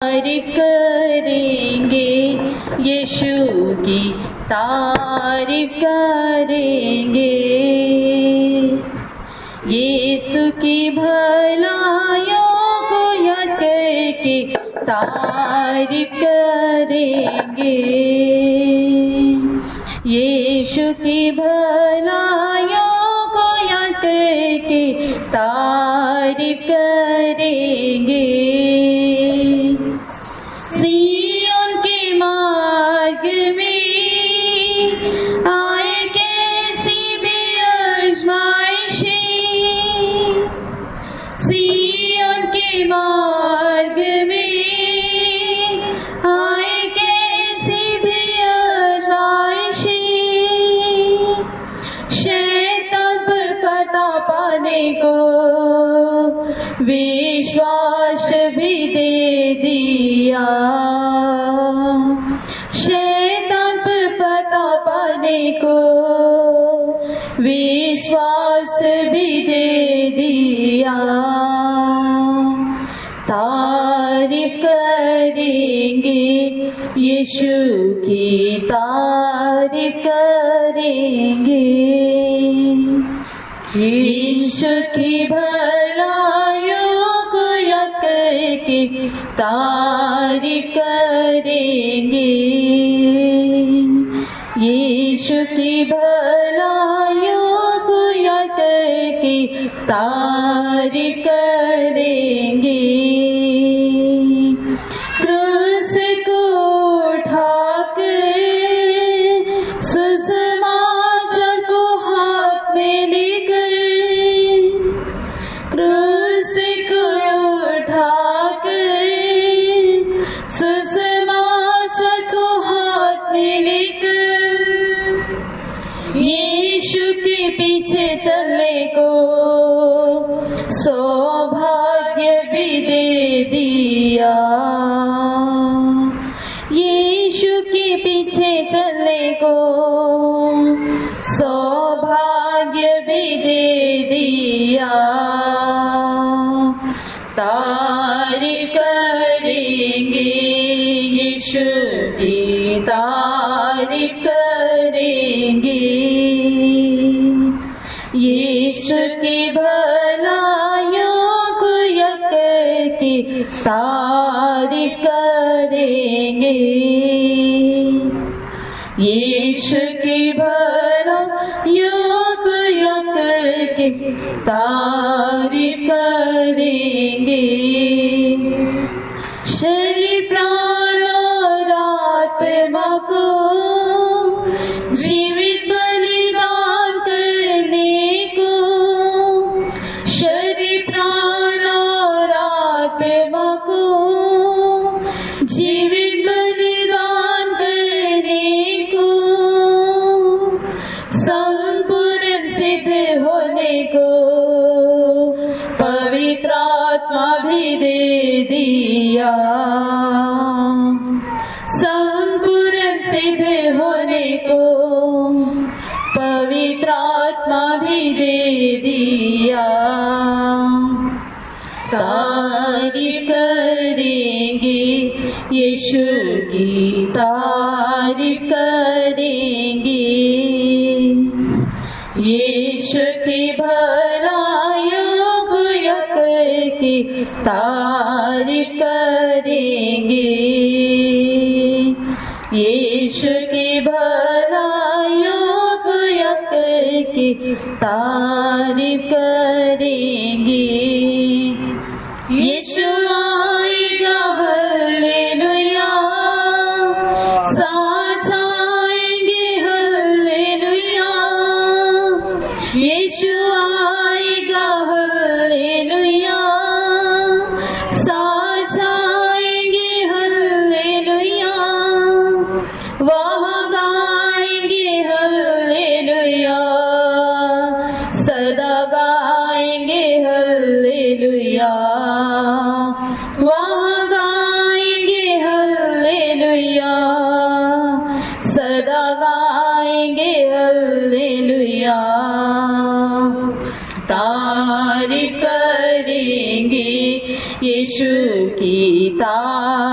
तारीफ करेंगे, यीशु की तारीफ करेंगे। यीशु की भलाइयों को याद करके तारीफ करेंगे। यीशु की भलाइयों को याद करके तारीफ करेंगे। सिय्योन के मार्ग में आए कैसी भी आज़माइशें, सिय्योन के मार्ग में आए कैसी भी आज़माइशें, शैतान पर फतह पाने को विश्वास भी दे दिया। शैतान पर फतह पाने को विश्वास भी दे दिया। तारीफ करेंगे, यीशु की तारीफ करेंगे। यीशु की भलाइयों को याद करके तारीफ करेंगे। यीशु की भलाइयों को याद करके तारीफ करेंगे। क्रूस को उठाकर सुसमाचार को हाथ में लेकर, क्रूस को उठाकर सुसमाचार को हाथ में लेकर, यीशु के पीछे चलने को सौभाग्य भी दे दिया। यीशु के पीछे चलने को सौभाग्य भी दे दिया। तारीफ करेंगे, यीशु की तारीफ करेंगे। यीशु की भलाइयों को याद करके तारीफ करेंगे। यीशु की भलाइयों को याद करके तारीफ करेंगे। शरीर प्राण और आत्मा को जीवित बलिदान करने को, शरीर प्राण और आत्मा को जीवित बलिदान करने को, संपूर्ण सिद्ध होने को पवित्र आत्मा भी दे दिया। संपूर्ण सिद्ध होने को पवित्र आत्मा भी दे दिया। तारीफ करेंगे, यीशु की तारीफ करेंगे। यीशु की भलाइयों को याद करके तारीफ करेंगे। यीशु की भलाइयों को याद करके तारीफ करेंगे। यीशु आएगा, हालेलुया, साथ आएंगे, हालेलुया। यीशु आएगा, हालेलुया, साथ आएंगे, हालेलुया। वहाँ गाएंगे, हालेलुया, सदा गाएंगे।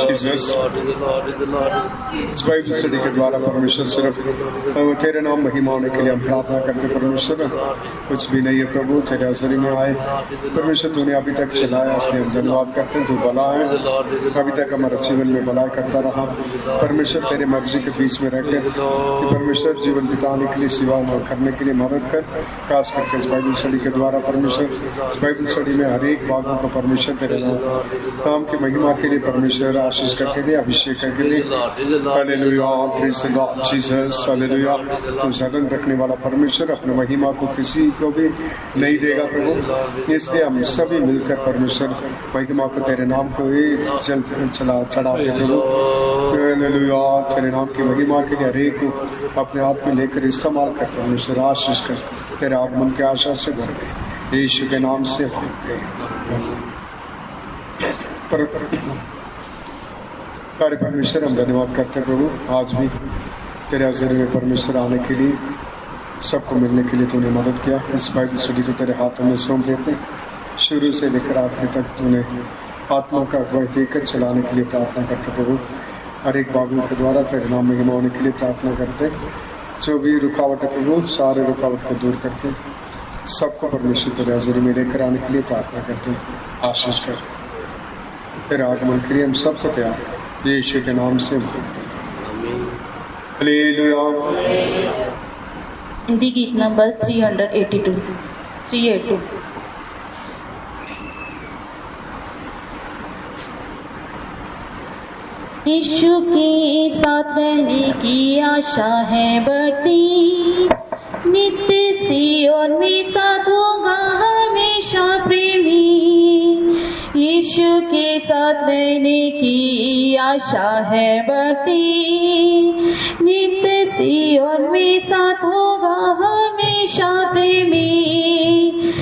जीसस। इस बाइबल स्टडी के द्वारा परमेश्वर सिर्फ तेरे नाम महिमा होने के लिए हम प्रार्थना करते परमेश्वर, कुछ भी नहीं है प्रभु, तेरे हाजिरी में आए परमेश्वर, तूने अभी तक चलाया इसलिए हम धन्यवाद करते हैं। तू भला है, अभी तक हमारे जीवन में भलाई करता रहा परमेश्वर, तेरे मर्जी के बीच में रहकर परमेश्वर जीवन बिताने के लिए, सेवा करने के लिए मदद कर। खास करके इस बाइबल स्टडी के द्वारा परमेश्वर, इस बाइबल स्टडी में हर एक भागों का परमेश्वर तेरे नाम की महिमा के लिए परमेश्वर आशीष करके दे, अभिषेक करके दे। Hallelujah, praise the Lord Jesus, hallelujah. तू सदन रखने वाला परमेश्वर अपने महिमा को किसी को भी नहीं देगा प्रभु, इसलिए हम सभी मिलकर परमेश्वर महिमा को तेरे नाम को ही चढ़ाते प्रभु। हालेलुया, तेरे नाम की महिमा के लिए हर एक को अपने हाथ में लेकर इस्तेमाल कर परमेश्वर आशीष कर, तेरे आगमन की आशा से भर गए, यीशु के नाम से मांगते हैं। परमेश्वर हम धन्यवाद करते प्रभु, आज भी तेरे हाजिरी में परमेश्वर आने के लिए, सबको मिलने के लिए तूने मदद किया। इस बाइबल स्टडी को तेरे हाथों में सौंप देते, शुरू से लेकर आखिर तक तूने आत्मा का अगुवाई देकर चलाने के लिए प्रार्थना करते प्रभु। हर एक बागों के द्वारा तेरे नाम महिमा होने के लिए प्रार्थना करते, जो भी रुकावट है प्रभु सारे रुकावट को दूर करके सबको परमेश्वर तेरे हाजिरी में लेकर आने के लिए प्रार्थना करते, आशीष कर। तेरे आगमन के लिए हम सबको तैयार कर, यीशु के नाम से मांगते हैं। हालेलुया। हिंदी गीत नंबर 382। यीशु के साथ रहने की आशा है बढ़ती, नित्य सियोन में साथ होगा हमेशा प्रेमी। यीशु के साथ रहने की आशा है बढ़ती, नित्य सियोन में साथ होगा हमेशा प्रेमी।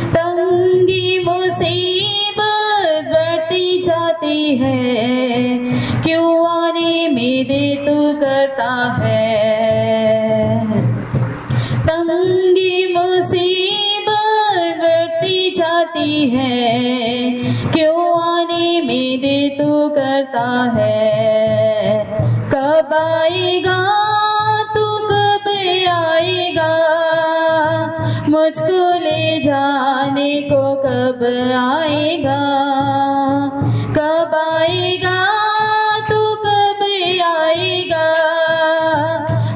तंगी मुसीबत बढ़ती जाती है, क्यों आने में दे तू करता है। तंगी मुसीबत बढ़ती जाती है, क्यों आने में दे तू करता है। कब आएगा तू, कब आएगा, मुझको ले जाने को कब आएगा। कब आएगा तू, कब आएगा,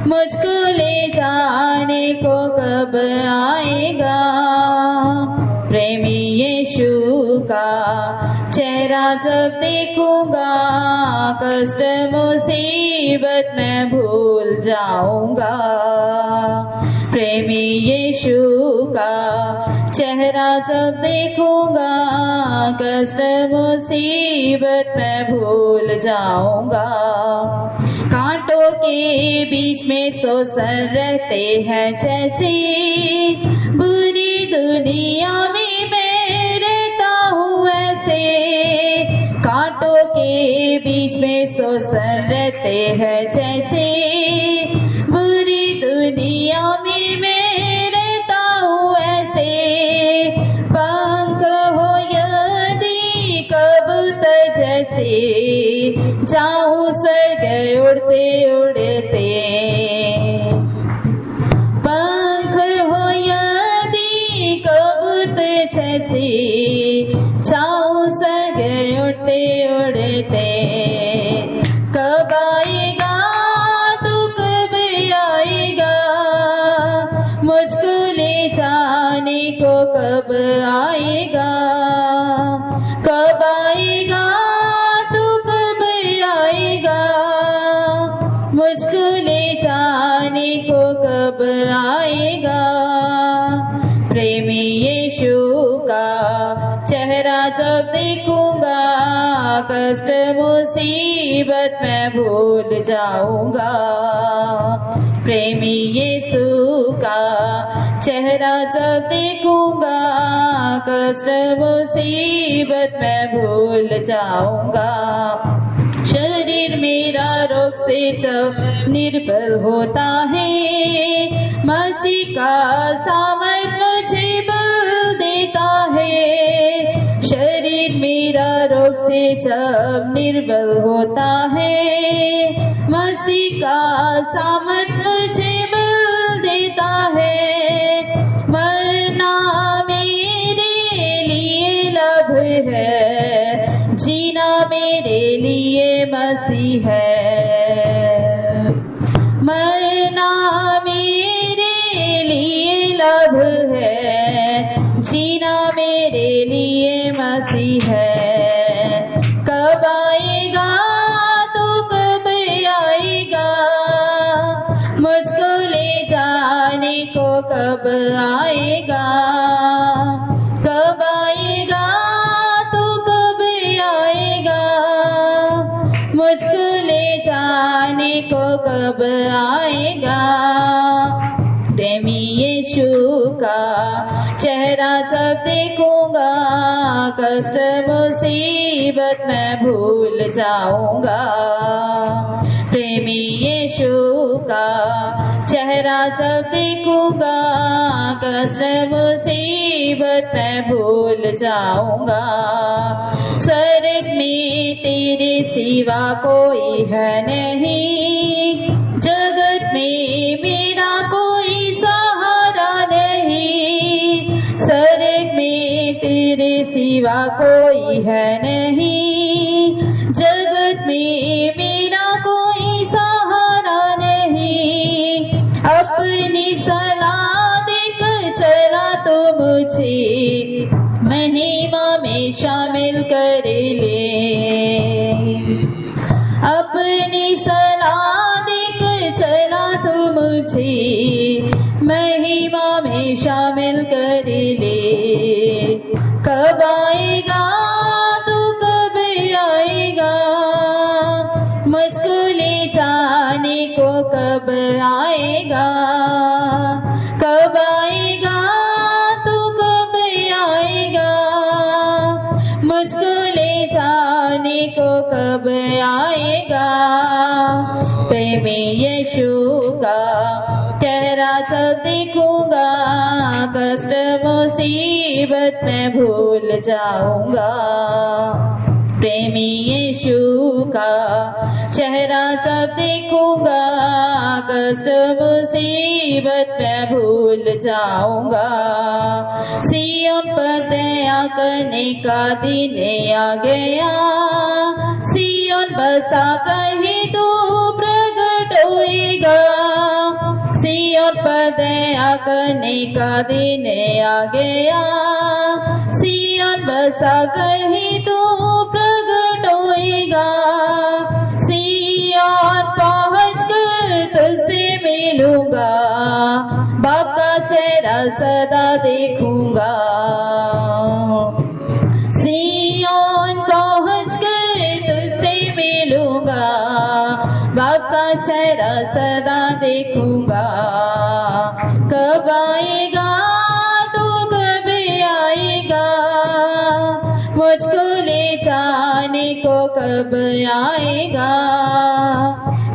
मुझको ले जाने को कब आएगा। प्रेमी यीशु का चेहरा जब देखूंगा, कष्ट मुसीबत मैं भूल जाऊंगा। प्रेमी यीशु का चेहरा जब देखूंगा, कष्ट मुसीबत मैं भूल जाऊंगा। कांटों के बीच में सोसर रहते हैं जैसे, बुरी दुनिया में मैं रहता हूँ ऐसे। कांटों के बीच में सोसर रहते हैं जैसे, बुरी दुनिया में मैं रहता हूँ ऐसे। पंख हो यदि कबूतर जैसे, जाऊं स्वर्ग उड़ते उड़ते। पंख हो यदि कबूतर जैसे, जाऊं स्वर्ग उड़ते उड़ते। कब आएगा तू, कब आएगा, मुझको ले जाने को कब आएगा। कब आएगा तू, कब आएगा, मुझको ले जाने को कब आएगा। प्रेमी यीशु का चेहरा जब देखूंगा, कष्ट मुसीबत मैं भूल जाऊंगा। प्रेमी यीशु का चेहरा जब देखूंगा, कष्ट मुसीबत मैं भूल जाऊंगा। शरीर मेरा रोग से जब निर्बल होता है, मसीह का सामर्थ मुझे बल देता है। शरीर मेरा रोग से जब निर्बल होता है, मसीह का सामर्थ मुझे बल देता है। मरना मेरे लिए लाभ है, जीना मेरे लिए मसीह है। मरना मेरे लिए लाभ है, जीना मेरे लिए मसीह है। कब आएगा तो कब आएगा, मुझको ले जाने को कब आएगा। कब आएगा तो कब आएगा, मुझको ले जाने को कब आएगा। प्रेमी यीशु का चेहरा जब देखूंगा, कष्ट मुसीबत मैं भूल जाऊंगा। प्रेमी यीशु का चेहरा जब देखूंगा, कष्ट मुसीबत मैं भूल जाऊंगा। स्वर्ग में तेरे सिवा कोई है नहीं, जगत में मेरा कोई सहारा नहीं। स्वर्ग में तेरे सिवा कोई है नहीं, जगत में मेरा कोई सहारा नहीं। अपनी सलाह देकर चला तो मुझे महिमा में शामिल कर ले। अपनी सलाह देकर चला तो मुझे महिमा में शामिल कर ले। कब आएगा तो कब आएगा, मुझको ले जाने को कब आएगा। कब आएगा तो कब आएगा, मुझको ले जाने को कब आएगा। प्रेमी यीशु का चेहरा जब देखूंगा, कष्ट मुसीबत मैं भूल जाऊंगा। प्रेमी यीशु का चेहरा जब देखूंगा, कष्ट मुसीबत मैं भूल जाऊंगा। सिय्योन पर दया करने का दिन आ गया, सिय्योन बसा कहीं तो प्रगट होएगा। सिय्योन पर दया करने का दिन आ गया, सिय्योन बसा कहीं तो प्रगट होएगा। सिय्योन पहुँच कर तुझसे मिलूंगा, बाप का चेहरा सदा देखूंगा। सिय्योन पहुँच कर तुझसे मिलूंगा, बाप का चेहरा सदा देखूंगा। कब आएगा तो कब आएगा, मुझको ले जाने को कब आएगा।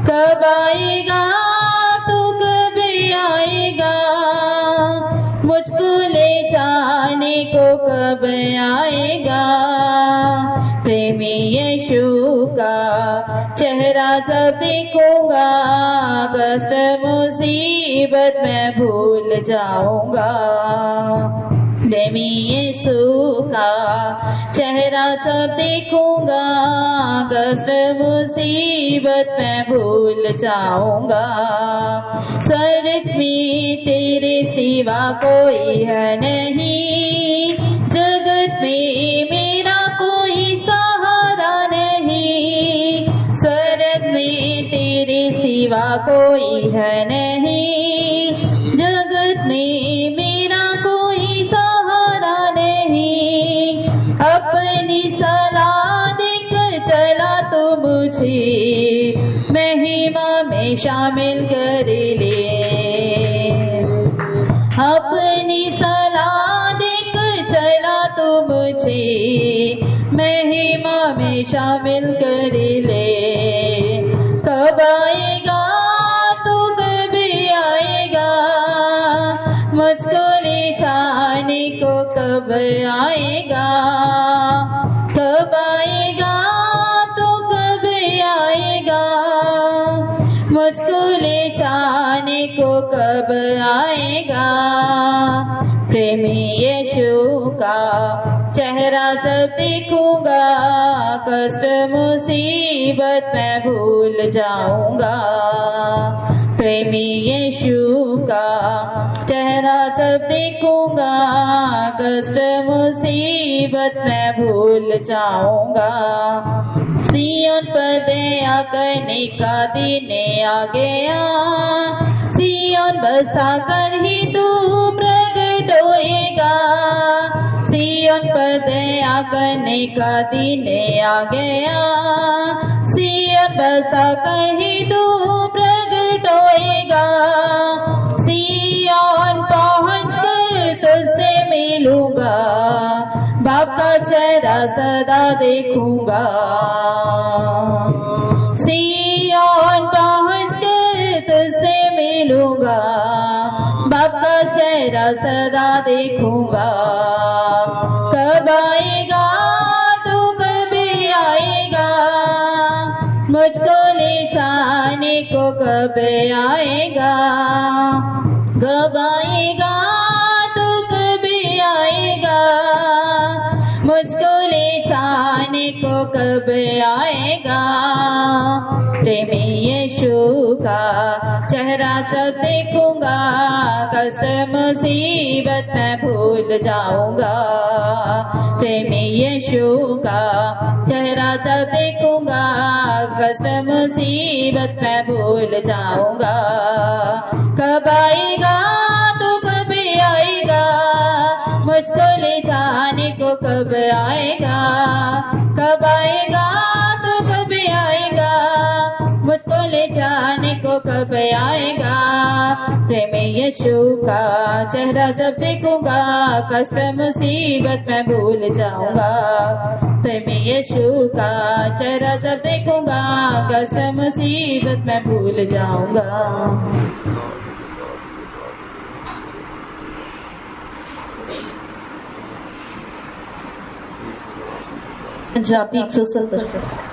कब आएगा तो कब आएगा, मुझको ले जाने को कब आएगा। प्रेमी यीशु का चेहरा जब देखूंगा, कष्ट मुसीबत मैं भूल जाऊंगा। प्रेमी यीशु का चेहरा जब देखूंगा, कष्ट मुसीबत मैं भूल जाऊंगा। स्वर्ग में तेरे सिवा कोई है नहीं, जगत में मेरा कोई सहारा नहीं। स्वर्ग में तेरे सिवा कोई है नहीं, जगत में मेरा कोई सहारा नहीं। अपनी सलाह देकर चला तो मुझे महिमा में शामिल कर ले। अपनी सलाह देकर चला तो मुझे महिमा में शामिल कर ले। कब आएगा तो कब आएगा, मुझको ले जाने को कब आएगा। कब आएगा को कब आएगा। प्रेमी यीशु का चेहरा जब देखूंगा, कष्ट मुसीबत मैं भूल जाऊंगा। प्रेमी यीशु का चेहरा जब देखूंगा, कष्ट मुसीबत मैं भूल जाऊंगा। सिय्योन पर दया करने का दिन आ गया, सिय्योन बसा कर ही तू प्रकट होएगा। सिय्योन पर दया करने का दिन आ गया, सिय्योन बसा कर ही तू प्रकट होएगा। सिय्योन पहुँच कर तुझसे मिलूंगा, बाप का चेहरा सदा देखूंगा। सिय्योन पहुँच कर तुझसे मिलूंगा, बाप का चेहरा सदा देखूंगा। कब आएगा तू, कभी आएगा, मुझको ले जाने को कब आएगा। कब आएगा तू, कभी आएगा, मुझको ले जाने को कब आएगा। प्रेमी यीशु का चेहरा जब देखूंगा, कष्ट मुसीबत मैं भूल जाऊंगा। प्रेमी यीशु का चेहरा जब देखूंगा, कष्ट मुसीबत मैं भूल जाऊंगा। कब आएगा तो कभी आएगा, मुझको ले जाने को कब आएगा। कब आएगा तो कभी आएगा, मुझको ले जाने को कब आएगा। प्रेमी यीशु का चेहरा जब देखूंगा, कष्ट मुसीबत मैं भूल जाऊंगा। प्रेमी यीशु का चेहरा जब देखूंगा, कष्ट मुसीबत मैं भूल जाऊंगा। जापी 170।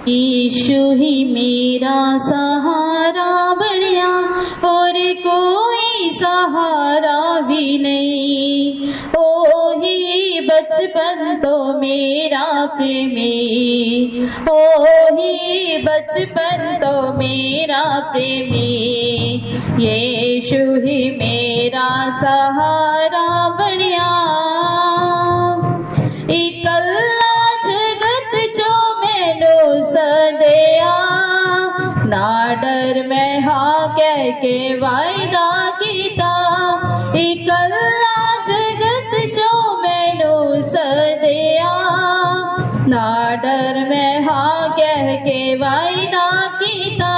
यीशु ही मेरा सहारा बढ़िया, और कोई सहारा भी नहीं। ओ ही बचपन तो मेरा प्रेमी, ओ ही बचपन तो मेरा प्रेमी। यीशु ही मेरा सहारा बढ़िया, इकल्ला जगत जो मैनू सदया। ना डर मैं हाँ कह के वायदा कीता, इकल्ला जगत जो मैनू सदया। ना डर मैं हाँ कह के वायदा कीता,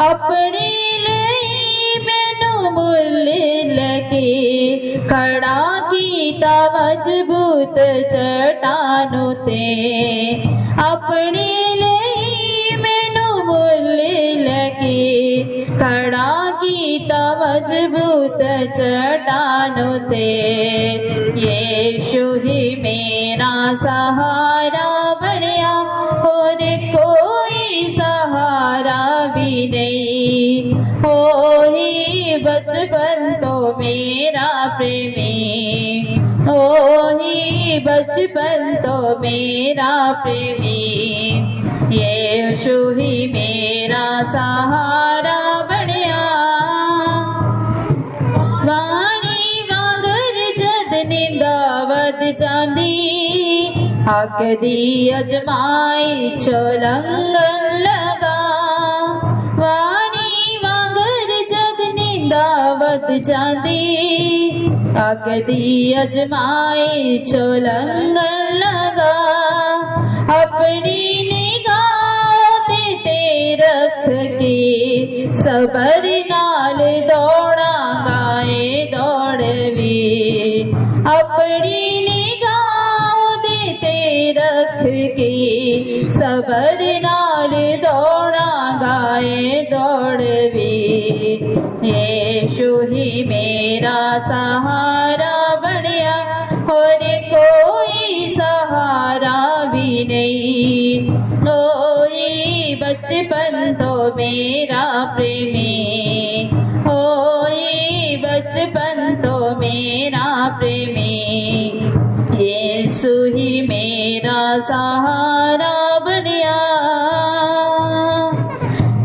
अपने लिए मैनू मुल लगे खड़ा कीता मजबूत चट्टानों ते। अपने लिए मैनू मुल लगे खड़ा कीता मजबूत चट्टानों ते। यीशु ही मेरा सहारा बढ़िया, और कोई सहारा भी नहीं। ओ ही बचपन तो मेरा प्रेमी, ओ ही बचपन तो मेरा प्रेमी। यीशु ही मेरा सहारा बढ़िया, वाणी वांगर जद निंदावत जांदी। हक दी अजमाई चोलंगन लगा, वाणी वांगर जद निंदावत जांदी। हक दी अजमाई चोलंगन लगा, अपनी निगाह ते रख के सबर नाल दौड़ा गाए दौड़ भी। अपनी निगाह ते रख के सबर नाल दौड़ा गाए दौड़ भी यीशु ही मेरा सहारा बनिया और कोई सहारा भी नहीं। होई बचपन तो मेरा प्रेमी, होई बचपन तो मेरा प्रेमी, यीशु ही मेरा सहारा बनिया।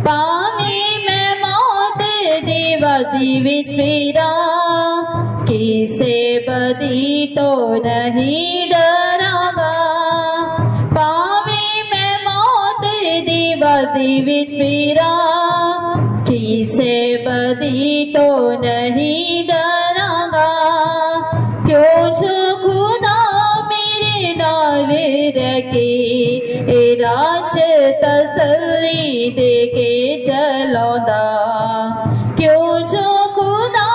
पावी मैं मौत दीवादी विच फिरा, किसे बदी तो नहीं डरागा। पावी मैं मौत दीवादी विच फिरा, किसे बदी तो नहीं डरागा। क्यों जो खुदा मेरे नाल रखे राज तसल्ली दे के चलौदा। क्यों जो खुदा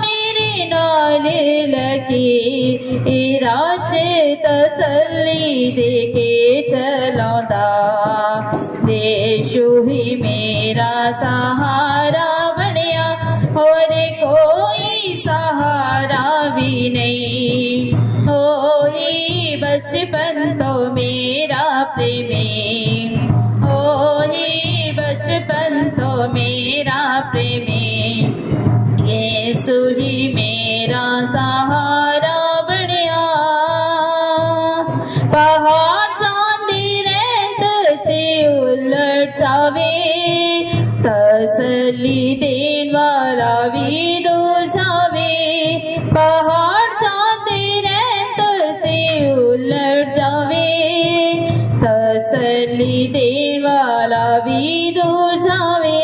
मेरे नाल लगे राज तसल्ली दे के चलौदा। यीशु ही मेरा सहारा बनिया और कोई सहारा भी नहीं। होई बचपन तो मेरा प्रेमी, होई बचपन तो मेरा प्रेमी, यीशु ही मेरा सहारा बनिया। पहाड़ चांदी रेत ते उलट जावे, तसल्ली देन वाला भी दूर जावे। पहाड़ चांदी रेत ते उलट जावे, तसल्ली देन वाला भी दूर जावे।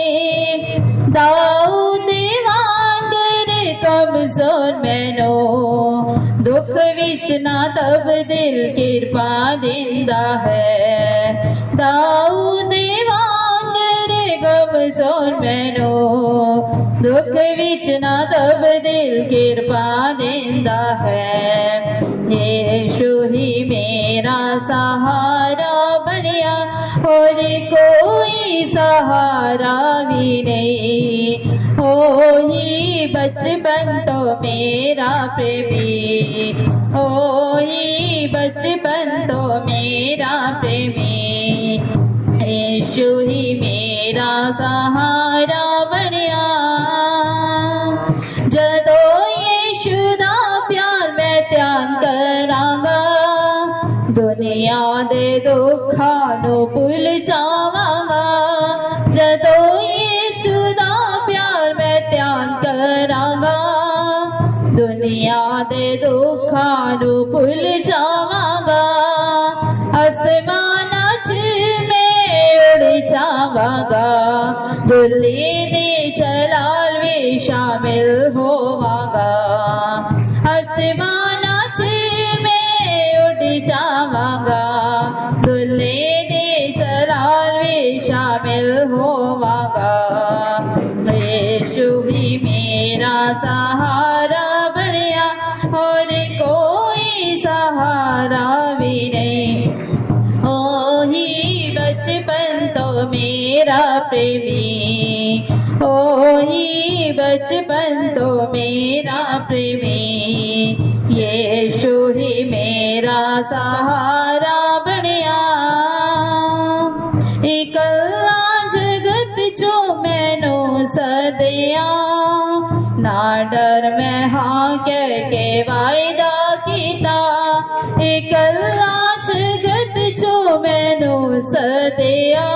दाऊद वांगर कमजोर मैनो, दुख विच ना तब दिल किरपा दिंदा है। दाऊद वांगर कमजोर मैनो, दुख विच ना तब दिल किरपा दिंदा है। यीशु ही मेरा सहारा बनिया और कोई सहारा भी नहीं। होई बचपन तो मेरा प्रेमी, होई बचपन तो मेरा प्रेमी, यीशु ही मेरा सहारा बनिया। जदो यीशु दा प्यार मैं ध्यान करांगा, दुनिया दे दुखां नूं भुल जावांगा। जदो यीशु दा प्यार मैं ध्यान करांगा, दुनिया दे दुखां नूं भुल जावांगा। आसमानां च मैं उड़ जावांगा, दुल्हे दे जलाल में शामिल होवांगा। आसमानां च मैं उड़ जावांगा, दुल्हे दे जलाल में शामिल होवांगा। यीशु ही मेरा सहारा बनिया और कोई सहारा भी नहीं। ओही बचपन तो मेरा प्रेमी, ओही बचपन तो मेरा प्रेमी, यीशु ही मेरा सहारा बनिया। इकल्ला जगत जो मैनू सदिया, ना डर मैं हाँ कह के वायदा कीता। इकल्ला जगत जो मैनू सदिया,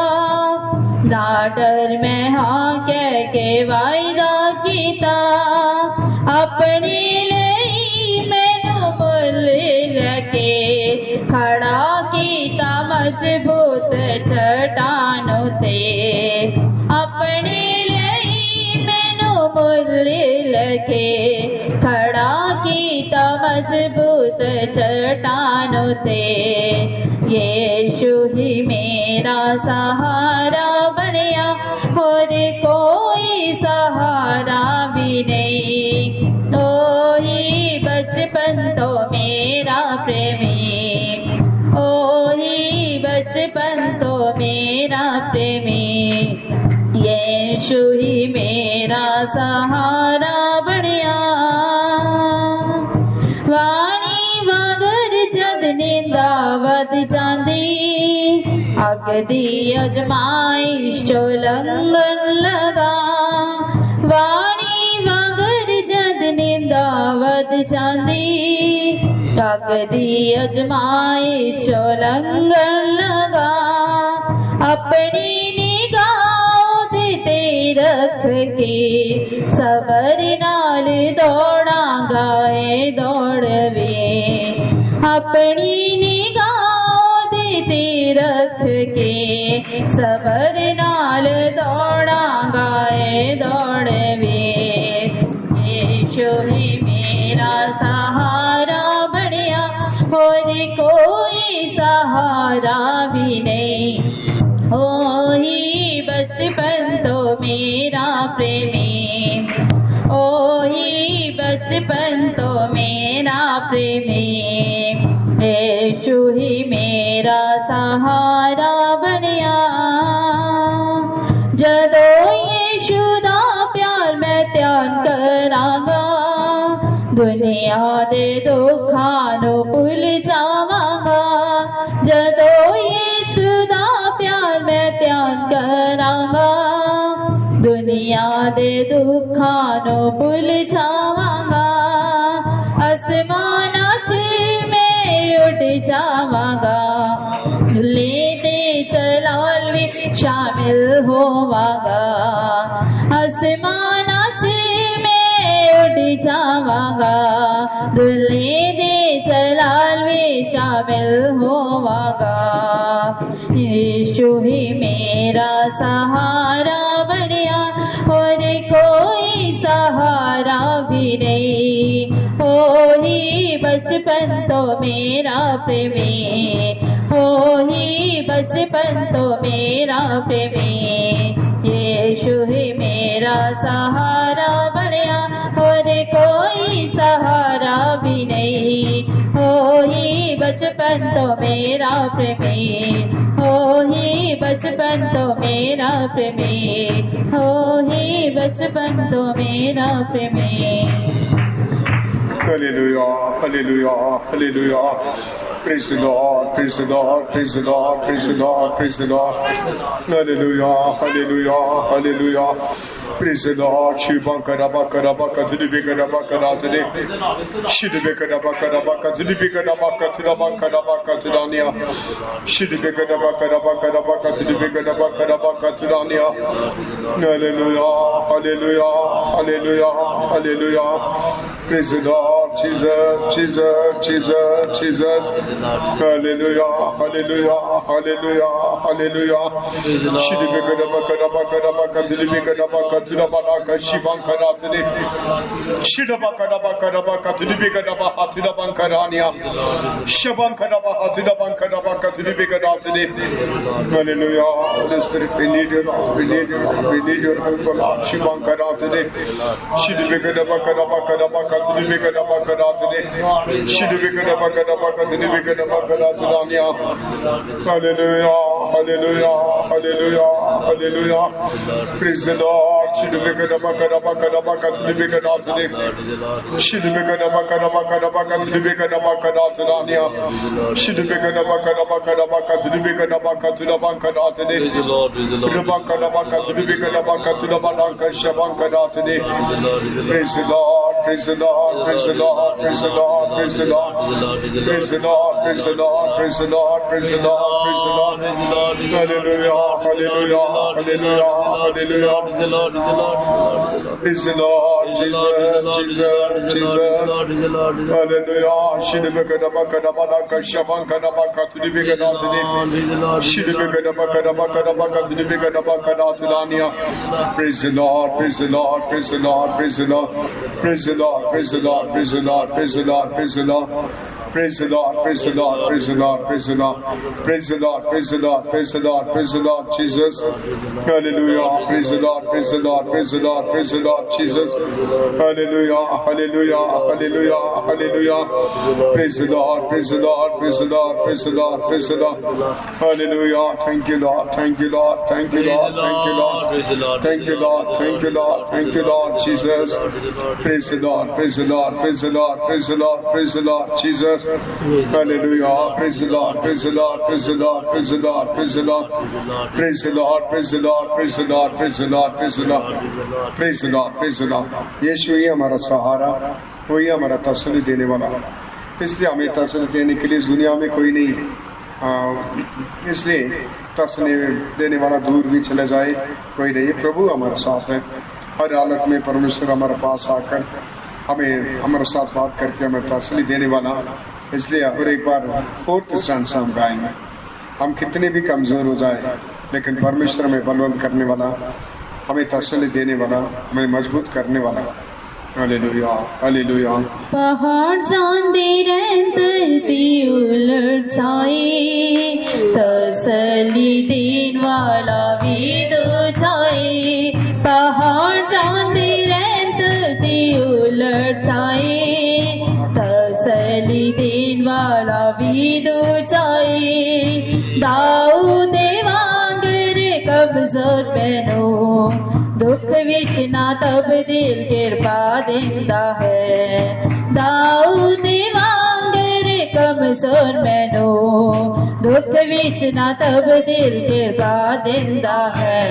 ना डर मैं हाँ कह के वायदा कीता। अपने लिए मैनू मुल लगे खड़ा कीता मजबूत चट्टान उते। अपने लिए मैनू मुल लगे खड़ा कीता मजबूत चट्टान उते। यीशु ही मेरा सहारा बनिया और कोई सहारा भी नहीं। ओही बचपन तो मेरा प्रेमी, ओ सहारा बणिया वाणी वगर जद निंदावत जांदी अगदी अजमाइश जो लंगन लगा वाणी वगर जद निंदावत जांदी अगदी अजमाइश जो लंगन लगा अपनी निगाह ते रख के सबर नाल दौड़ा गाए दौड़वे अपनी निगाह ते रख के सबर नाल दौड़ा गाए दौड़वे यीशु ही मेरा सहारा बनिया और कोई सहारा भी नहीं हो ही बचपन तो मेरा प्रेमी ओ ही बचपन तो मेरा प्रेमी यीशु ही मेरा सहारा बनिया जदो यीशु दा प्यार मैं ध्यान करांगा दुनिया दे दुखां नू भुल जावांगा जदो यीशु दा प्यार मैं ध्यान करांगा दुनिया दे दुखां नू भुल जावांगा आसमानां च मैं उड़ जावांगा ले दे जलाल भी शामिल होवांगा आसमानां च उड़ जावांगा दुल्हे दे जलाल में शामिल होवांगा यीशु ही मेरा सहारा बनिया और कोई सहारा भी नहीं हो ही बचपन तो मेरा प्रेमी हो ही बचपन तो मेरा प्रेमी यीशु ही मेरा सहारा बनिया और कोई सहारा भी नहीं हो ही बचपन तो मेरा प्रेमी हो ही बचपन तो मेरा प्रेमी हो ही बचपन तो मेरा प्रेमी Hallelujah, hallelujah, hallelujah. Praise the Lord, praise the Lord, praise the Lord, praise the Lord, praise the Lord. Hallelujah, hallelujah, hallelujah. Praise the Lord. Shibankarabaka Zidibikatabakaratade. Shidibikatabaka Zidibikatabaka Tidabankarabaka Tidania. Shidibikatabaka Tidibikatabaka Tidania. Hallelujah, hallelujah, hallelujah, hallelujah. Praise the Lord. Jesus, Jesus, Jesus, Jesus. Hallelujah, hallelujah, hallelujah, hallelujah. Shidibikatabaka Zidibikatabaka Tidabanaka Shibankaratade. Shidabakadabakadabaka Tidibikadabaha Tidabankarania. Shabankadabaha Tidabankarabaka Tidibikadatade. Hallelujah. Holy Spirit, we need you, Lord. We need you, Lord. We need your help, Lord. Shibankaratade. Shidibikadabakadabaka Tidibikadabakarate. Shidibikadabakadabaka Tidibikadabakarate. Hallelujah, hallelujah, hallelujah, hallelujah. Praise the Lord. Shidibikadabakadabaka Tidibikadatade. Shidibikadabakadabaka Tidibikadabakarate. Shidibikadabakadabaka Tidibikadabaka Tidabankarate. Ribakadabaka Tidibikadabaka Tidabanka Shabankarate. Praise the Lord, praise the Lord, praise the Lord, praise the Lord, praise the Lord, praise the Lord, praise the Lord, praise the Lord, praise the Lord, praise the Lord. Hallelujah, hallelujah, hallelujah, hallelujah. Praise the Lord, Jesus, Jesus, Jesus. Hallelujah. Shidibikadabakadabaka Shabankadabaka Tidibikadate. Shidibikadabakadabaka Tidibikadabakadate. Praise the Lord, praise the Lord, praise the Lord, praise the Lord. Praise the Lord, praise the Lord, praise the Lord, praise the Lord, praise the Lord. Praise the Lord, praise the Lord, praise the Lord, praise the Lord. Praise the Lord, praise the Lord, praise the Lord, praise the Lord, Jesus. Hallelujah. Praise the Lord, praise the Lord, praise the Lord, praise the Lord, Jesus. Hallelujah, hallelujah, hallelujah, hallelujah. Praise the Lord, praise the Lord, praise the Lord, praise the Lord, praise the Lord. Hallelujah. Thank you, Lord. Thank you, Lord. Thank you, Lord. Thank you, Lord. Thank you, Lord. Thank you, Lord. Thank you, Lord. Jesus. Praise the Lord. Praise the Lord. Praise the Lord. Praise the Lord. Praise the Lord. Jesus. Hallelujah. Praise the Lord. Praise the Lord. Praise the Lord. Praise the Lord. Praise the Lord. Praise the Lord. Praise the Lord. Praise the Lord. Praise the Lord. Praise the Lord. Praise the Lord. Praise the Lord. यीशु ही हमारा सहारा, वही हमारा तसल्ली देने वाला, इसलिए हमें तसल्ली देने के लिए इस दुनिया में कोई नहीं है। इसलिए तसल्ली देने वाला दूर भी चले जाए कोई नहीं, प्रभु हमारे साथ है। हर हालत में परमेश्वर हमारे पास आकर हमें हमारे साथ बात करके हमें तसल्ली देने वाला। इसलिए और एक बार 4th स्टैंड से हम गाएंगे। हम कितने भी कमजोर हो जाए, लेकिन परमेश्वर हमें बलवंत करने वाला, हमें तसल्ली देने वाला, हमें मजबूत करने वाला। Hallelujah, hallelujah. पहाड़ चांदी धरती उलट जाए, तसल्ली देने वाला भी दो जाए। पहाड़ चांदी धरती उलट जाए, तसल्ली देने वाला भी दो जाए। दाऊद वांगर कमजोर बनो, दुख विच ना तब्दील किरपा देंदा है। दाऊद वांगर कमजोर मैनो, दुख विच ना तब्दील किरपा देंदा है।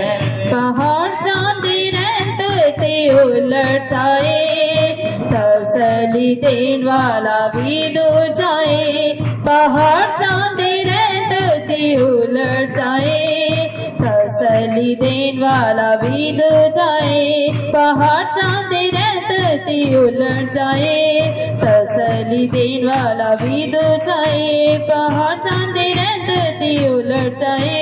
पहाड़ चांदी धरती उलट जाए, तसल्ली देने वाला भी दूर जाए। पहाड़ चांदी धरती उलट जाए, तसल्ली देने वाला भी दो जाए। पहाड़ चांदी धरती उलट जाए, तसल्ली देने वाला भी दो जाए। पहाड़ चांदी धरती उलट जाए,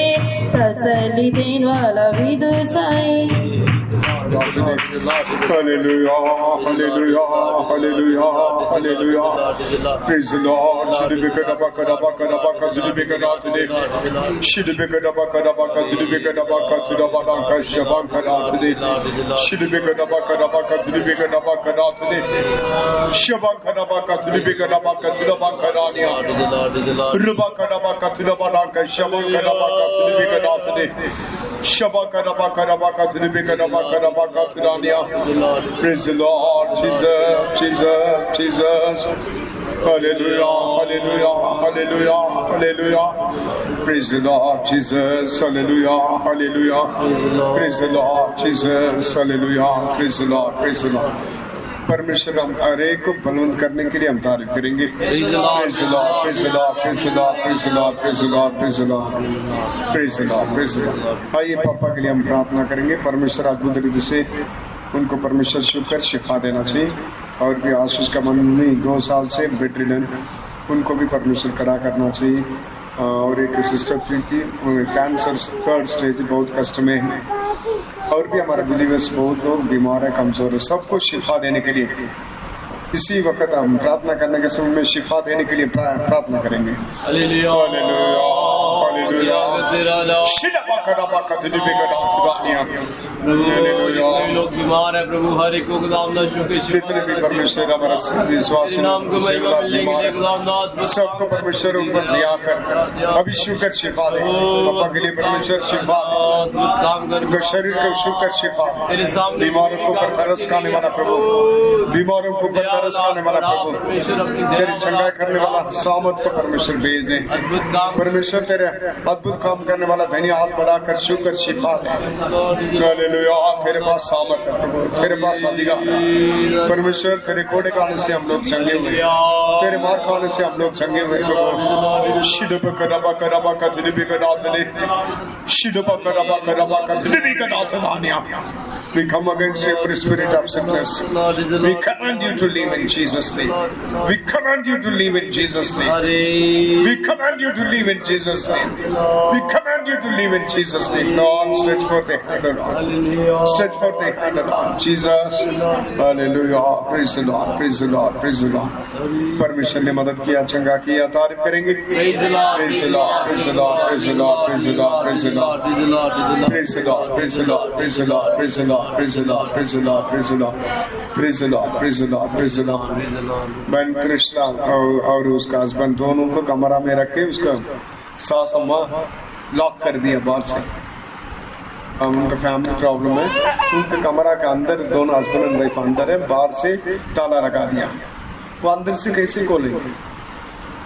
तसल्ली देने वाला भी दो जाए। Hallelujah, hallelujah, hallelujah, hallelujah. Praise the Lord. Shidibikadabakadabakadabaka today. Shidibikadabakadabaka today. Shidibikadabakadabaka today. Shabankadabaka today. Rubakadabaka today. Shabakadabakadabaka today. Praise the Lord, Jesus, Jesus, Jesus. Hallelujah, hallelujah, hallelujah, hallelujah. Praise the Lord, Jesus, hallelujah, hallelujah. Praise the Lord, Jesus, hallelujah. Praise the Lord, praise the Lord. परमेश्वर हम हर एक को बलवंत करने के लिए हम तारीफ करेंगे। Praise the Lord, praise the Lord, praise the Lord, praise the Lord, praise the Lord, praise the Lord, praise the Lord, praise the Lord, praise the Lord। आइए पापा के लिए हम प्रार्थना करेंगे। परमेश्वर अद्भुत रीति से उनको परमेश्वर शुक्र शिफा देना चाहिए। और भी आशीष का मम्मी 2 साल से बेड रिडन, उनको भी परमेश्वर खड़ा करना चाहिए। और एक सिस्टर प्रीति कैंसर 3rd स्टेज, बहुत कष्ट में है। और भी हमारे बिलीवर्स बहुत लोग बीमार है, कमजोर है, सबको शिफा देने के लिए इसी वक्त हम प्रार्थना करने के समय में शिफा देने के लिए प्रार्थना करेंगे। Hallelujah, hallelujah, hallelujah. लोग बीमार है प्रभु, हर एक को गुलामनाथ शुक्र जितने भी परमेश्वर हमारा विश्वास सबको परमेश्वर ऊपर दिया कर अभी शुक्र शिफा दे। पापा के लिए परमेश्वर शिफा दे, शरीर को शुक्र शिफा दे। बीमारों को ऊपर तरस खाने वाला प्रभु, बीमारों को ऊपर तरस खाने वाला प्रभु, तेरी चंगाई करने वाला सामर्थ को परमेश्वर भेज दे। परमेश्वर तेरे अद्भुत काम करने वाला धन्य हाथ बढ़ाकर शुक्र शिफा दे। हालेलुया, तेरे पास सामर्थ है प्रभु, तेरे पास अधिकार। परमेश्वर तेरे कोड़े खाने से हम लोग चंगे हुए, तेरे मार खाने से हम लोग चंगे हुए प्रभु। We come against every spirit of sickness. We command you to leave in Jesus' name. We command you to leave in Jesus' name. We command you to leave in Jesus' name. We command you to leave in Jesus' name. Lord, stretch forth the hand, Lord. Stretch forth the hand, Lord. Jesus. Hallelujah. Praise the Lord. Praise the Lord. Praise the Lord. परमेश्वर ने मदद किया, चंगा किया, तारीफ करेंगे। Praise the Lord. Praise the Lord. Praise the Lord. Praise the Lord. Praise the Lord. Praise the Lord. Praise the Lord. Praise the Lord. praise the Lord, praise the Lord, praise the Lord, praise the Lord, praise the Lord, praise the Lord, praise the Lord, praise the Lord. बहन कृष्णा और उसका husband दोनों को कमरा में रख के उसका सास अम्मा लॉक कर दिया बाहर से। उनका फैमिली प्रॉब्लम है, उनका कमरा के अंदर दोनों हस्बैंड एंड वाइफ अंदर है, बाहर से ताला लगा दिया। वो अंदर से कैसे खोलेंगे?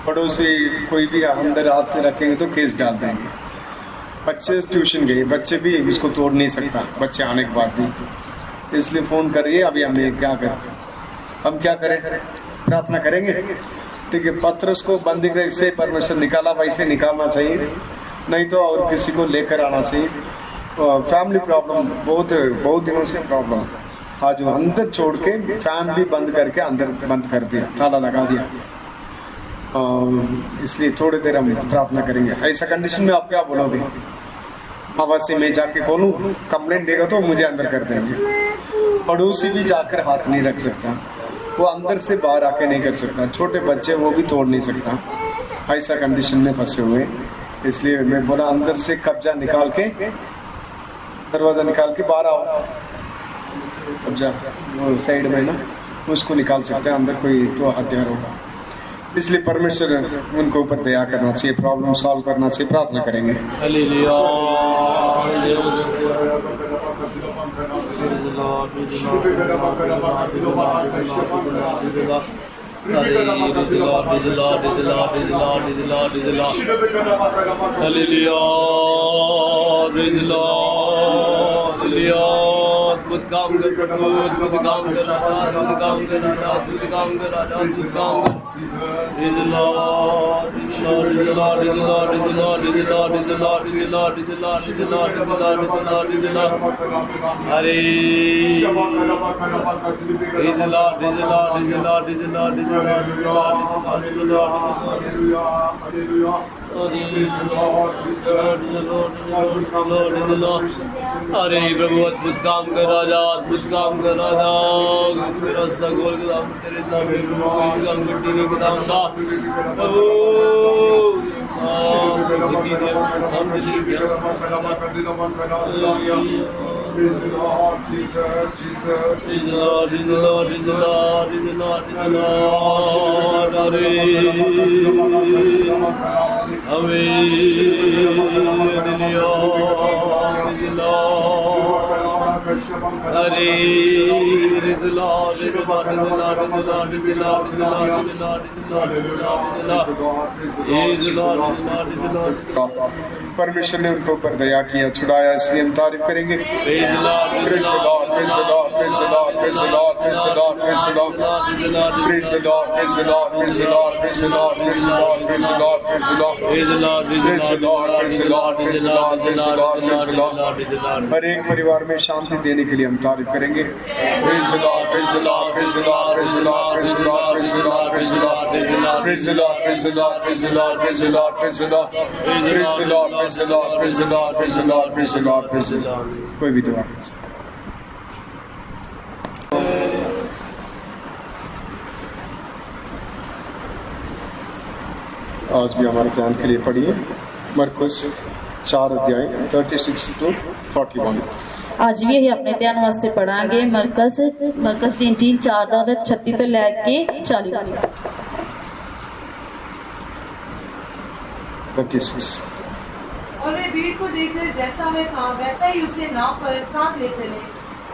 पड़ोसी कोई भी अंदर हाथ रखेंगे तो केस डाल देंगे। बच्चे ट्यूशन गए, बच्चे भी इसको तोड़ नहीं सकता, बच्चे आने के बाद भी, इसलिए फोन करिए। अभी हमें क्या करें, हम क्या करें? प्रार्थना करेंगे। ठीक है, पत्रस को बंदी से परमेश्वर निकाला, वैसे निकालना चाहिए, नहीं तो और किसी को लेकर आना चाहिए। फैमिली प्रॉब्लम बहुत दिनों से प्रॉब्लम, आज अंदर छोड़ के फैमिली बंद करके अंदर बंद कर दिया, ताला लगा दिया। इसलिए थोड़ी देर हम प्रार्थना करेंगे। ऐसा कंडीशन में आप क्या बोलोगे? अवश्य मैं जाके बोलूं, कंप्लेंट देगा तो मुझे अंदर कर देंगे। पड़ोसी भी जाकर हाथ नहीं रख सकता, वो अंदर से बाहर आके नहीं कर सकता। छोटे बच्चे वो भी तोड़ नहीं सकता, ऐसा कंडीशन में फंसे हुए। इसलिए मैं बोला अंदर से कब्जा निकाल के, दरवाजा निकाल के बाहर आओ। कब्जा वो साइड में ना, उसको निकाल सकते हैं, अंदर कोई तो हथियार होगा। इसलिए परमेश्वर उनको ऊपर दया करना चाहिए, प्रॉब्लम सॉल्व करना चाहिए। प्रार्थना करेंगे। अद्भुत काम कर प्रभु, अद्भुत काम कर राजा, अद्भुत काम कर राजा, अद्भुत काम कर राजा, अद्भुत काम कर। Praise the Lord, praise the Lord, praise the Lord, praise the Lord, praise the Lord, praise the Lord, praise the Lord, praise the Lord, praise the Lord, praise the Lord, praise the Lord, praise the Lord, praise the Lord. Hare praise the Lord, praise the Lord, praise the Lord, praise the Lord, praise the Lord, praise the Lord, praise the Lord, praise the Lord, praise the Lord, praise the Lord. अरे प्रभु अद्भुत काम कर राजा, अद्भुत काम कर राजा, रास्ता खोल के दाम तेरे सामने काम गड्डी के दाम दा प्रभु गड्डी दे सामने दिया। Praise the Lord, Jesus, Jesus. Praise the Lord, praise the Lord, praise the Lord, praise the Lord, praise the Lord. परमेश्वर ने उनको ऊपर दया किया, छुड़ाया, इसलिए हम तारीफ करेंगे। Praise the Lord, praise the Lord, praise the Lord, praise the Lord, praise the Lord, praise the Lord, praise the Lord, praise the Lord, praise the Lord, praise the Lord, praise the Lord, praise the Lord, praise the Lord, praise the Lord, praise the Lord, praise the Lord, praise the Lord, praise the Lord, praise the Lord, praise the Lord. हर एक परिवार में शांति देने के लिए हम तारीफ करेंगे। Praise the Lord, praise the Lord, praise the Lord, praise the Lord, praise the Lord, praise the Lord, praise the Lord, praise the Lord, praise the Lord, praise the Lord, praise the Lord, praise the Lord, praise the Lord, praise the Lord, praise the Lord, praise the Lord, praise the Lord, praise the Lord. कोई भी दुआ कर सकता। आज भी हमारे ध्यान के लिए पढ़िए मरकुस 4 अध्याय 36 to 41। आज भी ਅਸੀਂ ਆਪਣੇ ਧਿਆਨ ਵਾਸਤੇ ਪੜਾਂਗੇ ਮਰਕਸ 3:4 ਦਾ 36 ਤੋਂ ਲੈ ਕੇ 40। 36। और वे भीड़ को देखकर जैसा वह था वैसा ही उसे नाव पर साथ ले चले,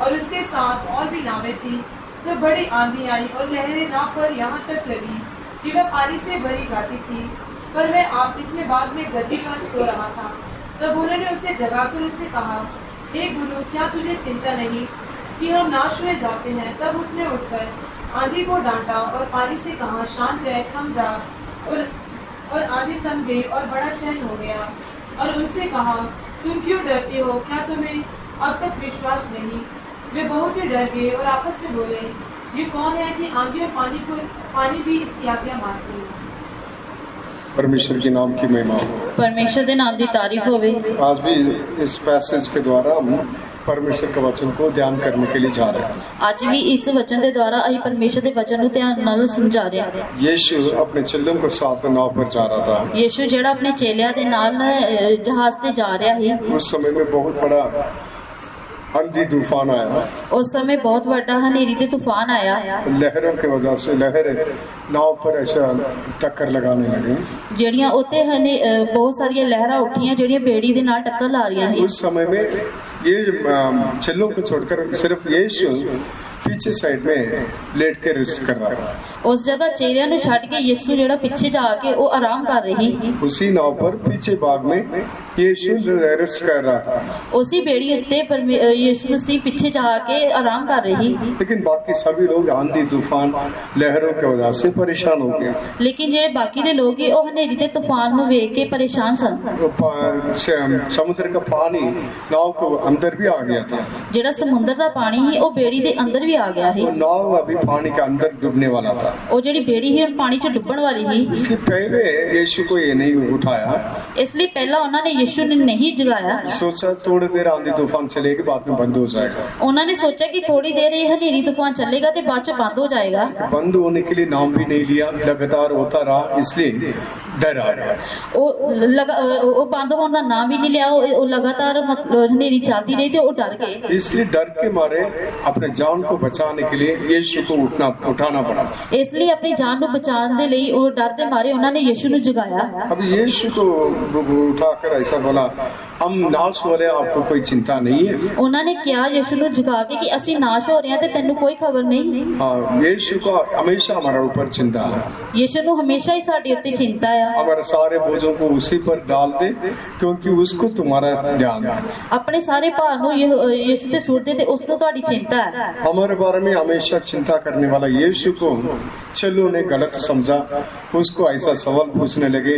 और उसके साथ और भी नावें थी। तो बड़ी आंधी आई और लहरें नाव पर यहाँ तक लगी कि वह पानी से भरी जाती थी, पर वह आप पिछले भाग में गद्दी पर सो रहा था। तब उन्होंने उसे जगाकर उससे कहा, हे गुरु, क्या तुझे चिंता नहीं कि हम नाश हुए जाते हैं? तब उसने उठकर आंधी को डांटा और पानी से कहा, शांत रह, थम जा। और आंधी थम गई और बड़ा चैन हो गया। और उनसे कहा, तुम क्यों डरते हो? क्या तुम्हें अब तक विश्वास नहीं? वे बहुत ही डर गए और आपस में बोले, ये कौन है कि आंधी और पानी भी इसकी आज्ञा मानते हैं। परमेश्वर के नाम की महिमा हो। परमेश्वर के नाम की तारीफ होवे। आज भी इस पैसेज के द्वारा हम परमेश्वर के वचन को ध्यान करने के लिए जा रहे थे। आज भी इस वचन के द्वारा ਅਸੀਂ परमेश्वर के वचन ਨੂੰ ਧਿਆਨ ਨਾਲ ਸਮਝਾ ਰਹੇ ਹਾਂ। यीशु अपने चेलों के साथ नाव पर जा रहा था। ਯीशु ਜਿਹੜਾ ਆਪਣੇ ਚੇਲਿਆਂ ਦੇ ਨਾਲ ਜਹਾਜ਼ ਤੇ ਜਾ ਰਿਹਾ ਸੀ। उस समय में बहुत बड़ा आंधी तूफान आया, उस समय बहुत बड़ा हनेरी ते तूफान आया। लहरों की वजह से लहर नाव पर ऐसा टक्कर लगाने लगे। ਜਿਹੜੀਆਂ ਉੱਤੇ ਬਹੁਤ ਸਾਰੀਆਂ ਲਹਿਰਾਂ ਉੱਠੀਆਂ ਜਿਹੜੀਆਂ ਬੇੜੀ ਦੇ ਨਾਲ ਟੱਕਰ ਲਾ ਰਹੀਆਂ ਸੀ। उस समय में ये चेलों को छोड़कर सिर्फ यीशु पीछे साइड में लेट के रेस्ट कर रहा था। ਉਸ ਜਗ੍ਹਾ ਚੇਲਿਆਂ ਨੂੰ ਛੱਡ ਕੇ ਯਿਸੂ ਜਿਹੜਾ ਪਿੱਛੇ ਜਾ ਕੇ ਉਹ ਆਰਾਮ ਕਰ ਰਹੀ। उसी नाव पर पीछे बाग में यीशु रेस्ट कर रहा था। ਉसी ਬੇੜੀ ਉੱਤੇ ਯਿਸੂ ਮਸੀਹ ਪਿੱਛੇ ਜਾ ਕੇ ਆਰਾਮ ਕਰ ਰਹੀ। लेकिन बाकी सभी लोग आंधी तूफान लहरों की वजह से परेशान हो गए। ਲੇਕਿन ਜਿਹੜੇ ਬਾਕੀ ਦੇ ਲੋਕ ਸੀ ਉਹ ਹਨੇਰੀ ਤੇ ਤੂਫਾਨ ਨੂੰ ਵੇਖ ਕੇ ਪਰੇਸ਼ਾਨ ਸਨ। समुद्र का पानी नाव को अंदर भी आ गया था। ਜਿਹੜਾ ਸਮੁੰਦਰ ਦਾ ਪਾਣੀ ਸੀ ਉਹ ਬੇੜੀ ਦੇ ਅੰਦਰ ਵੀ ਆ ਗਿਆ ਸੀ। वो नाव अभी पानी के अंदर डूबने वाला था। ਉਹ ਜਿਹੜੀ ਬੇੜੀ ਸੀ ਉਹ ਪਾਣੀ 'ਚ ਡੁੱਬਣ ਵਾਲੀ ਸੀ। इसलिए पहले यीशु को ये नहीं उठाया। ਇਸ ਲਈ ਪਹਿਲਾਂ ਉਹਨਾਂ ਨੇ ਯਿਸੂ ਨੂੰ ਨਹੀਂ ਜਗਾਇਆ। सोचा थोड़ी देर आंधी तूफान चलेगी, बाद में बंद हो जाएगा। ਉਹਨਾਂ ਨੇ ਸੋਚਿਆ ਕਿ ਥੋੜੀ ਦੇਰ ਇਹ ਹਨੇਰੀ ਤੂਫਾਨ ਚੱਲੇਗਾ ਤੇ ਬਾਅਦ 'ਚ ਬੰਦ ਹੋ ਜਾਏਗਾ। बंद होने के लिए नाम भी नहीं लिया, लगातार होता रहा, इसलिए डर आ गया। ਉਹ ਬੰਦ ਹੋਣ ਦਾ ਨਾਮ ਵੀ ਨਹੀਂ ਲਿਆ। ਉਹ ਲਗਾਤਾਰ ਮਤਲਬ ਹਨੇਰੀ ਚੱਲਦੀ ਰਹੀ ਤੇ ਉਹ ਡਰ ਗਏ। इसलिए डर के मारे अपने जान को बचाने के लिए यीशु को उठाना पड़ा। ਇਸ ਲਈ ਆਪਣੀ ਜਾਨ ਨੂੰ ਬਚਾਉਣ ਦੇ ਲਈ ਉਹ ਡਰ ਦੇ ਮਾਰੇ ਉਹਨਾਂ ਨੇ ਯਿਸੂ ਨੂੰ ਜਗਾਇਆ। अब यीशु को उठाकर ऐसा बोला, हम नाश हो रहे हैं, आपको कोई चिंता नहीं है। ਉਹਨਾਂ ਨੇ ਕਿਹਾ ਯਿਸੂ ਨੂੰ ਜਗਾ ਕੇ ਕਿ ਅਸੀਂ ਨਾਸ਼ ਹੋ ਰਹੇ ਹਾਂ ਤੇ ਤੈਨੂੰ ਕੋਈ ਖਬਰ ਨਹੀਂ। हाँ, यीशु को हमेशा हमारे ऊपर चिंता है। ਯਿਸੂ ਨੂੰ ਹਮੇਸ਼ਾ ਹੀ ਸਾਡੇ ਉੱਤੇ ਚਿੰਤਾ ਆ। हमारे सारे बोझों को उसी पर डाल दे, क्योंकि उसको तुम्हारा ध्यान है। ਆਪਣੇ ਸਾਰੇ ਭਾਰ ਨੂੰ ਯਿਸੂ ਤੇ ਸੁੱਟ ਦੇ ਤੇ ਉਸ ਨੂੰ ਤੁਹਾਡੀ ਚਿੰਤਾ ਹੈ। हमारे बारे में हमेशा चिंता करने वाला यीशु को चलो ने गलत समझा, उसको ऐसा सवाल पूछने लगे,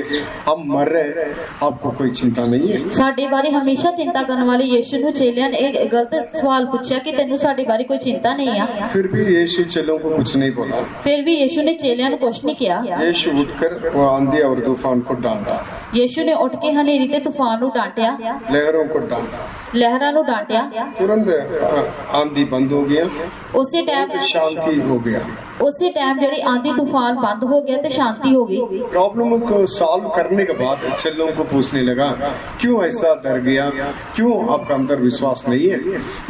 हम मर रहे, आपको कोई चिंता नहीं है। ਸਾਡੇ ਬਾਰੇ ਹਮੇਸ਼ਾ ਚਿੰਤਾ ਕਰਨ ਵਾਲੇ ਯਿਸੂ ਨੂੰ ਚੇਲਿਆਂ ਨੇ ਇਹ ਗਲਤ ਸਵਾਲ ਪੁੱਛਿਆ ਕਿ ਤੈਨੂੰ ਸਾਡੇ ਬਾਰੇ ਕੋਈ ਚਿੰਤਾ ਨਹੀਂ ਆ। फिर भी यीशु चेलों को कुछ नहीं बोला। ਫਿਰ ਵੀ ਯਿਸੂ ਨੇ ਚੇਲਿਆਂ ਨੂੰ ਕੁਛ ਨਹੀਂ ਕਿਹਾ। यीशु उठकर वो आंधी और तूफान को डांटा, ਯਿਸੂ ਨੇ ਉੱਠ ਕੇ ਹਨੇਰੀ ਤੇ ਤੂਫਾਨ ਨੂੰ ਡਾਂਟਿਆ, लहरों को डांटा। ਲਹਿਰਾਂ ਨੂੰ ਡਾਂਟਿਆ। तुरंत आंधी बंद हो गया, ਉਸੇ ਟਾਈਮ शांति हो गया। ਜਿਹੜੀ आंधी तूफान बंद हो गया तो शांति हो गई। प्रॉब्लम को सॉल्व करने के बाद चेलों को पूछने लगा, क्यों ऐसा डर गया, क्यों आपका अंदर विश्वास नहीं है।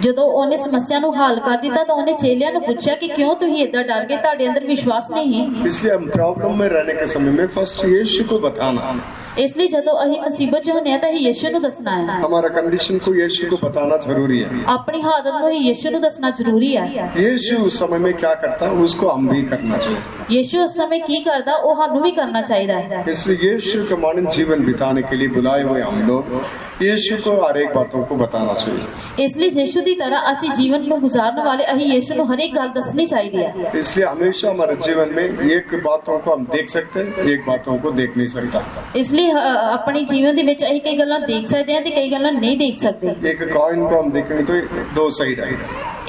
ਜਦੋਂ ਉਹਨੇ ਸਮੱਸਿਆ ਨੂੰ ਹੱਲ ਕਰ ਦਿੱਤਾ ਤਾਂ ਉਹਨੇ ਚੇਲਿਆਂ ਨੂੰ ਪੁੱਛਿਆ ਕਿ ਕਿਉਂ ਤੁਸੀਂ ਇਦਾਂ ਡਰ ਗਏ, ਤੁਹਾਡੇ ਅੰਦਰ ਵਿਸ਼ਵਾਸ ਨਹੀਂ। इसलिए हम प्रॉब्लम में रहने के समय में फर्स्ट यीशु को बताना। ਇਸ ਲਈ ਜਦੋਂ ਅਸੀਂ ਮੁਸੀਬਤ 'ਚ ਹੁੰਦੇ ਆ ਤਾਂ ਅਸੀਂ ਯਿਸੂ ਨੂੰ ਦੱਸਣਾ ਹੈ। हमारा कंडीशन को यीशु को बताना जरूरी है। ਆਪਣੀ ਹਾਲਤ ਨੂੰ ਅਸੀਂ ਯਿਸੂ ਨੂੰ ਦੱਸਣਾ ਜ਼ਰੂਰੀ ਹੈ। यीशु उस समय में क्या करता है उसको हम भी करना चाहिए। ਯਿਸੂ ਉਸ ਸਮੇਂ ਕੀ ਕਰਦਾ ਉਹ ਸਾਨੂੰ ਵੀ ਕਰਨਾ ਚਾਹੀਦਾ ਹੈ। इसलिए यीशु के मानव जीवन बिताने के लिए बुलाए हुए हम लोग यीशु को हर एक बातों को बताना चाहिए। ਇਸ ਲਈ ਯਿਸੂ ਦੀ ਤਰ੍ਹਾਂ ਅਸੀਂ ਜੀਵਨ ਨੂੰ ਗੁਜ਼ਾਰਨ ਵਾਲੇ ਅਸੀਂ ਯਿਸੂ ਨੂੰ ਹਰ ਇੱਕ ਗੱਲ ਦੱਸਣੀ ਚਾਹੀਦੀ ਹੈ। इसलिए हमेशा हमारे जीवन में एक बातों को हम देख सकते हैं, एक बातों को देख नहीं सकता। ਇਸ ਲਈ ਆਪਣੀ ਜੀਵਨ ਦੇ ਵਿੱਚ ਅਸੀਂ ਕਈ ਗੱਲਾਂ ਦੇਖ ਸਕਦੇ ਹਾਂ ਤੇ ਕਈ ਗੱਲਾਂ ਨਹੀਂ ਦੇਖ ਸਕਦੇ। एक कॉइन को हम देखेंगे तो दो साइड है,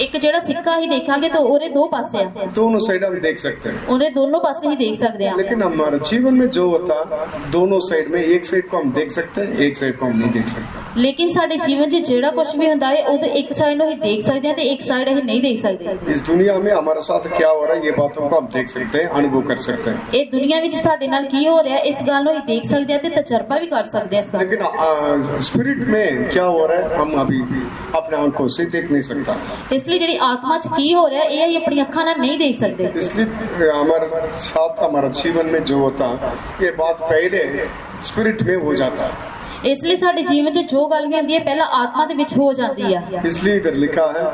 ਇੱਕ ਜਿਹੜਾ ਸਿੱਕਾ ਹੀ ਦੇਖਾਂਗੇ ਤਾਂ ਉਹਦੇ ਦੋ ਪਾਸੇ ਆ, दोनों साइड हम देख सकते हैं। ਉਹਦੇ ਦੋਨੋਂ ਪਾਸੇ ਹੀ ਦੇਖ ਸਕਦੇ ਹਾਂ। लेकिन हमारे जीवन में जो होता दोनों साइड में, एक साइड को हम देख सकते हैं, एक साइड को हम नहीं देख सकते। ਲੇਕਿਨ ਸਾਡੇ ਜੀਵਨ 'ਚ ਜਿਹੜਾ ਕੁਝ ਵੀ ਹੁੰਦਾ ਹੈ ਉਹਦੇ ਇੱਕ ਸਾਈਡ ਨੂੰ ਅਸੀਂ ਦੇਖ ਸਕਦੇ ਹਾਂ ਤੇ ਇੱਕ ਸਾਈਡ ਅਸੀਂ ਨਹੀਂ ਦੇਖ ਸਕਦੇ। इस दुनिया में हमारे साथ क्या हो रहा है ये बातों को हम देख सकते हैं, अनुभव कर सकते हैं। ਇਹ ਦੁਨੀਆ ਵਿੱਚ ਸਾਡੇ ਨਾਲ ਕੀ ਹੋ ਰਿਹਾ ਇਸ ਗੱਲ ਨੂੰ ਅਸੀਂ ਦੇਖ ਸਕਦੇ ਹਾਂ ਤੇ ਤਜਰਬਾ ਵੀ ਕਰ ਸਕਦੇ ਹਾਂ ਇਸ ਗੱਲ। लेकिन स्पिरिट में क्या हो रहा है हम अभी अपने आंखों से देख नहीं सकता। ਇਸ ਲਈ ਜਿਹੜੀ ਆਤਮਾ 'ਚ ਕੀ ਹੋ ਰਿਹਾ ਇਹ ਅਸੀਂ ਆਪਣੀ ਅੱਖਾਂ ਨਾਲ ਨਹੀਂ ਦੇਖ ਸਕਦੇ। इसलिए हमारे साथ हमारे जीवन में जो होता ये बात पहले स्पिरिट में हो जाता है। ਇਸ ਲਈ ਸਾਡੇ ਜੀਵਨ 'ਚ ਜੋ ਗੱਲ ਵੀ ਹੁੰਦੀ ਹੈ ਪਹਿਲਾਂ ਆਤਮਾ ਦੇ ਵਿੱਚ ਹੋ ਜਾਂਦੀ ਆ। इसलिए इधर लिखा है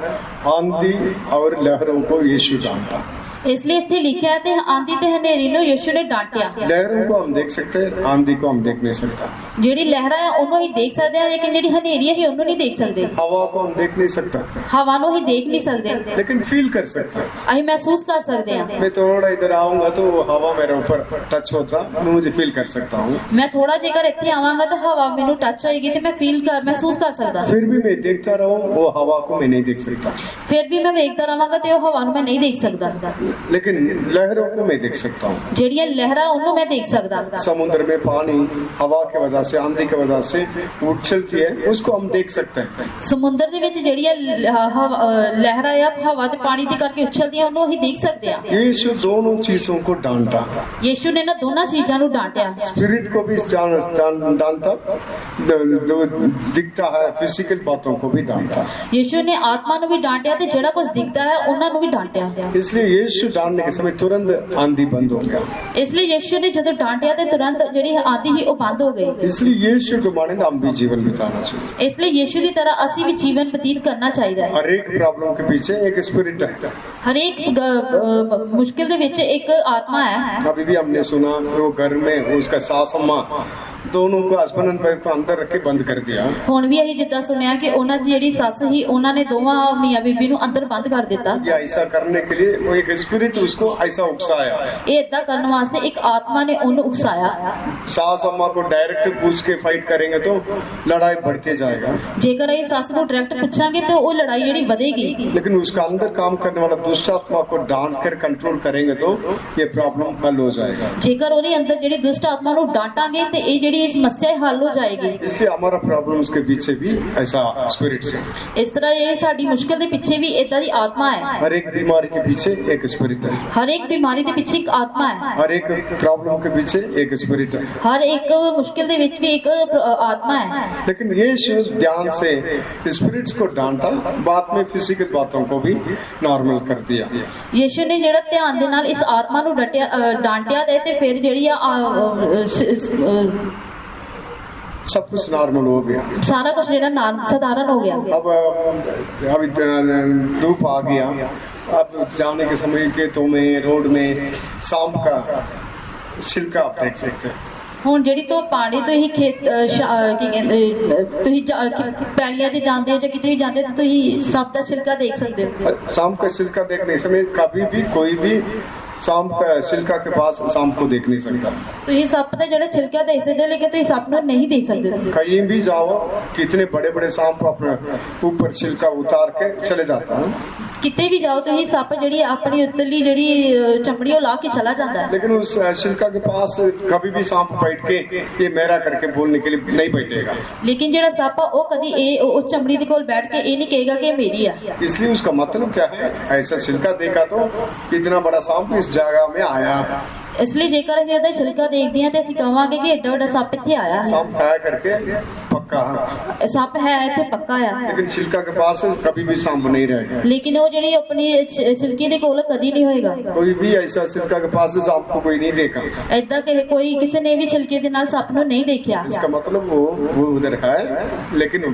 आंधी और लहरों को यीशु डांटा। ਇਸ ਲਈ ਇੱਥੇ ਲਿਖਿਆ ਹੈ ਤੇ ਆਂधी ਤੇ ਹਨੇਰੀ ਨੂੰ ਯਿਸੂ ਨੇ ਡਾਂਟਿਆ। लहरों को हम देख सकते हैं, आंधी को हम देख नहीं सकता। ਜਿਹੜੀ ਲਹਿਰਾਂ ਹੈ ਉਹਨੂੰ ਹੀ ਦੇਖ ਸਕਦੇ ਹਾਂ ਲੇਕਿन ਜਿਹੜੀ ਹਨੇਰੀ ਹੈ ਉਹਨੂੰ ਨਹੀਂ ਦੇਖ ਸਕਦੇ। हवा को हम देख नहीं सकता, ਹਵਾ ਨੂੰ ਹੀ ਦੇਖ ਨਹੀਂ ਸਕਦੇ लेकिन फील कर सकते हैं। ਅਸੀਂ ਮਹਿਸੂਸ ਕਰ ਸਕਦੇ ਹਾਂ। मैं थोड़ा इधर आऊंगा तो हवा मेरे ऊपर टच होता, मैं मुझे फील कर सकता हूँ। ਮੈਂ ਥੋੜਾ ਜੇਕਰ ਇੱਥੇ ਆਵਾਂਗਾ ਤਾਂ ਹਵਾ ਮੈਨੂੰ ਟੱਚ ਹੋਏਗੀ ਤੇ ਮੈਂ ਮਹਿਸੂਸ ਕਰ ਸਕਦਾ। फिर भी मैं देखता रहूं वो हवा को मैं नहीं देख सकता। ਫਿਰ ਵੀ ਮੈਂ ਵੇਖਦਾ ਰਹਾਂਗਾ ਤੇ ਉਹ ਹਵਾ ਨੂੰ ਮੈਂ ਨਹੀਂ ਦੇਖ ਸਕਦਾ। लेकिन लहरों को मैं देख सकता हूँ। ਜਿਹੜੀਆਂ ਲਹਿਰਾਂ ਉਹਨੂੰ मैं देख सकदा। समुद्र में पानी हवा की वजह से, आंधी की वजह से उछलती है, उसको हम देख सकते हैं। ਸਮੁੰਦਰ ਦੇ ਵਿੱਚ ਜਿਹੜੀਆਂ ਲਹਿਰਾਂ ਆ ਹਵਾ ਤੇ ਪਾਣੀ ਦੇ ਕਰਕੇ ਉਛਲਦੀਆਂ ਉਹਨੂੰ ਅਸੀਂ ਦੇਖ ਸਕਦੇ ਆ। यीशु दोनों चीजों को डांटा। ਯीशु ने ना ਦੋਨਾਂ ਚੀਜ਼ਾਂ ਨੂੰ ਡਾਂਟਿਆ। स्पिरिट को भी डांटा, जो दिखता है फिजिकल बातों को भी डांटा। ਯीशु ने आत्मा ਨੂੰ ਵੀ ਡਾਂਟਿਆ ਤੇ ਜਿਹੜਾ ਕੁਝ ਦਿਖਦਾ ਹੈ ਉਹਨਾਂ ਨੂੰ ਵੀ ਡਾਂਟਿਆ। इसलिए यीशु डांटने के समय तुरंत आंधी बंद हो गया। ਇਸ ਲਈ ਯीशु ने ਜਦੋਂ ਡਾਂਟਿਆ ਤੇ ਤੁਰੰਤ ਜਿਹੜੀ ਆਂधी ਸੀ ਉਹ ਬੰਦ ਹੋ ਗਈ। इसलिए यीशु को माने हम भी जीवन बिताना चाहिए। ਇਸ ਲਈ ਯीशु ਦੀ ਤਰ੍ਹਾਂ ਅਸੀਂ ਵੀ ਜੀਵਨ ਬਤੀਤ ਕਰਨਾ ਚਾਹੀਦਾ ਹੈ। हर एक प्रॉब्लम के पीछे एक स्पिरिट है। ਹਰੇਕ ਮੁਸ਼ਕਿਲ ਦੇ ਵਿੱਚ ਇੱਕ ਆਤमा है। अभी भी हमने सुना वो घर में उसका सास अम्मा दोनों को हस्बैंड एंड वाइफ को अंदर रख के बंद कर दिया। ਹੁਣ ਵੀ ਅਸੀਂ ਜਿੱਦਾਂ ਸੁਣਿਆ ਕਿ ਉਹਨਾਂ ਦੀ ਜਿਹੜੀ ਸੱਸ ਸੀ ਉਹਨਾਂ ਨੇ ਦੋਵਾਂ ਮੀਆਂ ਬੀਬੀ ਨੂੰ ਅੰਦਰ ਬੰਦ ਕਰ ਦਿੱਤਾ। या ऐसा करने के लिए वो एक स्पिरिट उसको ऐसा उकसाया। ਇਹ ਏਦਾਂ ਕਰਨ ਵਾਸਤੇ ਇੱਕ ਆਤਮਾ ਨੇ ਉਹਨੂੰ ਉਕਸਾਇਆ। सास अम्मा को डायरेक्ट पूछ के फाइट करेंगे तो लड़ाई बढ़ते जाएगा। ਜੇਕਰ ਅਸੀਂ ਸੱਸ ਨੂੰ ਡਾਇਰੈਕਟ ਪੁੱਛਾਂਗੇ ਤੇ ਉਹ ਲੜਾਈ ਜਿਹੜੀ ਵਧੇਗੀ। लेकिन उसका अंदर काम करने वाला दुष्ट आत्मा को डांट कर कंट्रोल करेंगे तो ये प्रॉब्लम हल हो जाएगा। ਜੇਕਰ ਉਹਦੇ ਅੰਦਰ ਜਿਹੜੀ ਦੁਸ਼ਟ ਆਤਮਾ ਨੂੰ ਡਾਂਟਾਂਗੇ ਤੇ ਇਹ ਜਿਹੜੀ ਸਮੱਸਿਆ ਹੈ ਹੱਲ ਹੋ ਜਾਏਗੀ। इसलिए हमारा प्रॉब्लम के पीछे भी ऐसा स्पिरिट से। ਇਸ ਤਰ੍ਹਾਂ ਜਿਹੜੀ ਸਾਡੀ ਮੁਸ਼ਕਿਲ ਦੇ ਪਿੱਛੇ ਵੀ ਏਦਾਂ ਦੀ ਆਤਮਾ ਹੈ। हर एक बीमारी के पीछे एक स्पिरिट है। ਹਰ ਇੱਕ ਬਿਮਾਰੀ ਦੇ ਪਿੱਛੇ ਇੱਕ ਆਤਮਾ ਹੈ। हर एक प्रॉब्लम के पीछे एक स्पिरिट है। ਹਰ ਇੱਕ ਮੁਸ਼ਕਿਲ ਦੇ ਵਿੱਚ ਵੀ ਇੱਕ ਆਤਮਾ ਹੈ। लेकिन यीशु ध्यान से स्पिरिट्स को डांटा, बाद में फिजिकल बातों को भी नॉर्मल कर दिया। ਯीशु ਨੇ ਜਿਹੜਾ ਧਿਆਨ ਦੇ ਨਾਲ ਇਸ ਆਤਮਾ ਨੂੰ ਡਾਂਟਿਆ ਤੇ ਫਿਰ ਜਿਹੜੀ ਆ सब कुछ नॉर्मल हो गया। ਸਾਰਾ ਕੁਝ ਜਿਹੜਾ ਸਧਾਰਨ ਹੋ ਗਿਆ। अब अभी धूप आ गया, अब जाने के समय खेतों में, रोड में शाम का छिलका आप देख सकते हैं। ਹੁਣ ਜਿਹੜੀ ਤੋਂ ਪਾਣੀ ਤੋਂ ਹੀ ਖੇਤ ਕੀ ਕਹਿੰਦੇ ਤੁਸੀਂ ਪੈਲੀਆਂ 'ਚ ਜਾਂਦੇ ਹੋ ਜਾਂ ਕਿਤੇ ਵੀ ਜਾਂਦੇ ਹੋ ਤਾਂ ਤੁਸੀਂ ਸੱਪ ਦਾ ਛਿਲਕਾ ਦੇਖ ਸਕਦੇ ਹੋ। शाम का छिलका देखने समय कभी भी कोई भी शाम का छिलका के पास शाम को देख नहीं सकता। ਤੁਸੀਂ ਸੱਪ ਦਾ ਜਿਹੜਾ ਛਿਲਕਾ ਦੇਖ ਸਕਦੇ ਹੋ ਲੇਕਿन ਤੁਸੀਂ ਸੱਪ ਨੂੰ नहीं देख सकते। कहीं भी जाओ, कितने बड़े बड़े सांप अपने ऊपर छिलका उतार के चले जाता है। ਕਿਤੇ ਵੀ ਜਾਓ ਤੁਸੀਂ ਸੱਪ ਜਿਹੜੀ ਆਪਣੀ ਉੱਤਲੀ ਜਿਹੜੀ ਚਮੜੀ ਉਹ ਲਾ ਕੇ ਚਲਾ ਜਾਂਦਾ ਹੈ। लेकिन उस छिलका के पास कभी भी सांप बैठ के ये मेरा करके बोलने के लिए नहीं बैठेगा। ਲੇਕਿन ਜਿਹੜਾ ਸੱਪ ਆ ਉਹ ਕਦੀ ਇਹ ਉਸ ਚਮੜੀ ਦੇ ਕੋਲ ਬੈਠ ਕੇ ਇਹ ਨਹੀਂ ਕਹੇਗਾ ਕਿ ਇਹ ਮੇਰੀ ਆ। इसलिए उसका मतलब क्या है, ऐसा छिलका देखा तो इतना बड़ा सांप इस जगह में आया। ਇਸ ਲਈ ਜੇਕਰ ਅਸੀਂ ਉਹਦਾ ਛਿਲਕਾ ਦੇਖਦੇ ਹਾਂ ਤੇ ਅਸੀਂ ਕਹਾਂਗੇ ਕਿ ਏਡਾ ਵੱਡਾ ਸੱਪ ਇੱਥੇ ਆਇਆ ਹੈ। सांप आया करके पक्का है। ਸੱਪ ਹੈ ਇੱਥੇ ਪੱਕਾ ਆ। लेकिन छिलका के पास कभी भी सांप नहीं रहेगा। ਲੇਕਿਨ ਉਹ ਜਿਹੜੀ ਆਪਣੀ ਛਿਲਕੇ ਦੇ ਕੋਲ ਕਦੀ ਨਹੀਂ ਹੋਏਗਾ। कोई भी ऐसा छिलका के पास सांप को कोई नहीं देखा। ਏਦਾਂ ਕਿ ਕੋਈ ਕਿਸੇ ਨੇ ਵੀ ਛਿਲਕੇ ਦੇ ਨਾਲ ਸੱਪ ਨੂੰ नहीं देखा। इसका मतलब वो उधर है, लेकिन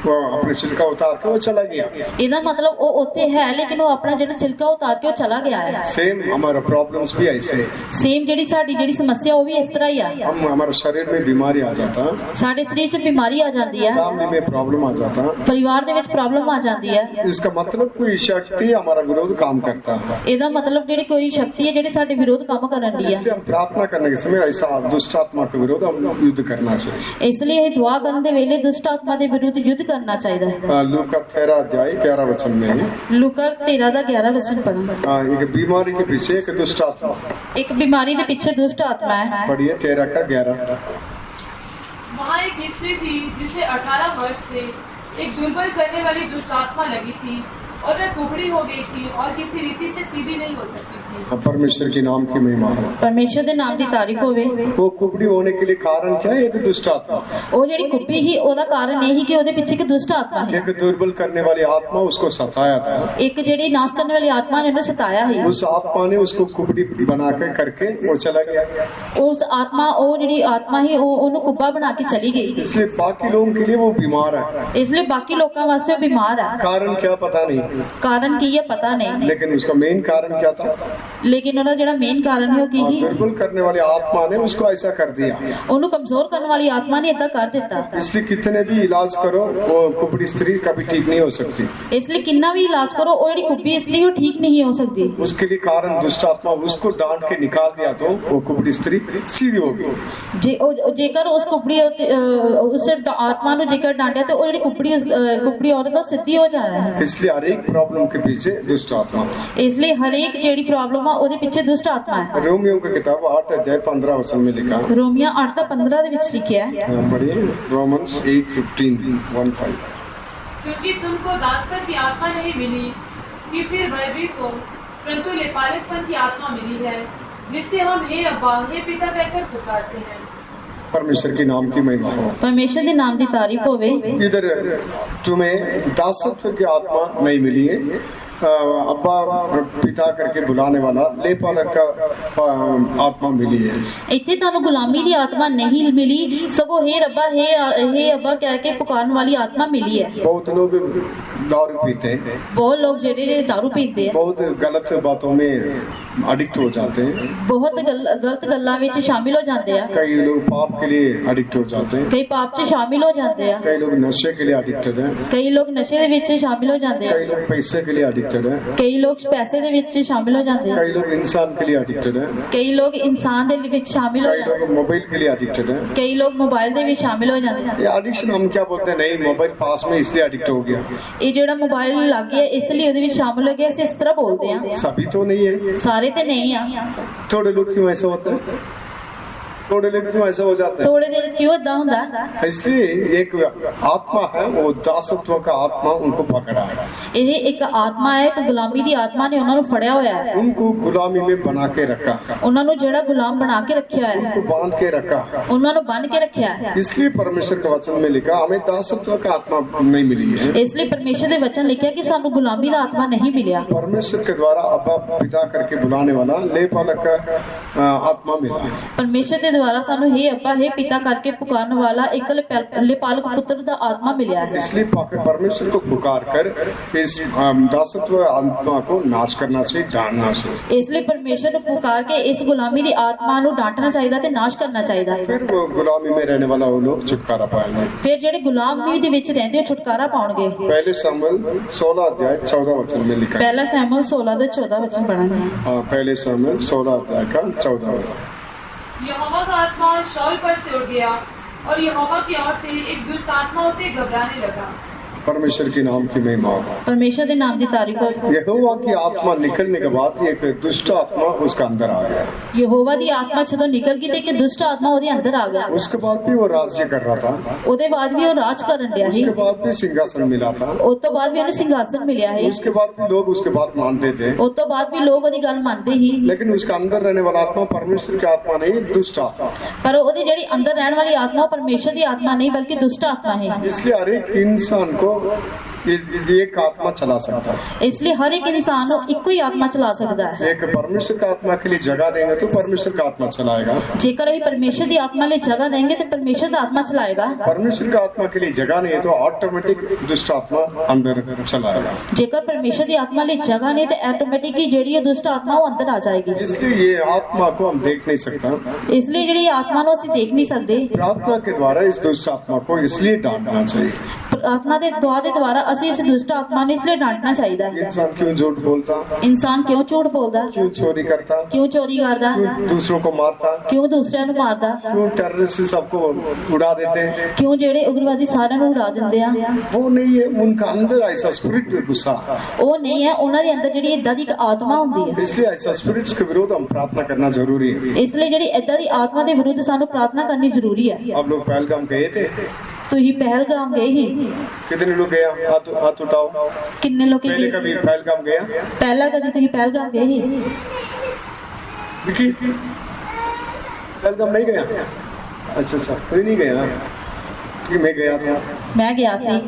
वो अपने छिलका उतार के वो चला गया। ਇਹਦਾ ਮਤਲਬ ਉਹ ਉੱਥੇ ਹੈ ਲੇਕਿਨ ਉਹ ਆਪਣਾ ਜਿਹੜਾ ਛਿਲਕਾ ਉਤਾਰ ਕੇ ਉਹ ਚਲਾ ਗਿਆ ਹੈ। सेम हमारा प्रॉब्लम्स भी ऐसे है। ਸੇਮ ਜਿਹੜੀ ਸਾਡੀ ਜਿਹੜੀ ਸਮੱਸਿਆ ਉਹ ਵੀ ਇਸ ਤਰ੍ਹਾਂ ਹੀ ਆ। हम हमारे शरीर में बीमारी आ जाता, ਸਾਡੇ ਸਰੀਰ 'ਚ ਬਿਮਾਰੀ ਆ ਜਾਂਦੀ ਹੈ, फैमिली में प्रॉब्लम आ जाता। ਪਰਿਵਾਰ ਦੇ ਵਿੱਚ ਪ੍ਰੋਬਲਮ ਆ ਜਾਂਦੀ ਹੈ। इसका मतलब कोई शक्ति हमारा विरोध काम करता है। ਇਹਦਾ ਮਤਲਬ ਜਿਹੜੀ ਕੋਈ ਸ਼ਕਤੀ ਹੈ ਜਿਹੜੀ ਸਾਡੇ ਵਿਰੋਧ ਕੰਮ ਕਰਨ ਦੀ ਹੈ। इसलिए हम प्रार्थना करने के समय ऐसा दुष्ट आत्मा के विरोध हम युद्ध करना चाहिए। ਇਸ ਲਈ ਇਹ ਦੁਆ ਕਰਨ ਦੇ ਵੇਲੇ ਦੁਸ਼ਟ ਆਤਮਾ ਦੇ ਵਿਰੁੱਧ ਯੁੱਧ ਕਰਨਾ ਚਾਹੀਦਾ ਹੈ। लूका 13 अध्याय 11 वचन में ਲੂਕਾ 13 ਦਾ 11 ਵਚਨ ਪੜ੍ਹੋ। एक बीमारी के पीछे एक दुष्ट आत्मा। ਇੱਕ ਬਿਮਾਰੀ ਦੇ ਪਿੱਛੇ ਦੁਸ਼ਟ ਆਤਮਾ ਹੈ। पढ़िए 13 का 11। वहाँ एक स्त्री थी जिसे 18 वर्ष से एक दुर्बल करने वाली दुष्ट आत्मा लगी थी और वह कुबड़ी हो गई थी और किसी रीति से सीधी नहीं हो सकती थी। परमेश्वर के नाम की महिमा हो। ਪਰਮੇਸ਼ਰ ਦੇ ਨਾਮ ਦੀ ਤਾਰੀਫ ਹੋਵੇ। वो कुबड़ी होने के लिए कारण क्या है? एक दुष्ट आत्मा। ਉਹ ਜਿਹੜੀ ਕੁੱਪੀ ਸੀ ਉਹਦਾ ਕਾਰਨ ਇਹ ਸੀ ਕਿ ਉਹਦੇ ਪਿੱਛੇ ਇੱਕ ਦੁਸ਼ਟ ਆਤਮਾ ਹੈ। एक दुर्बल करने वाली आत्मा उसको सताया था। ਇੱਕ ਜਿਹੜੀ ਨਾਸ਼ ਕਰਨ ਵਾਲੀ ਆਤਮਾ ਨੇ ਉਹਨੂੰ ਸਤਾਇਆ ਸੀ। उस आत्मा ने उसको कुबड़ी बना के करके वो चला गया। ਉਸ ਆਤਮਾ ਉਹ ਜਿਹੜੀ ਆਤਮਾ ਸੀ ਉਹ ਉਹਨੂੰ ਕੁੱਬਾ ਬਣਾ ਕੇ ਚਲੀ ਗਈ। इसलिए बाकी लोगों के लिए वो बीमार है। ਇਸ ਲਈ ਬਾਕੀ ਲੋਕਾਂ ਵਾਸਤੇ ਉਹ ਬਿਮਾਰ ਹੈ। कारण क्या पता नहीं, ਕਾਰਨ ਕੀ ਹੈ ਪਤਾ ਨਹੀਂ, लेकिन उसका मेन कारण क्या था? ਲੇਕਿਨ ਉਹਦਾ ਜਿਹੜਾ ਮੇਨ ਕਾਰਨ ਹੈ ਉਹ ਕੀ ਸੀ? दुर्बल करने वाली आत्मा ने उसको ऐसा कर दिया। ਉਹਨੂੰ ਕਮਜ਼ੋਰ ਕਰਨ ਵਾਲੀ ਆਤਮਾ ਨੇ ਏਦਾਂ ਕਰ ਦਿੱਤਾ। इसलिए कितने भी इलाज करो वो कुबड़ी स्त्री कभी ठीक नहीं हो सकती। ਇਸ ਲਈ ਕਿੰਨਾ ਵੀ ਇਲਾਜ ਕਰੋ ਉਹ ਜਿਹੜੀ ਕੁੱਬੀ ਇਸਤਰੀ ਉਹ ਠੀਕ ਨਹੀਂ ਹੋ ਸਕਦੀ। उसके लिए कारण दुष्ट आत्मा उसको डांट के निकाल दिया तो वो कुबड़ी स्त्री सीधी हो गई। ਜੇਕਰ ਉਸ ਕੁੱਬੜੀ ਉਸ ਆਤਮਾ ਨੂੰ ਜੇਕਰ ਡਾਂਟਿਆ ਤੇ ਉਹ ਜਿਹੜੀ ਕੁੱਬੜੀ ਔਰਤ ਉਹ ਸਿੱਧੀ ਹੋ ਜਾਣਾ ਹੈ। इसलिए हर एक प्रॉब्लम के पीछे दुष्ट आत्मा। ਇਸ ਲਈ ਹਰੇਕ ਜਿਹੜੀ ਪ੍ਰੋਬਲਮ ਪ੍ਰੋਬਲਮ ਆ ਉਹਦੇ ਪਿੱਛੇ ਦੁਸ਼ਟ ਆਤਮਾ ਹੈ। रोमियो की किताब 8 अध्याय 15 वचन में लिखा। ਰੋਮੀਆਂ 8:15 ਦੇ ਵਿੱਚ ਲਿਖਿਆ ਹੈ। हाँ, पढ़िए रोमन्स 8:15 क्योंकि तुमको दासत्व की आत्मा नहीं मिली कि फिर भयभीत हो, परंतु लेपालकपन की आत्मा मिली है, जिससे हम हे अब्बा हे पिता कहकर पुकारते हैं। परमेश्वर के नाम की महिमा हो। ਪਰਮੇਸ਼ਰ ਦੇ ਨਾਮ ਦੀ ਤਾਰੀਫ ਹੋਵੇ। इधर तुम्हें दासत्व की आत्मा नहीं मिली है, अब्बा पिता करके बुलाने वाला लेपालक का आत्मा मिली है। ਇੱਥੇ ਤੁਹਾਨੂੰ ਗੁਲਾਮੀ ਦੀ ਆਤਮਾ ਨਹੀਂ ਮਿਲੀ, ਸਗੋਂ हे रब्बा हे अब्बा ਕਹਿ ਕੇ ਪੁਕਾਰਨ ਵਾਲੀ ਆਤਮਾ ਮਿਲੀ ਹੈ। बहुत लोग दारू पीते हैं, ਬਹੁਤ ਲੋਕ ਜਿਹੜੇ दारू ਪੀਂਦੇ ਆ, बहुत गलत बातों में एडिक्ट हो जाते हैं, ਬਹੁਤ ਗਲਤ ਗੱਲਾਂ ਵਿੱਚ ਸ਼ਾਮਿਲ ਹੋ ਜਾਂਦੇ ਆ, कई लोग पाप के लिए एडिक्ट हो जाते हैं, ਕਈ ਪਾਪ 'ਚ ਸ਼ਾਮਿਲ ਹੋ ਜਾਂਦੇ ਆ, कई लोग नशे के लिए एडिक्टेड हैं, ਕਈ ਲੋਕ ਨਸ਼ੇ ਦੇ ਵਿੱਚ ਸ਼ਾਮਿਲ ਹੋ ਜਾਂਦੇ ਆ, कई लोग पैसे के लिए एडिक्टेड हैं, ਕਈ ਲੋਕ ਪੈਸੇ ਦੇ ਵਿੱਚ ਸ਼ਾਮਿਲ ਹੋ ਜਾਂਦੇ ਆ, कई लोग इंसान के लिए एडिक्टेड हैं, ਕਈ ਲੋਕ ਇਨਸਾਨ ਦੇ ਵਿੱਚ ਸ਼ਾਮਿਲ ਹੋ कई ਜਾਂਦੇ लोग मोबाइल के लिए एडिक्टेड हैं। ਆ, ਕਈ ਲੋਕ ਮੋਬਾਈਲ ਦੇ ਵਿੱਚ ਸ਼ਾਮਿਲ ਹੋ ਜਾਂਦੇ ਆ। ये एडिक्शन हम क्या बोलते हैं, नहीं मोबाइल पास में इसलिए एडिक्ट हो गया। ਇਹ ਜਿਹੜਾ ਮੋਬਾਈਲ ਲੱਗ ਗਿਆ ਇਸ ਲਈ ਉਹਦੇ ਵਿੱਚ ਸ਼ਾਮਿਲ ਹੋ ਗਿਆ, ਅਸੀਂ ਇਸ ਤਰ੍ਹਾਂ ਬੋਲਦੇ ਆ। सभी तो नहीं है, ਸਾਰੇ ਤੇ ਨਹੀਂ ਆ, थोड़े लोग क्यों ऐसा होता है, थोड़े लोग क्यों ऐसा हो जाता ਥੋੜੇ ਦਿਨ ਕਿਉਂ ਏਦਾਂ ਹੁੰਦਾ? है। इसलिए एक आत्मा है, वो दासत्व का आत्मा उनको पकड़ा है, ਇਹ ਇੱਕ ਆਤਮਾ ਹੈ, ਇੱਕ ਗੁਲਾਮੀ ਦੀ ਆਤਮਾ ਨੇ ਉਹਨਾਂ ਨੂੰ ਫੜਿਆ ਹੋਇਆ ਹੈ, उनको गुलामी में बना के रखा, ਉਹਨਾਂ ਨੂੰ ਜਿਹੜਾ ਗੁਲਾਮ ਬਣਾ ਕੇ ਰੱਖਿਆ ਹੈ, उनको बांध के रखा। ਉਹਨਾਂ ਨੂੰ ਬੰਨ ਕੇ ਰੱਖਿਆ ਹੈ। इसलिए परमेश्वर के वचन में लिखा हमें दासत्व का आत्मा नहीं मिली है, ਇਸ ਲਈ ਪਰਮੇਸ਼ਰ ਦੇ ਵਚਨ ਲਿਖਿਆ ਕਿ ਸਾਨੂੰ ਗੁਲਾਮੀ ਦਾ ਆਤਮਾ ਨਹੀਂ ਮਿਲਿਆ। परमेश्वर के द्वारा अब्बा पिता करके बुलाने वाला लेपालक का आत्मा मिला है। ਪਰਮੇਸ਼ਰ ਦੇ ਦੁਆਰਾ ਸਾਨੂੰ हे अब्बा हे पिता करके पुकारने वाला एक लेपालक पुत्र ਦਾ आत्मा मिला है। इसलिए परमेश्वर को पुकार कर इस दासत्व आत्मा को नाश करना चाहिए, डांटना चाहिए। ਇਸ ਲਈ ਪਰਮੇਸ਼ਰ ਨੂੰ ਪੁਕਾਰ ਕੇ ਇਸ ਗੁਲਾਮੀ ਦੀ ਆਤਮਾ ਨੂੰ ਡਾਂਟਣਾ ਚਾਹੀਦਾ ਤੇ ਨਾਸ਼ ਕਰਨਾ ਚਾਹੀਦਾ। फिर वो गुलामी में रहने वाला वो लोग छुटकारा पाएंगे। ਫਿਰ ਜਿਹੜੇ ਗੁਲਾਮੀ ਦੇ ਵਿੱਚ ਰਹਿੰਦੇ ਉਹ ਛੁਟਕਾਰਾ ਪਾਉਣਗੇ। पहले सामुएल 16 अध्याय 14 वचन में लिखा है। ਪਹਿਲਾ ਸੈਮੂਅਲ 16 ਦੇ 14 वचन पढ़ेंगे। हाँ, पहले सामुएल 16 अध्याय का 14 वचन। यहोवा का आत्मा शौल पर से उठ गया और यहोवा की ओर से एक दुष्ट आत्मा उसे घबराने लगा। परमेश्वर के नाम की महिमा हो। परमेश्वर के नाम की तारीफ हो। यहोवा की आत्मा निकलने के बाद एक दुष्ट आत्मा उसका अंदर आ गया। यहोवा की आत्मा जदों निकल गई ते एक दुष्ट आत्मा ਉਹਦੇ अंदर आ गया। उसके बाद भी वो राज्य कर रहा था, ਉਹਦੇ ਬਾਅਦ ਵੀ ਉਹ ਰਾਜ ਕਰਨ ਡਿਆ ਸੀ। उसके बाद भी सिंहासन मिला था, ਉਸ ਤੋਂ ਬਾਅਦ ਵੀ ਉਹਨੂੰ ਸਿੰਘਾਸਨ ਮਿਲਿਆ ਹੈ। उसके बाद भी लोग उसके बात मानते थे, ਉਸ ਤੋਂ ਬਾਅਦ ਵੀ ਲੋਕ ਉਹਦੀ ਗੱਲ ਮੰਨਦੇ ਹੀ। लेकिन उसका अंदर रहने वाला आत्मा परमेश्वर की आत्मा नहीं, दुष्ट आत्मा। पर ਉਹਦੀ ਜਿਹੜੀ ਅੰਦਰ ਰਹਿਣ ਵਾਲੀ ਆਤਮਾ ਉਹ ਪਰਮੇਸ਼ਰ ਦੀ ਆਤਮਾ ਨਹੀਂ ਬਲਕਿ ਦੁਸ਼ਟ ਆਤਮਾ ਹੈ। इसलिए हर एक इंसान को एक आत्मा चला सकता है। इसलिए हर एक इंसान इको ही आत्मा चला सकता है। एक परमेश्वर का आत्मा के लिए जगह देंगे तो परमेश्वर का आत्मा चलाएगा। जेकर ਅਸੀਂ परमेश्वर ਦੀ ਆਤਮਾ ਲਈ ਜਗ੍ਹਾ ਦੇंगे तो परमेश्वर ਦਾ आत्मा चलाएगा। परमेश्वर का आत्मा के लिए जगह नहीं है तो ऑटोमेटिक दुष्ट आत्मा अंदर चलाएगा। जेकर परमेश्वर ਦੀ आत्मा ਲਈ जगह नहीं तो ऑटोमेटिक ही ਜਿਹੜੀ दुष्ट आत्मा वो अंदर आ जाएगी। इसलिए ये आत्मा को हम देख नहीं सकता, इसलिए ਜਿਹੜੀ आत्मा ਨੂੰ ਅਸੀਂ देख नहीं सकते। प्रार्थना के द्वारा इस दुष्ट आत्मा को इसलिए डांटना चाहिए। प्रार्थना के दुआ के द्वारा ਅਸੀਂ इस दुष्ट आत्मा ਨੂੰ इसलिए डांटना चाहिए। इंसान क्यों झूठ बोलता, इंसान क्यों झूठ बोलता, क्यों चोरी करता, क्यों चोरी करता, क्यों दूसरों को मारता, क्यों दूसरिਆਂ ਨੂੰ ਮਾਰਦਾ, क्यों टेररिस्ट सबको उड़ा देते, क्यों ਜਿਹੜੇ उग्रवादी ਸਾਰਿਆਂ ਨੂੰ ਉਡਾ ਦਿੰਦੇ ਆ। वो नहीं है, उनका अंदर ऐसा स्पिरिट गुस्सा, ਉਹ ਨਹੀਂ है, ਉਹਨਾਂ ਦੇ ਅੰਦਰ ਜਿਹੜੀ ਇਦਾਂ ਦੀ ਇੱਕ ਆਤਮਾ ਹੁੰਦੀ ਹੈ। इसलिए ऐसा स्पिरिट्स के विरोध हम प्रार्थना करना जरूरी है। ਇਸ ਲਈ ਜਿਹੜੀ ਇਦਾਂ ਦੀ ਆਤਮਾ ਦੇ ਵਿਰੁੱਧ ਸਾਨੂੰ ਪ੍ਰਾਰਥਨਾ ਕਰਨੀ ਜ਼ਰੂਰੀ ਹੈ। आप लोग पहलगाम गए थे, ਤੁਸੀਂ ਪਹਿਲਗਾਮ गए ही? कितने लोग गया, हाथ उठाओ। किन्ने लोग पहले गए? कभी पहलगाम गया, ਪਹਿਲਾਂ ਕਦੀ ਤੁਸੀਂ ਪਹਿਲਗਾਮ गए ही? विकी पहलगाम नहीं गया? अच्छा, कोई नहीं गया कि मैं गया था। मैं गया सी।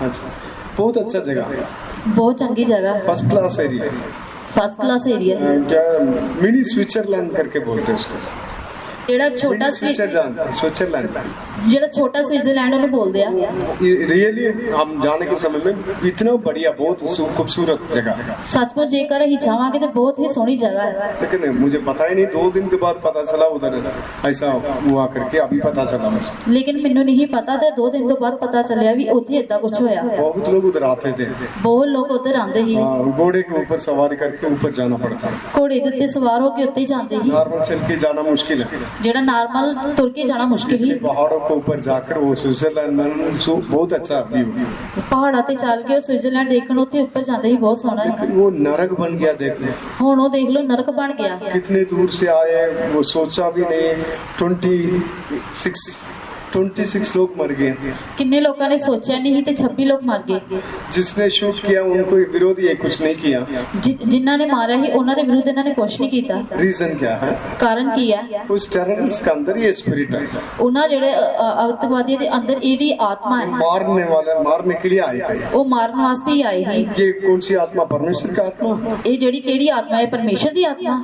अच्छा, बहुत अच्छा जगह, बहुत चंगी जगह, first class area, first class area. क्या मिनी स्विट्जरलैंड करके बोलते हैं उसको, ਜਿਹੜਾ ਛੋਟਾ स्विट्जरलैंड, ਜਿਹੜਾ ਛੋਟਾ स्विट्जरलैंड ਉਹਨੂੰ ਬੋਲਦੇ ਆ। रियली हम जाने के समय में इतना बढ़िया, बहुत खूबसूरत जगह है। सचमुच जेकर ਅਸੀਂ ਜਾਵਾਂਗੇ ਤੇ ਬਹੁਤ ਹੀ ਸੋਹਣੀ ਜਗ੍ਹਾ ਹੈ। लेकिन मुझे पता ही नहीं, 2 दिन के बाद पता चला उधर ऐसा हुआ करके, अभी पता चला मुझे। लेकिन ਮੈਨੂੰ ਨਹੀਂ ਪਤਾ ਤੇ 2 ਦਿਨ ਤੋਂ ਬਾਅਦ ਪਤਾ ਚੱਲਿਆ ਵੀ ਉੱਥੇ ਏਦਾਂ ਕੁਝ ਹੋਇਆ। बहुत लोग उधर आते थे, ਬਹੁਤ ਲੋਕ ਉੱਧਰ ਆਉਂਦੇ ਸੀ। घोड़े के ऊपर सवारी करके ऊपर जाना पड़ता है, ਘੋੜੇ ਦੇ ਉੱਤੇ ਸਵਾਰ ਹੋ ਕੇ ਉੱਤੇ ਹੀ ਜਾਂਦੇ ਸੀ। नॉर्मल चल के जाना मुश्किल है। ਜਿਹੜਾ ਨਾਰਮਲ ਤੁਰ ਕੇ ਜਾਣਾ ਮੁਸ਼ਕਿਲ ਹੀ पहाड़ों के ऊपर जाकर वो स्विट्जरलैंड में बहुत अच्छा व्यू, ਪਹਾੜਾਂ ਤੇ ਚੱਲ ਕੇ ਉਹ ਸਵਿਟਜ਼ਰਲੈਂਡ ਦੇਖਣ ਉੱਥੇ ਉੱਪਰ ਜਾਂਦੇ ਹੀ ਬਹੁਤ ਸੋਹਣਾ ਹੈ लेकिन वो नरक बन गया देखने। ਹੁਣ ਉਹ ਦੇਖ ਲਓ ਨਰਕ ਬਣ ਗਿਆ कितने दूर से आए वो सोचा भी नहीं। 26 लोग मर गए। ਕਿੰਨੇ ਲੋਕਾਂ ਨੇ ਸੋਚਿਆ ਨਹੀਂ ਤੇ 26 ਲੋਕ ਮਰ ਗਏ जिसने शूट किया उनको विरोधी कुछ नहीं किया। ਜਿਨ੍ਹਾਂ ਨੇ ਮਾਰਿਆ ਸੀ ਉਹਨਾਂ ਦੇ ਵਿਰੁੱਧ ਇਹਨਾਂ ਨੇ ਕੁਝ ਨਹੀਂ ਕੀਤਾ रीजन क्या है? ਕਾਰਨ ਕੀ ਹੈ उस टेररिस्ट के अंदर ये स्पिरिट है, ਉਹਨਾਂ ਜਿਹੜੇ ਆਤੰਕਵਾਦੀਆਂ ਦੇ ਅੰਦਰ ਇਹਦੀ ਆਤਮਾ ਹੈ मारने के लिए आए थे। ਉਹ ਮਾਰਨ ਵਾਸਤੇ ਹੀ ਆਏ ਹੈ ये कौन सी आत्मा? परमेश्वर की आत्मा। ਇਹ ਜਿਹੜੀ ਕਿਹੜੀ ਆਤਮਾ ਹੈ ਪਰਮੇਸ਼ਰ ਦੀ ਆਤਮਾ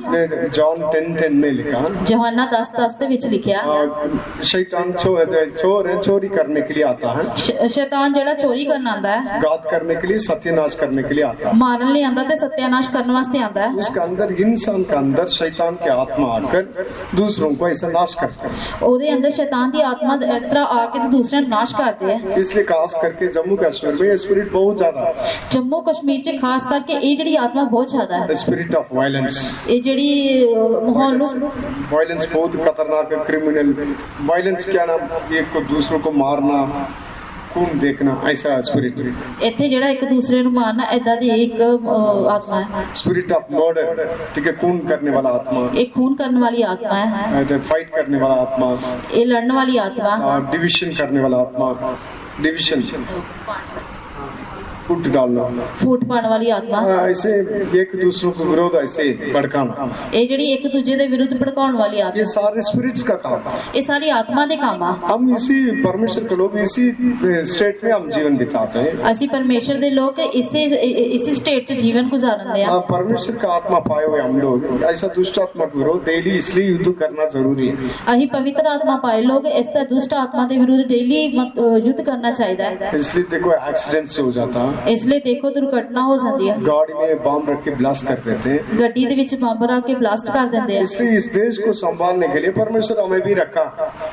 जॉन 10:10 में लिखा, ਯਹੋਨਾ 10:10 ਦੇ ਵਿੱਚ ਲਿਖਿਆ शैतान चोरी करने के लिए आता है, ਸ਼ੈਤਾਨ ਜਿਹੜਾ ਚੋਰੀ ਕਰਨ ਆਂਦਾ ਹੈ घात करने के लिए, सत्यानाश करने के लिए आता है। ਮਾਰਨ ਲਈ ਆਂਦਾ ਤੇ ਸਤਿਆਨਾਸ਼ ਕਰਨ ਵਾਸਤੇ ਆਂਦਾ ਹੈ उसके अंदर इंसान के अंदर शैतान की आत्मा आकर दूसरों को ऐसा नाश करता है। ਉਹਦੇ ਅੰਦਰ ਸ਼ੈਤਾਨ ਦੀ ਆਤਮਾ ਇਸ ਤਰ੍ਹਾਂ ਆ ਕੇ ਤੇ ਦੂਸਰਿਆਂ ਨੂੰ ਨਾਸ਼ ਕਰਦੇ ਆ इसलिए खास करके जम्मू कश्मीर में स्पिरिट बहुत ज्यादा है, ਜੰਮੂ ਕਸ਼ਮੀਰ 'ਚ ਖਾਸ ਕਰਕੇ ਇਹ ਜਿਹੜੀ ਆਤਮਾ ਬਹੁਤ ਜ਼ਿਆਦਾ ਹੈ स्पिरिट ऑफ वायलेंस। ਇਹ ਜਿਹੜੀ ਮਾਹੌਲ ਨੂੰ वायलेंस बहुत खतरनाक है। क्रिमिनल वायलेंस क्या नाम? एक को दूसरों को मारना, खून देखना, ऐसा स्पिरिट है। ਇੱਥੇ ਜਿਹੜਾ ਇੱਕ ਦੂਸਰੇ ਨੂੰ ਮਾਰਨਾ ਏਦਾਂ ਦੀ ਇੱਕ ਆਤਮਾ ਹੈ स्पिरिट ऑफ मर्डर, ठीक है, खून करने वाला आत्मा, ਇਹ ਖੂਨ ਕਰਨ ਵਾਲੀ ਆਤਮਾ ਹੈ फाइट करने वाला आत्मा, ਇਹ ਲੜਨ ਵਾਲੀ ਆਤਮਾ डिविजन करने वाला आत्मा, डिविजन, फुट डालना, ਫੂਟ ਪਾਉਣ ਵਾਲੀ ਆਤਮਾ ऐसे एक दूसरों को विरोध ऐसे भड़काना, ਇਹ ਜਿਹੜੀ ਇੱਕ ਦੂਜੇ ਦੇ ਵਿਰੁੱਧ ਭੜਕਾਉਣ ਵਾਲੀ ये ਆਤਮਾ सारे स्पिरिट्स का काम है। ਇਹ ਸਾਰੀ ਆਤਮਾ ਦੇ ਕੰਮ ਆ हम इसी परमेश्वर के लोग इसी स्टेट में हम जीवन बिताते हैं। ਅਸੀਂ ਪਰਮੇਸ਼ਰ ਦੇ ਲੋਕ ਇਸੇ ਸਟੇਟ 'ਚ ਜੀਵਨ ਗੁਜ਼ਾਰਦੇ ਆ परमेश्वर का आत्मा पाए हुए हम लोग ऐसा दुष्ट आत्मा के विरोध डेली इसलिए युद्ध करना जरूरी है। ਅਸੀਂ ਪਵਿੱਤਰ ਆਤਮਾ ਪਾਏ ਲੋਕ ਇਸ ਤਰ੍ਹਾਂ ਦੁਸ਼ਟ ਆਤਮਾ ਦੇ ਵਿਰੁੱਧ ਡੇਲੀ ਯੁੱਧ ਕਰਨਾ ਚਾਹੀਦਾ ਹੈ इसलिए देखो एक्सीडेंट से हो जाता, ਇਸ ਲਈ ਦੇਖੋ ਦੁਰਘਟਨਾ ਹੋ ਜਾਂਦੀ ਹੈ गाड़ी में बम रख के ब्लास्ट कर देते हैं। ਗੱਡੀ ਦੇ ਵਿੱਚ ਬੰਬ ਰੱਖ ਕੇ ਬਲਾਸਟ ਕਰ ਦਿੰਦੇ ਆ इसलिए इस देश को संभालने के लिए परमेश्वर हमें भी रखा।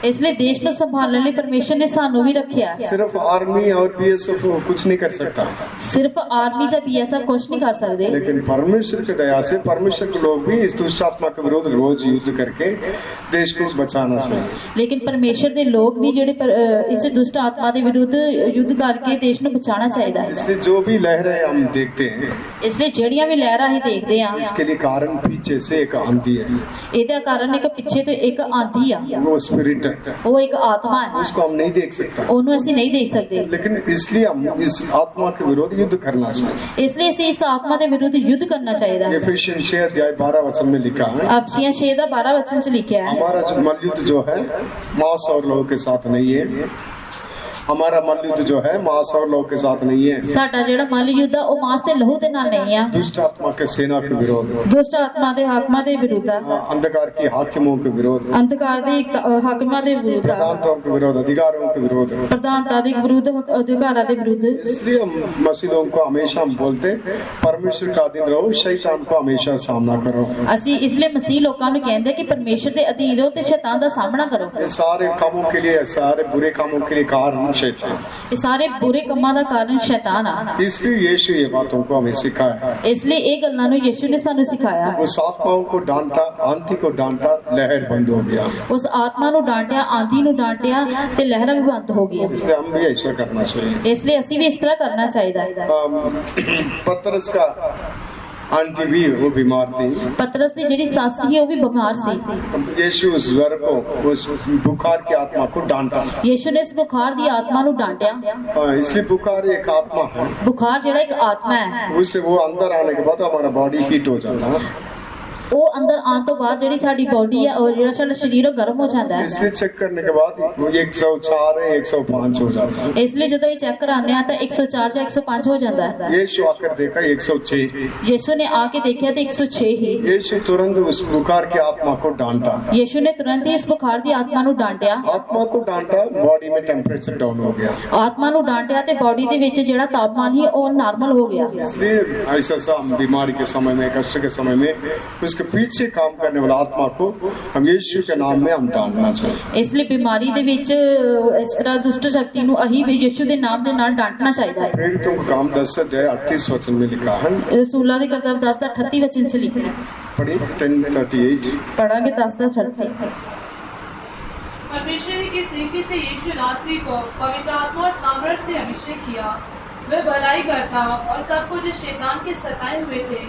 ਇਸ ਲਈ ਦੇਸ਼ ਨੂੰ ਸੰਭਾਲਣ ਲਈ ਪਰਮੇਸ਼ਰ ਨੇ ਸਾਨੂੰ ਵੀ ਰੱਖਿਆ सिर्फ आर्मी और बीएसएफ कुछ नहीं कर सकता, ਸਿਰਫ ਆਰਮੀ ਜਾਂ ਬੀਐਸਐਫ ਕੁਝ ਨਹੀਂ ਕਰ ਸਕਦੇ लेकिन परमेश्वर की दया से परमेश्वर के लोग भी इस दुष्ट आत्मा के विरोध रोज युद्ध करके देश को बचाना चाहिए। ਲੇਕਿਨ ਪਰਮੇਸ਼ਰ ਦੇ ਲੋਕ ਵੀ ਜਿਹੜੇ ਇਸ ਦੁਸ਼ਟ ਆਤਮਾ ਦੇ ਵਿਰੁੱਧ ਯੁੱਧ ਕਰਕੇ ਦੇਸ਼ ਨੂੰ ਬਚਾਉਣਾ ਚਾਹੀਦਾ ਹੈ इसलिए जो भी लहरें हम देखते हैं ਇਸ ਲਈ ਜਿਹੜੀਆਂ ਵੀ ਲਹਿਰਾਂ ਹੀ ਦੇਖਦੇ ਆ इसके लिए कारण पीछे से एक आंधी है, ਇਹਦਾ ਕਾਰਨ ਇੱਕ ਪਿੱਛੇ ਤੋਂ ਇੱਕ ਆਂधी ਆ वो स्पिरिट है, ਉਹ ਇੱਕ ਆਤਮਾ ਹੈ उसको हम नहीं देख सकता, ਉਹਨੂੰ ਅਸੀਂ ਨਹੀਂ ਦੇਖ ਸਕਦੇ लेकिन इसलिए हम इस आत्मा के विरोध युद्ध करना चाहिए। ਇਸ ਲਈ ਅਸੀਂ ਇਸ ਆਤਮਾ ਦੇ ਵਿਰੁੱਧ ਯੁੱਧ ਕਰਨਾ ਚਾਹੀਦਾ ਹੈ एफेसियन 6:12 में लिखा है, ਅਫਸੀਆਂ 6:12 वचन ਚ ਲਿਖਿਆ ਹੈ हमारा जो मल्लयुद्ध जो है मांस और लोगों के साथ नहीं है, हमारा मल्लयुद्ध जो है मांस और लोगों के साथ नहीं है, ਸਾਡਾ ਜਿਹੜਾ ਮੱਲ ਯੁੱਧ ਆ ਉਹ ਮਾंस ਤੇ ਲਹੂ ਦੇ ਨਾਲ ਨਹੀਂ ਆ दुष्ट आत्मा के सेना के विरोध, ਦੁਸ਼ਟ ਆਤਮਾ ਦੇ ਹਾਕਮਾਂ ਦੇ ਵਿਰੁੱਧ ਆ अंधकार की हाकिमों के विरोध, ਅੰਧਕਾਰ ਦੇ ਹਾਕਮਾਂ ਦੇ ਵਿਰੁੱਧ ਆ प्रधानताओं के विरोध, अधिकारों के विरोध। ਪ੍ਰਧਾਨਤਾ ਦੇ ਵਿਰੁੱਧ ਅਧਿਕਾਰਾਂ ਦੇ ਵਿਰੁੱਧ इसलिए हम मसीह लोगों को हमेशा हम बोलते परमेश्वर का अधीन रहो, शैतान को हमेशा सामना करो। ਅਸੀਂ ਇਸ ਲਈ ਮਸੀਹ ਲੋਕਾਂ ਨੂੰ ਕਹਿੰਦੇ ਕਿ ਪਰਮੇਸ਼ਰ ਦੇ ਅਧੀਨ ਰਹੋ ਤੇ ਸ਼ੈਤਾਨ ਦਾ ਸਾਹਮਣਾ ਕਰੋ ये सारे कामों के लिए, सारे बुरे कामों के लिए कारण शैतान, ਇਹ ਸਾਰੇ ਬੁਰੇ ਕੰਮਾਂ ਦਾ ਕਾਰਨ ਸ਼ੈਤਾਨ ਆ इसलिए यीशु ये बातों को हमें सिखाया। ਇਸ ਲਈ ਇਹ ਗੱਲਾਂ ਨੂੰ ਯਿਸੂ ਨੇ ਸਾਨੂੰ ਸਿਖਾਇਆ उस आत्माओं को डांटा, आंधी को डांटा, लहर बंद हो गया। ਉਸ ਆਤਮਾ ਨੂੰ ਡਾਂਟਿਆ ਆਂधी ਨੂੰ ਡਾਂਟਿਆ ਤੇ ਲਹਿਰਾਂ ਵੀ ਬੰਦ ਹੋ ਗਈਆਂ इसलिए हम भी ऐसा करना चाहिए। ਇਸ ਲਈ ਅਸੀਂ ਵੀ ਇਸ ਤਰ੍ਹਾਂ ਕਰਨਾ ਚਾਹੀਦਾ ਹੈ पतरस का आंटी भी वो बीमार थी, ਪਤਰਸ ਦੀ ਜਿਹੜੀ ਸੱਸ ਸੀ ਉਹ ਵੀ ਬਿਮਾਰ ਸੀ यीशु उस ज्वर को, उस बुखार की आत्मा को डांटा। ਯਿਸੂ ਨੇ ਇਸ ਬੁਖਾਰ ਦੀ ਆਤਮਾ ਨੂੰ ਡਾਂਟਿਆ इसलिए बुखार एक आत्मा है, ਬੁਖਾਰ ਜਿਹੜਾ ਇੱਕ ਆਤਮਾ ਹੈ उससे वो अंदर आने के बाद हमारा बॉडी हीट हो जाता है, ਉਹ ਅੰਦਰ ਆਉਣ ਤੋਂ ਬਾਅਦ ਜਿਹੜੀ ਸਾਡੀ ਬੋਡੀ ਆ ਉਹ ਜਿਹੜਾ ਸਾਡਾ ਸਰੀਰ ਉਹ ਗਰਮ ਹੋ ਜਾਂਦਾ ਹੈ इसलिए चेक करने के बाद 104 है, 105 हो जाता है। ਇਸ ਲਈ ਜਦੋਂ ਇਹ ਚੈੱਕ ਕਰਾਉਂਦੇ ਆ ਤਾਂ 104 ਜਾਂ 105 ਹੋ ਜਾਂਦਾ ਹੈ यीशु आकर देखा 106। ਯਿਸੂ ਨੇ ਆ ਕੇ ਦੇਖਿਆ ਤੇ 106 ਹੀ यीशु तुरंत उस बुखार की आत्मा को डांटा, ਯਿਸੂ ਨੇ ਤੁਰੰਤ ਹੀ ਇਸ ਬੁਖਾਰ ਦੀ ਆਤਮਾ ਨੂੰ ਡਾਂਟਿਆ आत्मा को डांटा, बॉडी में टेम्परेचर डाउन हो गया। ਆਤਮਾ ਨੂੰ ਡਾਂਟਿਆ ਤੇ ਬੋਡੀ ਦੇ ਵਿੱਚ ਜਿਹੜਾ ਤਾਪਮਾਨ ਸੀ ਉਹ ਨਾਰਮਲ ਹੋ ਗਿਆ इसलिए ऐसा सा हम बीमारी के समय में, कष्ट के समय में उसके पीछे काम करने वाला आत्मा को हम यीशु के नाम में हम डांटना चाहिए। ਇਸ ਲਈ ਬਿਮਾਰੀ ਦੇ ਵਿੱਚ ਇਸ ਤਰ੍ਹਾਂ ਦੁਸ਼ਟ ਸ਼ਕਤੀ ਨੂੰ ਅਹੀ ਵੀ ਯਿਸੂ ਦੇ ਨਾਮ ਦੇ ਨਾਲ ਡਾਂਟਣਾ ਚਾਹੀਦਾ ਹੈ प्रेरितों का काम 10:38 वचन में लिखा है, ਰਸੂਲਾਂ ਦੇ ਕਰਤੱਵ 10:38 ਵਚਨ ਚ ਲਿਖਿਆ पढ़ी 10:38। ਪੜਾਂਗੇ 10:38 परमेश्वर ने किस रीति से यीशु नासरी को पवित्र आत्मा और सामर्थ्य से अभिषेक किया, वह भलाई करता और सबको जो शैतान के सताए हुए थे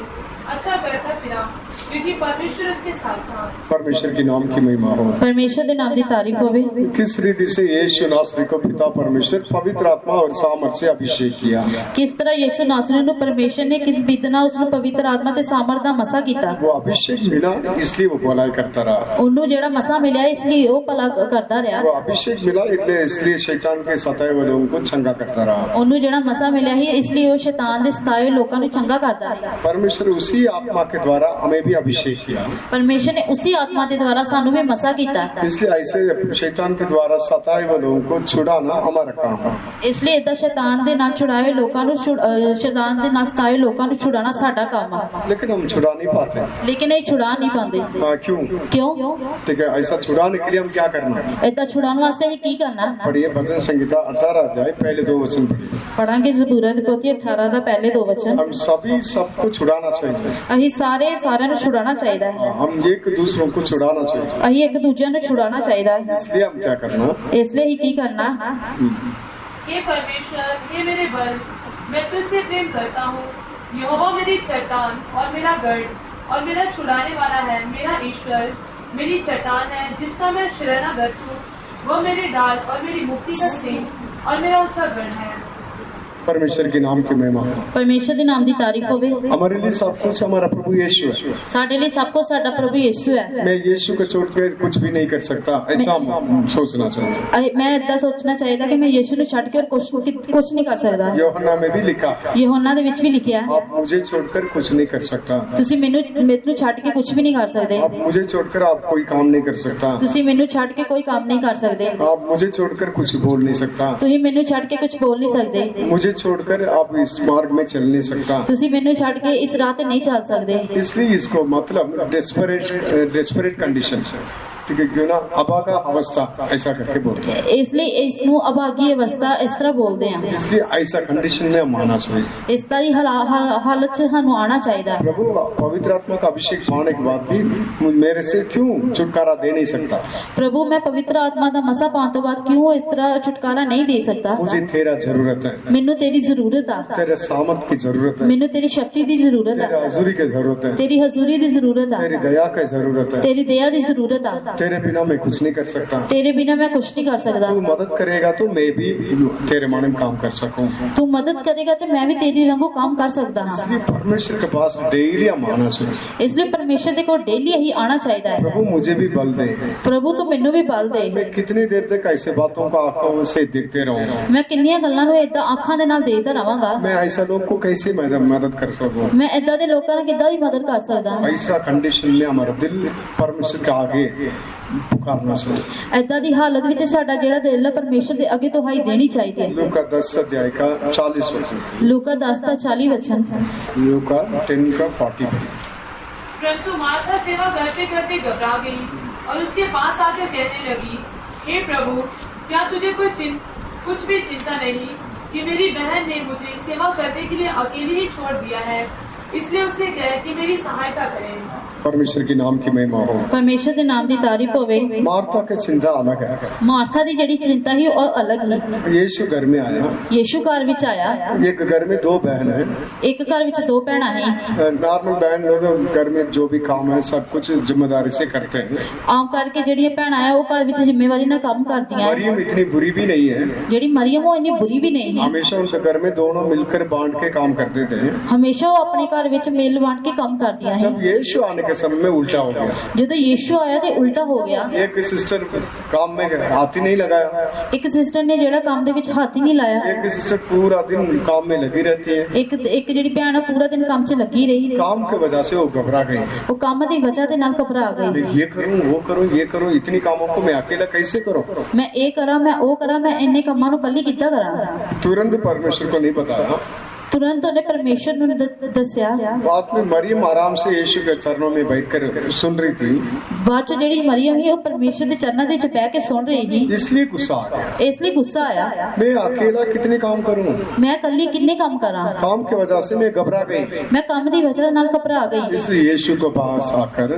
अच्छा करता फिरा, क्योंकि परमेश्वर उसके साथ था। परमेश्वर के नाम की महिमा हो। परमेश्वर के नाम की तारीफ होवे। किस रीति से यीशु नासरी को पिता परमेश्वर पवित्र आत्मा और सामर्थ से अभिषेक किया। किस तरह यीशु नासरी ਨੂੰ परमेश्वर ने किस बीतना उसਨੂੰ पवित्र आत्मा ਤੇ ਸਾਮਰਥ ਦਾ ਮਸਾ ਕੀਤਾ। वो अभिषेक मिला इसलिए वो भलाई करता रहा। ਉਹਨੂੰ ਜਿਹੜਾ ਮਸਾ ਮਿਲਿਆ ਇਸ ਲਈ ਉਹ ਭਲਾ ਕਰਦਾ ਰਿਹਾ। वो अभिषेक मिला इसलिए शैतान के सताए हुए लोगों को चंगा करता रहा। ਉਹਨੂੰ ਜਿਹੜਾ ਮਸਾ ਮਿਲਿਆ ਸੀ ਇਸ ਲਈ ਉਹ ਸ਼ੈਤਾਨ ਦੇ ਸਤਾਏ ਲੋਕਾਂ ਨੂੰ ਚੰਗਾ ਕਰਦਾ ਰਿਹਾ। परमेश्वर उसी आत्मा के द्वारा हमें भी अभिषेक किया। परमेश्वर ने उसी आत्मा के द्वारा ਸਾਨੂੰ ਵੀ ਮਸਾ ਕੀਤਾ। इसलिए ऐसे शैतान के द्वारा सताए हुए लोगों को छुड़ाना हमारा काम है। ਇਸ ਲਈ ਇਦਾਂ ਸ਼ੈਤਾਨ ਦੇ ਨਾਲ ਛੁਡਾਏ ਹੋਏ ਲੋਕਾਂ ਨੂੰ ਸ਼ੈਤਾਨ ਦੇ ਨਾਲ ਸਤਾਏ ਲੋਕਾਂ ਨੂੰ ਛੁਡਾਣਾ ਸਾਡਾ ਕੰਮ ਆ। लेकिन हम छुड़ा नहीं पाते। लेकिन ਇਹ ਛੁਡਾ ਨਹੀਂ ਪਾਉਂਦੇ। क्यों? ठीक है, ऐसा छुड़ाने के लिए हम क्या करना है? ਇਦਾਂ ਛੁਡਾਉਣ ਵਾਸਤੇ ਅਸੀਂ ਕੀ ਕਰਨਾ? पढ़िए भजन संहिता 18 अध्याय पहले 2 वचन पढ़िए। ਪੜਾਂਗੇ ਜ਼ਬੂਰਾਂ ਦੀ ਪੋਥੀ 18 ਦਾ ਪਹਿਲੇ 2 वचन। हम सभी सबको छुड़ाना चाहिए। ਅਸੀਂ ਸਾਰਿਆਂ ਨੂੰ ਛੁਡਾਉਣਾ ਚਾਹੀਦਾ ਹੈ। हम एक दूसरों को छुड़ाना चाहिए। ਅਸੀਂ ਇੱਕ ਦੂਜੇ ਨੂੰ ਛੁਡਾਉਣਾ ਚਾਹੀਦਾ ਹੈ। इसलिए हम क्या करना? ਇਸ ਲਈ ਅਸੀਂ ਕੀ ਕਰਨਾ? हे परमेश्वर, हे मेरे बल, मैं तुझसे प्रेम करता हूँ। यहोवा मेरी चट्टान और मेरा गढ़ और मेरा छुड़ाने वाला है, मेरा ईश्वर मेरी चट्टान है जिसका मैं शरणागत हूँ। वह मेरे ढाल और मेरी मुक्ति का सिंह और मेरा ऊंचा गढ़ है। परमेश्वर के नाम की महिमा हो। परमेश्वर ਦੇ ਨਾਮ ਦੀ ਤਾਰੀਫ ਹੋਵੇ। हमारे लिए सब कुछ हमारा प्रभु यीशु है। ਸਾਡੇ ਲਈ ਸਭ ਕੁਝ ਸਾਡਾ ਪ੍ਰਭੂ ਯਿਸੂ ਹੈ। मैं यीशु को छोड़ के कुछ भी नहीं कर सकता, ऐसा हम सोचना चाहिए। ਮੈਂ ਇਦਾਂ ਸੋਚਣਾ ਚਾਹੀਦਾ ਕਿ ਮੈਂ ਯਿਸੂ ਨੂੰ ਛੱਡ ਕੇ ਹੋਰ ਕੁਝ ਨਹੀਂ ਕਰ ਸਕਦਾ। यूहन्ना में भी लिखा, ਯਹੋਨਾ ਦੇ ਵਿੱਚ ਵੀ ਲਿਖਿਆ आप मुझे छोड़कर कुछ नहीं कर सकता। ਤੁਸੀਂ ਮੈਨੂੰ ਛੱਡ ਕੇ ਕੁਝ ਵੀ ਨਹੀਂ ਕਰ ਸਕਦੇ। आप मुझे छोड़कर आप कोई काम नहीं कर सकता। ਤੁਸੀਂ ਮੈਨੂੰ ਛੱਡ ਕੇ ਕੋਈ ਕੰਮ ਨਹੀਂ ਕਰ ਸਕਦੇ। आप मुझे छोड़कर कुछ बोल नहीं सकता। ਤੁਸੀਂ ਮੈਨੂੰ ਛੱਡ ਕੇ ਕੁਝ ਬੋਲ ਨਹੀਂ ਸਕਦੇ। मुझे छोड़कर आप इस मार्ग में चल नहीं सकता। ਤੁਸੀਂ ਮੈਨੂੰ ਛੱਡ ਕੇ ਇਸ ਰਾਹ ਤੇ ਨਹੀਂ ਚੱਲ ਸਕਦੇ। इसलिए इसको मतलब डेस्परेट कंडीशन, ठीक है, क्यों ना अभागा अवस्था ऐसा करके बोलते हैं। ਇਸ ਲਈ ਇਸ ਨੂੰ ਅਭਾਗੀ ਅਵਸਥਾ ਇਸ ਤਰ੍ਹਾਂ ਬੋਲਦੇ ਆ। इसलिए ऐसा कंडीशन में हम आना चाहिए। ਇਸ ਤਰ੍ਹਾਂ ਦੀ ਹਾਲਤ 'ਚ ਸਾਨੂੰ ਆਉਣਾ ਚਾਹੀਦਾ। प्रभु पवित्र आत्मा का अभिषेक पाने के बाद भी मेरे से क्यों छुटकारा दे नहीं सकता? ਪ੍ਰਭੂ ਮੈਂ ਪਵਿੱਤਰ ਆਤਮਾ ਦਾ ਮਸਾ ਪਾਉਣ ਤੋਂ ਬਾਅਦ ਕਿਉਂ ਇਸ ਤਰ੍ਹਾਂ ਛੁਟਕਾਰਾ ਨਹੀਂ ਦੇ ਸਕਦਾ? मुझे तेरा जरूरत है, ਮੈਨੂੰ ਤੇਰੀ ਜ਼ਰੂਰਤ ਆ। तेरे सामर्थ की जरूरत है, ਮੈਨੂੰ ਤੇਰੀ ਸ਼ਕਤੀ ਦੀ ਜ਼ਰੂਰਤ तेरे ਆ। हजूरी की जरूरत है, ਤੇਰੀ ਹਜ਼ੂਰੀ ਦੀ ਜ਼ਰੂਰਤ ਆ। तेरी दया की जरूरत है। ਤੇਰੀ ਦਇਆ ਦੀ ਜ਼ਰੂਰਤ ਆ। तेरे बिना मैं कुछ नहीं कर सकता। ਤੇਰੇ ਬਿਨਾ ਮੈਂ ਕੁਝ ਨਹੀਂ ਕਰ ਸਕਦਾ। तू मदद करेगा तो मैं भी तेरे माने में काम कर सकूं। ਤੂੰ ਮਦਦ ਕਰੇਗਾ ਤੇ ਮੈਂ ਵੀ ਤੇਰੀ ਵਾਂਗੂ ਕੰਮ ਕਰ ਸਕਦਾ ਹਾਂ। इसलिए परमेश्वर के पास डेली हम आना चाहिए। ਇਸ ਲਈ ਪਰਮੇਸ਼ਰ ਦੇ ਕੋਲ ਡੇਲੀ ਹੀ ਆਉਣਾ ਚਾਹੀਦਾ ਹੈ। प्रभु मुझे भी बल दे। ਪ੍ਰਭੂ ਤੂੰ ਮੈਨੂੰ ਵੀ ਬਲ ਦੇ। मैं कितनी देर तक ऐसे बातों को आंखों से देखते रहूं? ਮੈਂ ਕਿੰਨੀਆਂ ਗੱਲਾਂ ਨੂੰ ਏਦਾਂ ਅੱਖਾਂ ਦੇ ਨਾਲ ਦੇਖਦਾ ਰਵਾਂਗਾ। मैं ऐसा लोग को कैसे मदद कर सकूं? ਮੈਂ ਏਦਾਂ ਦੇ ਲੋਕਾਂ ਨਾਲ ਕਿੱਦਾਂ ਦੀ ਮਦਦ ਕਰ ਸਕਦਾ ਹਾਂ? ऐसा कंडीशन में हमारा दिल परमेश्वर के आगे पुकारना चाहिए। ਏਦਾਂ ਦੀ ਹਾਲਤ ਵਿੱਚ ਸਾਡਾ ਜਿਹੜਾ ਦਿਲ ਹੈ ਪਰਮੇਸ਼ਰ ਦੇ ਅੱਗੇ ਦੁਹਾਈ ਦੇਣੀ ਚਾਹੀਦੀ ਹੈ। लूका 10 अध्याय का 40 वचन, ਲੂਕਾ 10 ਦਾ 40 वचन। लूका 10 का 40। परंतु मार्था सेवा करते करते घबरा गई और उसके पास आकर कहने लगी, हे प्रभु, क्या तुझे कुछ भी चिंता नहीं कि मेरी बहन ने मुझे सेवा करने के लिए अकेले ही छोड़ दिया है? इसलिए उससे कह कि मेरी सहायता करे। परमेश्वर के नाम की महिमा हो। ਪਰਮੇਸ਼ਰ ਦੇ ਨਾਮ ਦੀ ਤਾਰੀਫ ਹੋਵੇ। मार्था की चिंता अलग है। ਮਾਰਥਾ ਦੀ ਜਿਹੜੀ ਚਿੰਤਾ ਸੀ ਉਹ ਅਲੱਗ ਸੀ। यीशु घर में आया। ਯੀਸ਼ੂ ਘਰ ਵਿੱਚ ਆਇਆ। एक घर में 2 बहन है। ਇੱਕ ਘਰ ਵਿੱਚ 2 ਭੈਣਾਂ ਸੀ। नॉर्मल बहन लोग घर में जो भी काम है सब कुछ जिम्मेदारी से करते हैं। ਆਮ ਕਰਕੇ ਜਿਹੜੀਆਂ ਭੈਣਾਂ ਆ ਉਹ ਘਰ ਵਿੱਚ ਜ਼ਿੰਮੇਵਾਰੀ ਨਾਲ ਕੰਮ ਕਰਦੀਆਂ ਆ। मरियम इतनी बुरी भी नहीं है। ਜਿਹੜੀ ਮਰੀਮ ਉਹ ਇੰਨੀ ਬੁਰੀ ਵੀ ਨਹੀਂ ਹੈ। हमेशा उनके घर में दोनों मिलकर बांट के काम करते थे। ਹਮੇਸ਼ਾ ਉਹ ਆਪਣੇ ਘਰ ਵਿੱਚ ਮਿਲ ਵੰਡ ਕੇ ਕੰਮ ਕਰਦੀਆਂ ਹੈ। जब यीशु आने के समय में उल्टा हो गया। ਜਦੋਂ ਯੀਸ਼ੂ ਆਇਆ ਤੇ ਉਲਟਾ ਹੋ ਗਿਆ। एक सिस्टर काम में हाथ ही नहीं लगाया। ਇੱਕ ਸਿਸਟਰ ਨੇ ਜਿਹੜਾ ਕੰਮ ਦੇ ਵਿੱਚ ਹੱਥ ਹੀ ਨਹੀਂ ਲਾਇਆ। एक सिस्टर पूरा दिन काम में लगी रहती है। ਇੱਕ ਜਿਹੜੀ ਭੈਣ ਆ ਪੂਰਾ ਦਿਨ ਕੰਮ 'ਚ ਲੱਗੀ ਰਹੀ। काम की वजह से वो घबरा गई। ਉਹ ਕੰਮ ਦੀ ਵਜ੍ਹਾ ਦੇ ਨਾਲ ਘਬਰਾ ਗਈ। ये करूं वो करूं ये करूं, इतनी कामों को मैं अकेला कैसे करूं? ਮੈਂ ਇਹ ਕਰਾਂ ਮੈਂ ਉਹ ਕਰਾਂ, ਮੈਂ ਇੰਨੇ ਕੰਮਾਂ ਨੂੰ ਇਕੱਲੀ ਕਿੱਦਾਂ ਕਰਾਂ? तुरंत परमेश्वर को नहीं बताया। तुरंत ਉਹਨੇ ਪਰਮੇਸ਼ਰ ਨੂੰ ਦੱਸਿਆ। बाद में मरियम आराम से यीशु के चरणों में बैठकर सुन रही थी। ਬਾਅਦ 'ਚ ਜਿਹੜੀ ਮਰੀਮ ਸੀ ਉਹ ਪਰਮੇਸ਼ਰ ਦੇ ਚਰਨਾਂ ਦੇ ਵਿੱਚ ਬਹਿ ਕੇ ਸੁਣ ਰਹੀ ਸੀ। इसलिए गुस्सा आ गया। ਇਸ ਲਈ ਗੁੱਸਾ ਆਇਆ। मैं अकेला कितने काम करूं? ਮੈਂ ਇਕੱਲੀ ਕਿੰਨੇ ਕੰਮ ਕਰਾਂ? काम की वजह से मैं घबरा गई। ਮੈਂ ਕੰਮ ਦੀ ਵਜ੍ਹਾ ਨਾਲ ਘਬਰਾ ਗਈ। इसलिए यीशु के पास आकर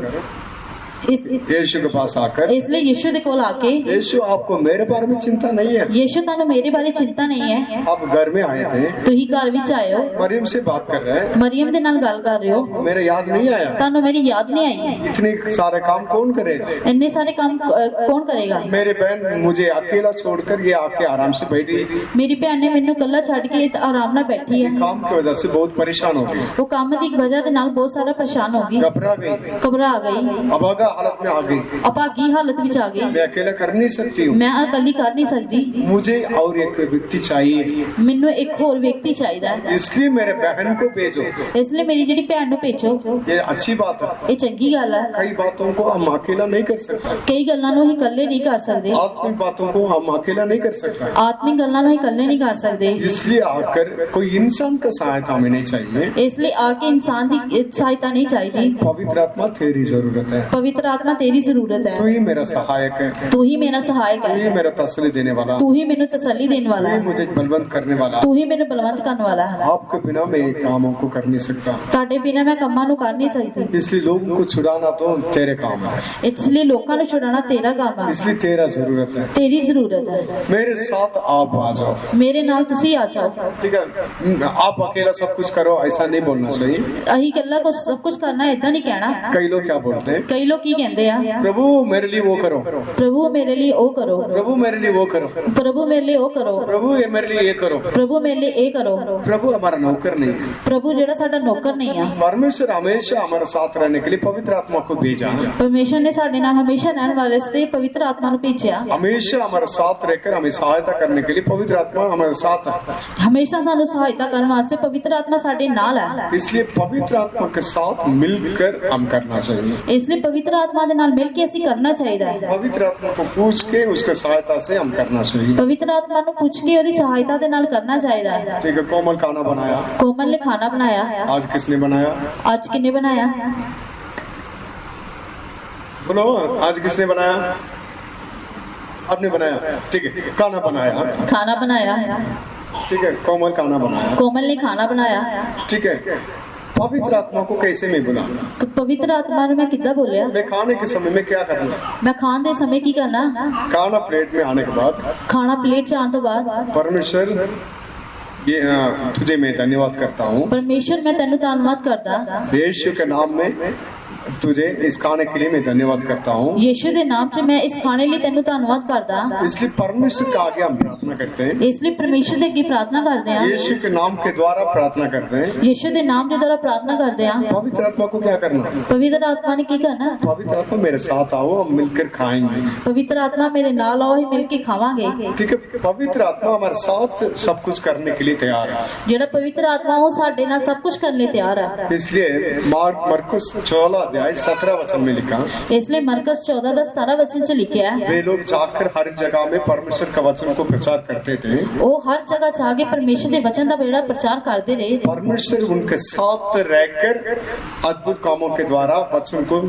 यीशु के पास आकर, ਇਸ ਲਈ ਯਿਸੂ ਦੇ ਕੋਲ ਆ ਕੇ, यीशु आपको मेरे बारे में चिंता नहीं है, ਯਿਸੂ ਤੁਹਾਨੂੰ ਮੇਰੇ ਬਾਰੇ ਚਿੰਤਾ ਨਹੀਂ ਹੈ। आप घर में आए थे, ਤੁਸੀਂ ਘਰ ਵਿੱਚ ਆਏ ਹੋ, मरियम से बात कर रहे हैं, ਮਰੀਮ ਦੇ ਨਾਲ ਗੱਲ ਕਰ ਰਹੇ ਹੋ, मेरे याद नहीं आया, ਤੁਹਾਨੂੰ ਮੇਰੀ ਯਾਦ ਨਹੀਂ ਆਈ। इतने सारे काम कौन करेगा, ਇੰਨੇ ਸਾਰੇ ਕੰਮ ਕੌਣ ਕਰੇਗਾ? मेरे बहन मुझे अकेला छोड़कर ये आके आराम से बैठी, ਮੇਰੀ ਭੈਣ ਨੇ ਮੈਨੂੰ ਕੱਲਾ ਛੱਡ ਕੇ ਆਰਾਮ ਨਾਲ ਬੈਠੀ ਹੈ। काम की वजह से बहुत परेशान हो गई, ਉਹ ਕੰਮ ਦੀ ਵਜ੍ਹਾ ਦੇ ਨਾਲ ਬਹੁਤ ਸਾਰਾ ਪਰੇਸ਼ਾਨ ਹੋ ਗਈ, घबरा गई, ਘਬਰਾ ਗਈ, अभागा हालत में आ गई, ਅਭਾਗੀ ਹਾਲਤ ਵਿੱਚ ਆ ਗਈ। मैं अकेला कर नहीं सकती हूँ, ਮੈਂ ਇਕੱਲੀ ਕਰ ਨਹੀਂ ਸਕਦੀ, मुझे और एक व्यक्ति चाहिए, ਮੈਨੂੰ ਇੱਕ ਹੋਰ ਵਿਅਕਤੀ ਚਾਹੀਦਾ ਹੈ। इसलिए मेरे बहन को भेजो। ਇਸ ਲਈ ਮੇਰੀ ਜਿਹੜੀ ਭੈਣ ਨੂੰ ਭੇਜੋ। ये अच्छी बात है, ਇਹ ਚੰਗੀ ਗੱਲ ਹੈ। कई बातों को हम अकेला नहीं कर सकते, ਕਈ ਗੱਲਾਂ ਨੂੰ ਅਸੀਂ ਇਕੱਲੇ ਨਹੀਂ ਕਰ ਸਕਦੇ, आत्मिक बातों को हम अकेला नहीं कर सकते, ਆਤਮਿਕ ਗੱਲਾਂ ਨੂੰ ਅਸੀਂ ਇਕੱਲੇ ਨਹੀਂ ਕਰ ਸਕਦੇ। इसलिए आकर कोई इंसान का सहायता हमें नहीं चाहिए, ਇਸ ਲਈ ਆ ਕੇ ਇਨਸਾਨ ਦੀ ਸਹਾਇਤਾ नहीं ਚਾਹੀਦੀ। पवित्र आत्मा तेरी जरूरत है, ਪਵਿੱਤਰ ਆਤਮਾ ਤੇਰੀ ਜ਼ਰੂਰਤ तू ਹੈ। ही मेरा सहायक है, ਤੂੰ ਹੀ ਮੇਰਾ ਸਹਾਇਕ तू ही ਹੈ, मेरा तसल्ली देने वाला, ਤੂੰ ਹੀ ਮੈਨੂੰ ਤਸੱਲੀ ਦੇਣ तू ਵਾਲਾ ही ਹੈ, मुझे बलवंत करने वाला, ਤੂੰ ਹੀ ਮੈਨੂੰ ਬਲਵੰਤ ਕਰਨ ਵਾਲਾ ਹੈ। आपके बिना मैं ये कामों को कर नहीं सकता, ਤੁਹਾਡੇ ਬਿਨਾਂ ਮੈਂ ਕੰਮਾਂ ਨੂੰ ਕਰ ਨਹੀਂ ਸਕਦੀ। इसलिए लोगों को छुड़ाना तो तेरे काम है, ਇਸ ਲਈ ਲੋਕਾਂ ਨੂੰ ਛੁਡਾਉਣਾ ਤੇਰਾ ਕੰਮ ਹੈ, इसलिए तेरा जरूरत है, ਤੇਰੀ ਜ਼ਰੂਰਤ ਹੈ। मेरे साथ आप आ जाओ, ਮੇਰੇ ਨਾਲ ਤੁਸੀਂ ਆ ਜਾਓ। ठीक है, आप अकेला सब कुछ करो ऐसा नहीं बोलना चाहिए। ਅਸੀਂ ਇਕੱਲਾ ਕੁਝ ਸਭ ਕੁਝ ਕਰਨਾ ਏਦਾਂ ਨਹੀਂ ਕਹਿਣਾ। कई लोग क्या बोलते हैं, ਕਈ ਲੋਕ ਕੀ ਕਹਿੰਦੇ ਆ, प्रभु मेरे लिए वो करो, ਪ੍ਰਭੂ ਮੇਰੇ ਲਈ ਉਹ ਕਰੋ, प्रभु मेरे लिए वो करो, ਪ੍ਰਭੂ ਮੇਰੇ ਲਈ ਉਹ ਕਰੋ, प्रभु ये मेरे लिए ये करो। ਪ੍ਰਭੂ ਮੇਰੇ ਲਈ ਇਹ ਕਰੋ। प्रभु हमारा नौकर नहीं है, ਪ੍ਰਭੂ ਜਿਹੜਾ ਸਾਡਾ ਨੌਕਰ ਨਹੀਂ ਆ। परमेश्वर हमेशा हमारे साथ रहने के लिए पवित्र आत्मा को भेजा, ਪਰਮੇਸ਼ਰ ਨੇ ਸਾਡੇ ਨਾਲ ਹਮੇਸ਼ਾ ਰਹਿਣ ਵਾਸਤੇ ਪਵਿੱਤਰ ਆਤਮਾ ਨੂੰ ਭੇਜਿਆ। हमेशा हमारे साथ रहकर हमें सहायता करने के लिए पवित्र आत्मा हमारे साथ है, ਹਮੇਸ਼ਾ ਸਾਨੂੰ ਸਹਾਇਤਾ ਕਰਨ ਵਾਸਤੇ ਪਵਿੱਤਰ ਆਤਮਾ ਸਾਡੇ ਨਾਲ ਹੈ। इसलिए पवित्र आत्मा के साथ मिलकर हम करना चाहिए। ਇਸ ਲਈ ਪਵਿੱਤਰ ਆਤਮਾ ਦੇ ਨਾਲ ਮਿਲ ਕੇ ਅਸੀਂ ਕਰਨਾ ਚਾਹੀਦਾ ਹੈ। पवित्र आत्मा को पूछ के उसके सहायता से हम करना चाहिए। ਪਵਿੱਤਰ ਆਤਮਾ ਨੂੰ ਪੁੱਛ ਕੇ ਉਹਦੀ ਸਹਾਇਤਾ ਦੇ ਨਾਲ ਕਰਨਾ ਚਾਹੀਦਾ ਹੈ। ठीक है, कोमल खाना बनाया, ਕੋਮਲ ਨੇ ਖਾਣਾ ਬਣਾਇਆ। आज किसने बनाया, ਅੱਜ ਕਿੰਨੇ ਬਣਾਇਆ? बोलो आज किसने बनाया, आपने बनाया, ठीक है, खाना बनाया, ਖਾਣਾ ਬਣਾਇਆ। ठीक है, कोमल खाना बनाया, ਕੋਮਲ ਨੇ ਖਾਣਾ ਬਣਾਇਆ। ठीक है। पवित्र आत्मा को कैसे मैं बुलाना, ਪਵਿੱਤਰ ਆਤਮਾ ਨੂੰ ਮੈਂ ਕਿੱਦਾਂ ਬੋਲਿਆ? मैं खाने के समय में क्या करना, ਮੈਂ ਖਾਣ ਦੇ ਸਮੇਂ ਕੀ ਕਰਨਾ? खाना प्लेट में आने के बाद ਖਾਣਾ ਪਲੇਟ 'ਚ ਆਉਣ ਤੋਂ ਬਾਅਦ परमेश्वर ये तुझे मैं धन्यवाद करता हूँ, ਪਰਮੇਸ਼ਰ ਮੈਂ ਤੈਨੂੰ ਧੰਨਵਾਦ ਕਰਦਾ। यीशु के नाम में तुझे इस खाने के लिए मैं धन्यवाद करता हूँ। ਯੀਸ਼ੂ ਦੇ ਨਾਮ 'ਚ ਮੈਂ ਇਸ ਖਾਣੇ ਲਈ ਤੈਨੂੰ ਧੰਨਵਾਦ ਕਰਦਾ। इसलिए परमेश्वर के आगे हम प्रार्थना करते हैं, ਇਸ ਲਈ ਪਰਮੇਸ਼ਰ ਦੇ ਅੱਗੇ ਪ੍ਰਾਰਥਨਾ ਕਰਦੇ ਹਾਂ। यीशु के नाम के द्वारा प्रार्थना करते हैं। ਯੀਸ਼ੂ ਦੇ ਨਾਮ ਦੇ ਦੁਆਰਾ ਪ੍ਰਾਰਥਨਾ ਕਰਦੇ ਹਾਂ। पवित्र आत्मा को क्या करना, ਪਵਿੱਤਰ ਆਤਮਾ ਨੇ ਕੀ ਕਰਨਾ? पवित्र आत्मा मेरे साथ आओ, हम मिलकर खाएंगे, ਪਵਿੱਤਰ ਆਤਮਾ ਮੇਰੇ ਨਾਲ ਆਓ, ਅਸੀਂ ਮਿਲ ਕੇ ਖਾਵਾਂਗੇ। ठीक है। पवित्र आत्मा हमारे साथ सब कुछ करने के लिए तैयार है, ਜਿਹੜਾ ਪਵਿੱਤਰ ਆਤਮਾ ਉਹ ਸਾਡੇ ਨਾਲ ਸਭ ਕੁਝ ਕਰਨ ਲਈ ਤਿਆਰ ਹੈ। इसलिए मरकुस 16 अध्याय 17 वचन में लिखा, ਇਸ ਲਈ ਮਰਕਸ 14 ਦਾ 17 ਵਚਨ 'ਚ ਲਿਖਿਆ ਹੈ, वे लोग जाकर हर जगह में परमेश्वर का वचन को प्रचार करते थे, ਉਹ ਹਰ ਜਗ੍ਹਾ ਜਾ ਕੇ ਪਰਮੇਸ਼ਰ ਦੇ ਵਚਨ ਦਾ ਜਿਹੜਾ ਪ੍ਰਚਾਰ ਕਰਦੇ ਰਹੇ। परमेश्वर उनके साथ रहकर अद्भुत कामों के द्वारा वचन को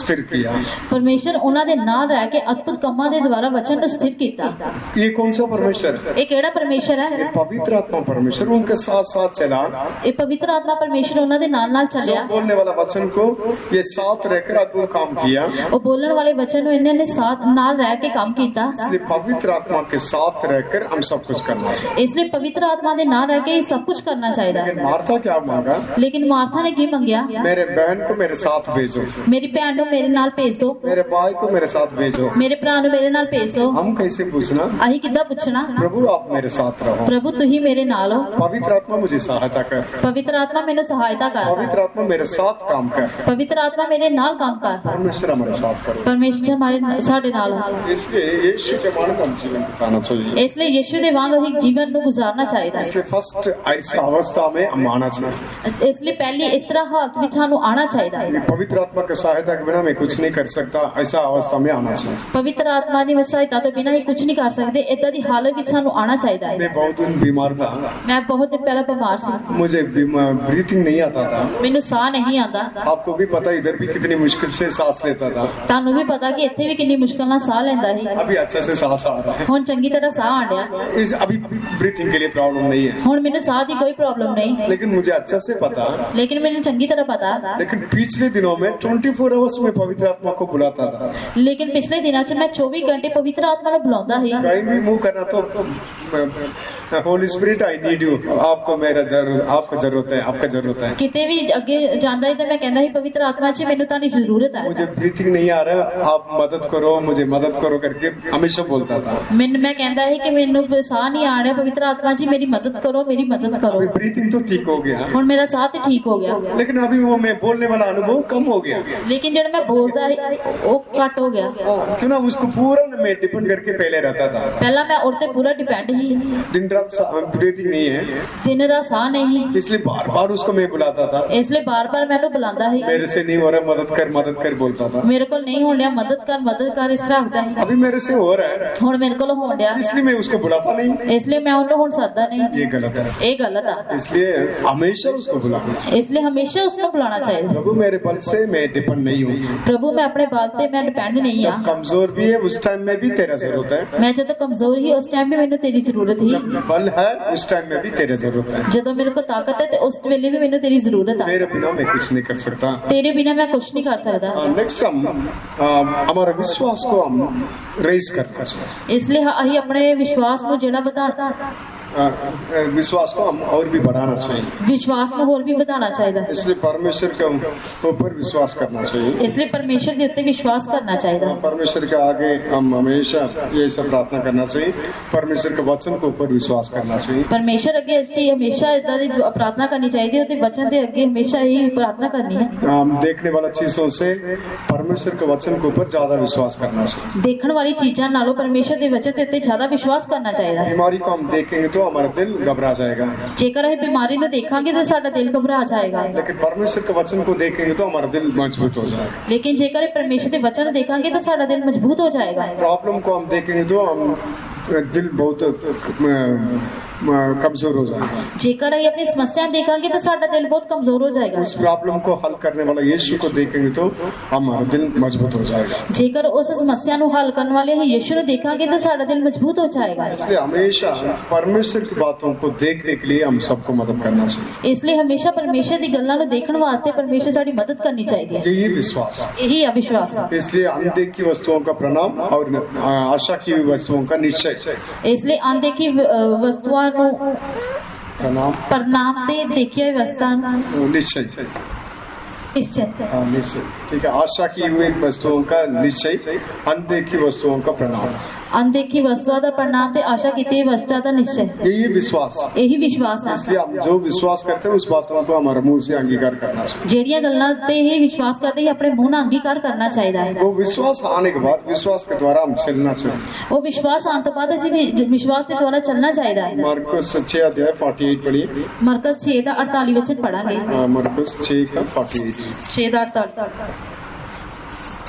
स्थिर किया। ਪਰਮੇਸ਼ਰ ਉਹਨਾਂ ਦੇ ਨਾਲ ਰਹਿ ਕੇ ਅਦਭੁਤ ਕੰਮਾਂ ਦੇ ਦੁਆਰਾ ਵਚਨ ਨੂੰ ਸਥਿਰ ਕੀਤਾ। ये कौन सा परमेश्वर है, ਇਹ ਕਿਹੜਾ ਪਰਮੇਸ਼ਰ ये ਹੈ? पवित्र आत्मा परमेश्वर उनके साथ साथ चला, ਇਹ ਪਵਿੱਤਰ ਆਤਮਾ ਪਰਮੇਸ਼ਰ ਉਹਨਾਂ ਦੇ ਨਾਲ ਨਾਲ जो ਚੱਲਿਆ। बोलने वाला वचन को ये साथ रहकर अद्भुत काम किया। ਉਹ ਬੋਲਣ ਵਾਲੇ ਵਚਨ ਨੂੰ ਇਹਨਾਂ ਨੇ ਸਾਥ ਨਾਲ ਰਹਿ ਕੇ ਕੰਮ ਕੀਤਾ। इसलिए पवित्र आत्मा के साथ रहकर हम सब कुछ करना चाहिए। ਇਸ ਲਈ ਪਵਿੱਤਰ ਆਤਮਾ ਦੇ ਨਾਲ ਰਹਿ ਕੇ ਇਹ ਸਭ ਕੁਝ ਕਰਨਾ ਚਾਹੀਦਾ लेकिन ਹੈ। मार्था क्या मांगा, ਲੇਕਿਨ ਮਾਰਥਾ ਨੇ ਕੀ ਮੰਗਿਆ? मेरे बहन को मेरे साथ भेजो, ਮੇਰੀ ਭੈਣ ਨੂੰ ਮੇਰੇ ਨਾਲ ਭੇਜ ਦਿਓ, मेरे भाई को मेरे साथ भेजो। ਮੇਰੇ ਭਰਾ ਨੂੰ ਮੇਰੇ ਨਾਲ ਭੇਜ ਦਿਓ। हम कैसे पूछना, ਅਸੀਂ ਕਿੱਦਾਂ ਪੁੱਛਣਾ? प्रभु आप मेरे साथ रहो, ਪ੍ਰਭੂ ਤੁਸੀਂ ਮੇਰੇ ਨਾਲ ਹੋ। पवित्र आत्मा मुझे सहायता कर, ਪਵਿੱਤਰ ਆਤਮਾ ਮੈਨੂੰ ਸਹਾਇਤਾ ਕਰ। पवित्र आत्मा मेरे साथ काम कर, ਪਵਿੱਤਰ ਆਤਮਾ ਮੇਰੇ ਨਾਲ ਕੰਮ ਕਰ। परमेश्वर हमारे साथ करो। ਪਰਮੇਸ਼ਰ ਸਾਡੇ ਨਾਲ ਹੈ। इसलिए यीशु के मार्ग हम जीवन बिताना चाहिए। ਇਸ ਲਈ ਯਿਸੂ ਦੇ ਵਾਂਗ ਅਸੀਂ ਜੀਵਨ ਨੂੰ ਗੁਜ਼ਾਰਨਾ ਚਾਹੀਦਾ ਹੈ। इसलिए फर्स्ट ऐसी अवस्था में हम आना चाहिए। ਇਸ ਲਈ ਪਹਿਲੀ ਇਸ ਤਰ੍ਹਾਂ ਹਾਲਤ ਵਿੱਚ ਸਾਨੂੰ ਆਣਾ ਚਾਹੀਦਾ ये ਹੈ। पवित्र आत्मा की सहायता के बिना मैं कुछ नहीं कर सकता, ऐसा अवस्था में आना चाहिए। ਪਵਿੱਤਰ ਆਤਮਾ ਦੀ ਸਹਾਇਤਾ ਤੋਂ ਬਿਨਾਂ ਹੀ ਕੁਝ ਨਹੀਂ ਕਰ ਸਕਦੇ। ਏਦਾਂ ਦੀ ਹਾਲਤ ਵਿੱਚ ਸਾਨੂੰ ਆਣਾ ਚਾਹੀਦਾ ਹੈ। मैं बहुत दिन बीमार था, ਮੈਂ बहुत दिन ਪਹਿਲਾਂ ਬਿਮਾਰ ਸੀ, मुझे ब्रीथिंग नहीं आता था, ਮੈਨੂੰ ਸਾਹ ਨਹੀਂ ਆਉਂਦਾ। आपको भी पता, इधर इधर भी कितनी मुश्किल से सांस लेता था, ਤੁਹਾਨੂੰ ਵੀ ਪਤਾ ਕਿ ਇੱਥੇ ਵੀ ਕਿੰਨੀ ਮੁਸ਼ਕਲ ਨਾਲ ਸਾਹ ਲੈਂਦਾ ਸੀ। अभी अच्छा से सांस आ रहा है। ਹੁਣ ਚੰਗੀ ਤਰ੍ਹਾਂ ਸਾਹ ਆਣ ਡਿਆ। अभी ब्रीथिंग के लिए प्रॉब्लम नहीं है, ਹੁਣ ਮੈਨੂੰ ਸਾਹ ਦੀ ਕੋਈ ਪ੍ਰੋਬਲਮ ਨਹੀਂ, लेकिन मुझे अच्छा से पता, ਲੇਕਿन ਮੈਨੂੰ ਚੰਗੀ ਤਰ੍ਹਾਂ ਪਤਾ। लेकिन पिछले दिनों में 24 आवर्स में पवित्र आत्मा को बुलाता था। ਲੇਕਿन ਪਿਛਲੇ ਦਿਨਾਂ 'ਚ ਮੈਂ 24 ਘੰਟੇ ਪਵਿੱਤਰ ਆਤਮਾ ਨੂੰ ਬੁਲਾਉਂਦਾ ਸੀ। कहीं भी मूव करना तो Holi spirit I need you, आपको जरूरत है, आपका जरूरत है। ਕਿਤੇ ਵੀ ਅੱਗੇ ਜਾਂਦਾ ਸੀ ਤਾਂ ਮੈਂ ਕਹਿੰਦਾ ਸੀ ਪਵਿੱਤਰ ਆਤਮਾ ਜੀ ਮੈਨੂੰ ਤਾਂ ਜ਼ਰੂਰਤ ਹੈ। मुझे ब्रीथिंग नहीं आ रहा, आप मदद करो, मुझे मदद करो करके हमेशा बोलता था। मैं कहता है कि ਮੈਨੂੰ ਸਾਹ ਨਹੀਂ ਆ ਰਿਹਾ, ਪਵਿੱਤਰ ਆਤਮਾ ਜੀ ਮੇਰੀ ਮਦਦ ਕਰੋ, ਮੇਰੀ ਮਦਦ ਕਰੋ। अभी ब्रीथिंग तो ठीक हो गया, ਹੁਣ ਮੇਰਾ ਸਾਹ ਤੇ ਠੀਕ ਹੋ ਗਿਆ, लेकिन अभी वो मैं बोलने वाला अनुभव कम हो गया। लेकिन ਜਿਹੜਾ ਮੈਂ ਬੋਲਦਾ ਸੀ ਉਹ ਘੱਟ ਹੋ ਗਿਆ। क्यों ना उसको पूरा मैं डिपेंड करके पहले रहता था। ਪਹਿਲਾਂ ਮੈਂ ਉਹ ਤੇ ਪੂਰਾ ਡਿਪੈਂਡ ਸੀ, दिन रात ब्रीथिंग नहीं है, ਦਿਨ ਰਾਤ ਸਾਹ ਨਹੀਂ, इसलिए बार बार उसको मैं बुलाता था। ਇਸ ਲਈ ਬਾਰ-ਬਾਰ ਮੈਨੂੰ ਬੁਲਾਉਂਦਾ ਸੀ। मेरे से नहीं हो रहा, मदद कर बोलता था। ਮੇਰੇ ਕੋਲ ਨਹੀਂ ਹੋਣ ਡਿਆ, ਮਦਦ ਕਰ ਇਸ ਤਰ੍ਹਾਂ ਆਖਦਾ ਸੀ। अभी मेरे से हो रहा है, ਹੁਣ ਮੇਰੇ ਕੋਲ ਹੋਣ ਡਿਆ, इसलिए मैं उसको बुलाता नहीं। ਇਸ ਲਈ ਮੈਂ ਉਹਨੂੰ ਹੁਣ ਸੱਦਦਾ ਨਹੀਂ। ये गलत है, ਇਹ गलत ਆ, इसलिए हमेशा उसको बुलाना चाहिए। ਇਸ ਲਈ ਹਮੇਸ਼ਾ ਉਸ ਨੂੰ ਬੁਲਾਉਣਾ ਚਾਹੀਦਾ। प्रभु मेरे बल से मैं डिपेंड नहीं हूँ, ਪ੍ਰਭੂ ਮੈਂ ਆਪਣੇ ਬਾਲ ਤੇ ਮੈਂ ਡਿਪੈਂਡ ਨਹੀਂ ਆ। जब कमजोर भी है उस टाइम में भी तेरा जरूरत है, ਮੈਂ ਜਦੋਂ ਕਮਜ਼ੋਰ ਹੀ ਉਸ ਟਾਈਮ ਵੀ ਮੈਨੂੰ ਤੇਰੀ ਜ਼ਰੂਰਤ ਸੀ। जब बल है उस टाइम में भी तेरा जरूरत है। ਜਦੋਂ ਮੇਰੇ ਕੋਲ ਤਾਕਤ ਹੈ ਤੇ ਉਸ ਵੇਲੇ ਵੀ ਮੈਨੂੰ ਤੇਰੀ ਜ਼ਰੂਰਤ ਆ। तेरे बिना मैं कुछ नहीं कर सकता। ਤੇਰੇ ਬਿਨਾ ਮੈਂ ਕੁਝ ਨਹੀਂ ਕਰ ਸਕਦਾ। नेक्स्ट हम हमारा विश्वास को हम रेज करना चाहिए। ਇਸ ਲਈ ਅਸੀਂ ਆਪਣੇ ਵਿਸ਼ਵਾਸ ਨੂੰ ਜਿਹੜਾ ਵਧਾਉਣਾ, विश्वास को हम और भी बढ़ाना चाहिए। ਵਿਸ਼ਵਾਸ ਨੂੰ ਹੋਰ ਵੀ ਵਧਾਉਣਾ ਚਾਹੀਦਾ। इसलिए परमेश्वर के ऊपर विश्वास करना चाहिए। ਇਸ ਲਈ ਪਰਮੇਸ਼ਰ ਦੇ ਉੱਤੇ ਵਿਸ਼ਵਾਸ ਕਰਨਾ ਚਾਹੀਦਾ। परमेश्वर के आगे हम हमेशा ये सब प्रार्थना करना चाहिए, परमेश्वर के वचन के ऊपर विश्वास करना चाहिए। ਪਰਮੇਸ਼ਰ ਅੱਗੇ ਅਸੀਂ ਹਮੇਸ਼ਾ ਇਦਾਂ ਦੀ ਪ੍ਰਾਰਥਨਾ ਕਰਨੀ ਚਾਹੀਦੀ ਹੈ ਤੇ ਵਚਨ ਦੇ ਅੱਗੇ ਹਮੇਸ਼ਾ ਹੀ ਪ੍ਰਾਰਥਨਾ ਕਰਨੀ ਹੈ। हम देखने वाला चीजों से परमेश्वर के वचन के ऊपर ज्यादा विश्वास करना चाहिए। ਦੇਖਣ ਵਾਲੀ ਚੀਜ਼ਾਂ ਨਾਲੋਂ ਪਰਮੇਸ਼ਰ ਦੇ ਵਚਨ ਦੇ ਉੱਤੇ ਜ਼ਿਆਦਾ ਵਿਸ਼ਵਾਸ ਕਰਨਾ ਚਾਹੀਦਾ ਹੈ। बीमारी को हम देखेंगे तो हमारा दिल घबरा जाएगा, ਜੇਕਰ ਅਸੀਂ ਬਿਮਾਰੀ ਨੂੰ ਦੇਖਾਂਗੇ ਤਾਂ ਸਾਡਾ ਦਿਲ ਘਬਰਾ ਜਾਏਗਾ, लेकिन परमेश्वर के वचन को देखेंगे तो हमारा दिल मजबूत हो जाएगा। ਲੇਕਿन ਜੇਕਰ ਇਹ ਪਰਮੇਸ਼ਰ ਦੇ ਵਚਨ ਦੇਖਾਂਗੇ ਤਾਂ ਸਾਡਾ ਦਿਲ ਮਜ਼ਬੂਤ ਹੋ ਜਾਏਗਾ। प्रॉब्लम को हम देखेंगे तो हम दिल बहुत कमजोर हो जाएगा। ਜੇਕਰ ਅਸੀਂ ਆਪਣੀ ਸਮੱਸਿਆ ਦੇਖਾਂਗੇ ਤਾਂ ਸਾਡਾ ਦਿਲ ਬਹੁਤ ਕਮਜ਼ੋਰ ਹੋ ਜਾਏਗਾ। उस प्रॉब्लम को हल करने वाला यीशु को देखेंगे तो हमारा दिल मजबूत हो जाएगा। ਜੇਕਰ ਉਸ ਸਮੱਸਿਆ ਨੂੰ ਹੱਲ ਕਰਨ ਵਾਲੇ ਅਸੀਂ ਯਿਸੂ ਨੂੰ ਦੇਖਾਂਗੇ ਤਾਂ ਸਾਡਾ ਦਿਲ ਮਜ਼ਬੂਤ ਹੋ ਜਾਏਗਾ। इसलिए हमेशा परमेश्वर की बातों को देखने के लिए हम सबको मदद करना चाहिए। ਇਸ ਲਈ ਹਮੇਸ਼ਾ ਪਰਮੇਸ਼ਰ ਦੀ ਗੱਲਾਂ ਨੂੰ ਦੇਖਣ ਵਾਸਤੇ ਪਰਮੇਸ਼ਰ ਸਾਡੀ ਮਦਦ ਕਰਨੀ ਚਾਹੀਦੀ ਹੈ। यही विश्वास, ਇਹੀ ਆ ਵਿਸ਼ਵਾਸ। इसलिए अनदेखी वस्तुओं का प्रणाम और आशा की हुई वस्तुओं का निश्चय। ਇਸ ਲਈ ਅਣਦੇਖੀ ਵਸਤੂਆਂ ਨੂੰ प्रणाम ਪ੍ਰਣਾਮ ਤੇ ਦੇਖੀ ਹੋਈ ਵਸਤਾਂ निश्चय, ਨਿਸ਼ਚੈ। हाँ निश्चय, ठीक है। आशा की हुई वस्तुओं का निश्चय, अनदेखी वस्तुओं का प्रणाम। ਅਣਦੇਖੀ ਵਸਤੂਆਂ ਦਾ ਪ੍ਰਣਾਮ ਤੇ ਆਸ਼ਾ ਕੀਤੀ ਹੋਈ ਵਸਤਾਂ ਦਾ ਨਿਸ਼ਚੈ। यही विश्वास, ਇਹੀ ਵਿਸ਼ਵਾਸ ਹੈ। इसलिए हम जो विश्वास करते हैं उस बातों को हमारे मुंह से अंगीकार करना चाहिए। ਜਿਹੜੀਆਂ ਗੱਲਾਂ ਤੇ ਇਹ ਵਿਸ਼ਵਾਸ ਕਰਦੇ ਹੀ ਆਪਣੇ ਮੂੰਹ ਨਾਲ ਅੰਗੀਕਾਰ ਕਰਨਾ ਚਾਹੀਦਾ ਹੈ। वो विश्वास आने के बाद विश्वास के द्वारा हम चलना चाहिए। ਉਹ ਵਿਸ਼ਵਾਸ ਆਉਣ ਤੋਂ ਬਾਅਦ ਅਸੀਂ ਵਿਸ਼ਵਾਸ ਦੇ ਦੁਆਰਾ ਚੱਲਣਾ ਚਾਹੀਦਾ ਹੈ। मार्कुस 6 अध्याय 48 पढ़िए। ਮਰਕਸ 6 ਦਾ 48 ਵਚਨ ਪੜਾਂਗੇ। मार्कुस 6 का 48। 6 ਦਾ 48।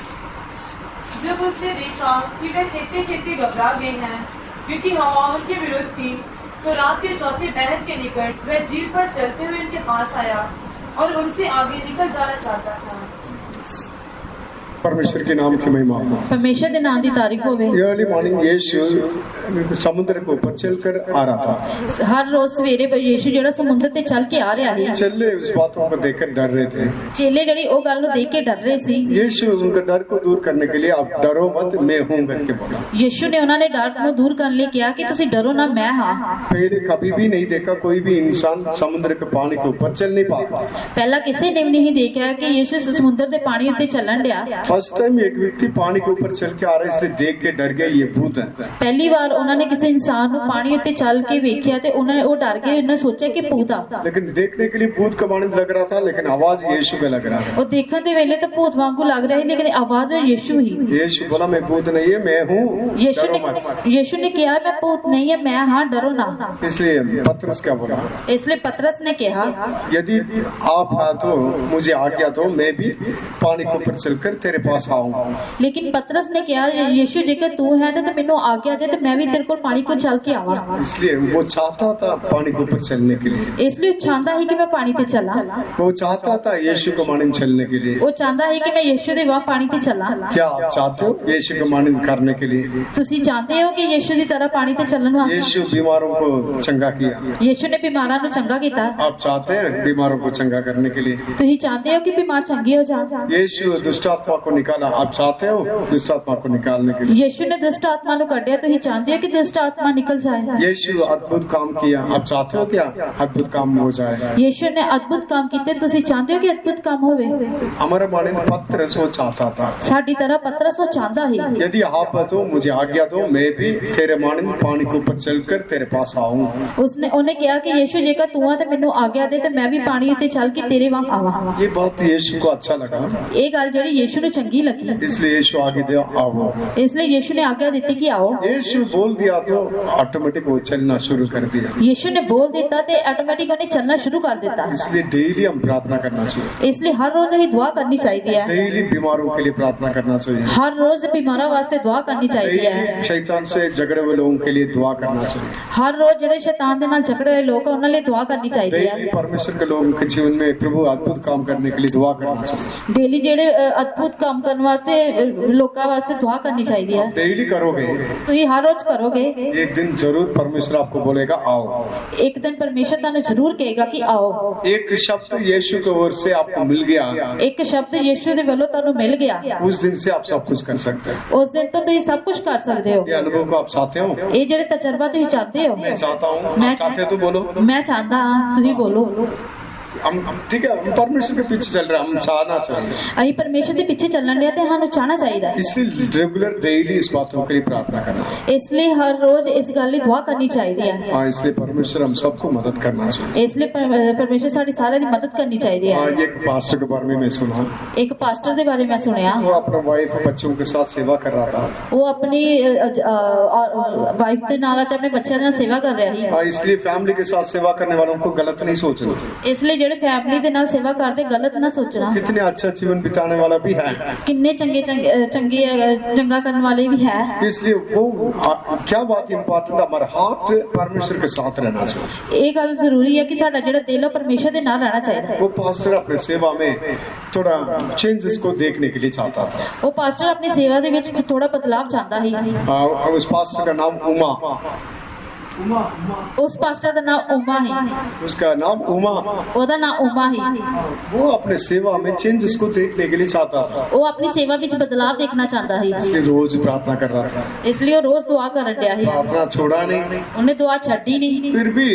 जब उसने देखा कि वे खेते खेते घबरा गए हैं क्योंकि हवा उनके विरुद्ध थी, तो रात के चौथे पहर के निकट वह झील पर चलते हुए उनके पास आया और उनसे आगे निकल जाना चाहता था। परमेश्वर के नाम की महिमा हो। ਪਰਮੇਸ਼ਰ ਦੇ ਨਾਮ ਦੀ ਤਾਰੀਫ ਹੋਵੇ। अर्ली मॉर्निंग यीशु समुद्र के ऊपर चलकर आ रहा था। ਹਰ ਰੋਜ਼ ਸਵੇਰੇ ਯੀਸ਼ੂ ਜਿਹੜਾ ਸਮੁੰਦਰ ਤੇ ਚੱਲ ਕੇ ਆ ਰਿਹਾ ਸੀ। चेले उस बातों को देखकर डर रहे थे। ਚੇਲੇ ਜਿਹੜੀ ਉਹ ਗੱਲ ਨੂੰ ਦੇਖ ਕੇ ਡਰ ਰਹੇ ਸੀ। यीशु उनका डर को दूर करने के लिए आप डरो मत, मैं हूँ करके बोला। ਯੀਸ਼ੂ ਨੇ ਉਹਨਾਂ ਨੇ ਡਰ ਨੂੰ ਦੂਰ ਕਰਨ ਲਈ ਕਿਹਾ ਕਿ ਤੁਸੀਂ ਡਰੋ ਨਾ, ਮੈਂ ਹਾਂ। पहले कभी भी नहीं देखा कोई भी इंसान समुद्र के पानी के ऊपर चल नहीं पाता। ਪਹਿਲਾਂ ਕਿਸੇ ਨੇ ਵੀ ਨਹੀਂ ਦੇਖਿਆ ਕਿ ਯੀਸ਼ੂ ਸਮੁੰਦਰ ਦੇ ਪਾਣੀ ਉੱਤੇ ਚੱਲਣ ਡਿਆ। फर्स्ट टाइम एक व्यक्ति पानी के ऊपर चल के आ रहा है, इसलिए देख के डर गया ये भूत है। ਪਹਿਲੀ ਵਾਰ ਉਹਨਾਂ ਨੇ ਕਿਸੇ ਇਨਸਾਨ ਨੂੰ ਪਾਣੀ ਉੱਤੇ ਚੱਲ ਕੇ ਵੇਖਿਆ ਤੇ ਉਹਨਾਂ ਨੇ ਉਹ ਡਰ ਗਏ, ਉਹਨਾਂ ਸੋਚਿਆ ਕਿ ਭੂਤ ਆ। लेकिन देखने के लिए भूत का मानंद लग रहा था, लेकिन आवाज यीशु का लग रहा था। ਉਹ ਦੇਖਣ ਦੇ ਵੇਲੇ ਤਾਂ ਭੂਤ ਵਾਂਗੂ ਲੱਗ ਰਿਹਾ ਸੀ, ਲੇਕਿਨ ਆਵਾਜ਼ ਯੀਸ਼ੂ ਹੀ। यीशु बोला मैं भूत नहीं है, मैं हूँ, डरो मत। ਯੀਸ਼ੂ ਨੇ ਕਿਹਾ ਮੈਂ ਭੂਤ ਨਹੀਂ ਹੈ, ਮੈਂ ਹਾਂ, ਡਰੋ ਨਾ। इसलिए पतरस क्या बोला, ਇਸ ਲਈ ਪਤਰਸ ਨੇ ਕਿਹਾ यदि आप है तो मुझे आज्ञा दो, मैं भी पानी के ऊपर चलकर तेरे पास आऊं। लेकिन पतरस ने कहा यीशु जेकर तू है तो मैनू आज्ञा दे तो मैं भी तेरे को पानी को चल के आवा। इसलिए वो चाहता था पानी के ऊपर चलने के लिए, इसलिए चाहता है कि मैं पानी ते चला। वो चाहता था यीशु को मानने चलने के लिए। वो चाहता है कि मैं यीशु दे वहां पानी ते चला। क्या आप चाहते हो यीशु को मानने करने के लिए? तुसी चाहते हो कि यीशु दी तरह पानी ते चलन वास्ते? यीशु बीमारों को चंगा किया, यीशु ने बीमारां नु चंगा कीता। आप चाहते हैं बीमारों को चंगा करने के लिए? तुसी चाहते हो कि बीमार चंगे हो जाए? यीशु दुष्ट आत्मा को निकाला, आप चाहते हो दुष्ट आत्मा को निकालने के लिए? यीशु ने दुष्ट आत्मा नु कढिया, तुसी चाहते हो कि दुष्ट आत्मा निकल जाए? यीशु अद्भुत काम किया, आप चाहते हो क्या अद्भुत काम हो जाए? यीशु ने अद्भुत काम कीते, तुसी चाहते हो कि अद्भुत काम होवे? हमारा माने पतरस वो चाहता था, साडी तरह पतरस वो चाहता है। यदि आप तो मुझे आज्ञा दो, मैं भी तेरे माने पानी के ऊपर चलकर तेरे पास आऊं। उसने उन्हें कहा कि यीशु जेकर तू है तो मैनू आज्ञा दे तो मैं भी पानी उत्ते चल के तेरे वांग आवा। ये बात यीशु को अच्छा लगा, ये गल जेड़ी यीशु नु चंगी लगी, इसलिए यीशु आगे दिया आओ। इसलिए यीशु ने आज्ञा दी कि आओ। यीशु बोल दिया तो ऑटोमेटिक वो चलना शुरू कर दिया। यीशु ने बोल देता ते ऑटोमेटिक उन्हें चलना शुरू कर देता। इसलिए डेली हम प्रार्थना करना चाहिए, इसलिए हर रोज ही दुआ करनी चाहिए है। डेली बीमारों के लिए प्रार्थना करना चाहिए, हर रोज बीमारों वास्ते दुआ करनी चाहिए है। डेली शैतान से झगड़े हुए लोगों के लिए दुआ करना चाहिए, हर रोज जेडे शैतान दे नाल झगड़े हुए लोग उन्हां लिए दुआ करनी चाहिए डेली है। परमेश्वर के लोगों के जीवन में प्रभु अद्भुत काम करने के लिए दुआ करना चाहिए, डेली जेडे अद्भुत काम करने वास्ते लोकां वास्ते दुआ करनी चाहिए है। डेली करोगे तो ये हर रोज करोगे, एक दिन जरूर परमेश्वर आपको बोलेगा आओ। एक दिन परमेश्वर तानु जरूर कहेगा कि आओ। एक शब्द यीशु की ओर से आपको मिल गया, एक शब्द यीशु दे वल्लों तानु मिल गया, उस दिन से आप सब कुछ कर सकते हैं। उस दिन तो तुम सब कुछ कर सकते हो। ये अनुभव को आप चाहते हो? ये जेडे तजर्बा तुम चाहते हो? मैं चाहता हूँ, मैं आप चाहते हो तो बोलो। मैं चाहता हाँ, तुम बोलो। हम ठीक है, हम परमेश्वर के पीछे चल रहे हैं, हम चाहना चाहिए, अही परमेश्वर के पीछे चलन लिया ते हानू चाहना चाहिए। इसलिए रेगुलर डेली इस बातों के लिए प्रार्थना करना, इसलिए हर रोज इस गल की दुआ करनी चाहिए। हाँ, इसलिए परमेश्वर हम सबको मदद करना चाहिए, इसलिए परमेश्वर सारी सारे दी मदद करनी चाहिए। हाँ, एक पास्टर के बारे में मैं सुना, एक पास्टर के बारे में सुनया, वो अपना वाइफ बच्चों के साथ सेवा कर रहा था। वो अपनी वाइफ के नाल ते अपने बच्चों के नाल सेवा कर रहा है। हाँ, इसलिए फैमिली के साथ सेवा करने वालों को गलत नहीं सोचना, इसलिए जेडे फैमिली दे नाल सेवा करते गलत ना सोचना। कितने अच्छा जीवन बिताने वाला भी है, किन्ने चंगे चंगा करने वाले भी है। इसलिए वो क्या बात इम्पोर्टेंट, हमारा हार्ट परमेश्वर के साथ रहना चाहिए। ये गल जरूरी है कि साडा जेड़ा दिल परमेश्वर दे नाल रहना चाहिए। वो पास्टर अपने सेवा में थोड़ा चेंजेस को देखने के लिए चाहता था। वो पास्टर अपनी सेवा दे विच थोड़ा बदलाव चाहता है। उस पास्टर का नाम उमा, उस पास्टर का नाम उमा है, उसका नाम उमा, ओदा नाम उमा है। वो अपने सेवा में चेंजेस को देखने के लिए चाहता था, वो अपनी सेवा विच बदलाव देखना चाहता है, इसलिए रोज प्रार्थना कर रहा था। इसलिए वो रोज दुआ करन दिया है, प्रार्थना छोड़ा नहीं, उन्हें दुआ छड्डी नहीं, फिर भी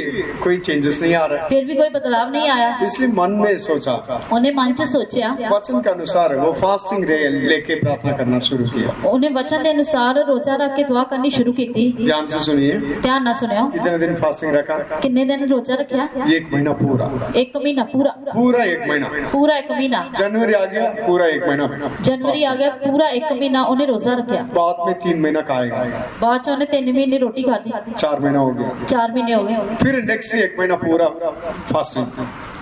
कोई चेंजेस नहीं आ रहा, फिर भी कोई बदलाव नहीं आया। इसलिए मन में सोचा, उन्हें मन च सोचा, वचन के अनुसार वो फास्टिंग लेके प्रार्थना करना शुरू किया। उन्हें वचन के अनुसार रोजा रख के दुआ करनी शुरू की। ध्यान से सुनिए, ध्यान ना सुनियो। कितने दिन फास्टिंग रखा? कितने दिन रोजा रखा? 1 महीना पूरा, 1 महीना पूरा, पूरा 1 महीना, पूरा 1 महीना। जनवरी आ गया, पूरा 1 महीना, जनवरी आ गया, पूरा 1 महीना उन्हें रोजा रखा। बाद में 3 महीना खाएगा, बाद च उन्हें 3 महीने रोटी खाती, 4 महीना हो गया, 4 महीने हो गए। फिर नेक्स्ट 1 महीना पूरा फास्टिंग,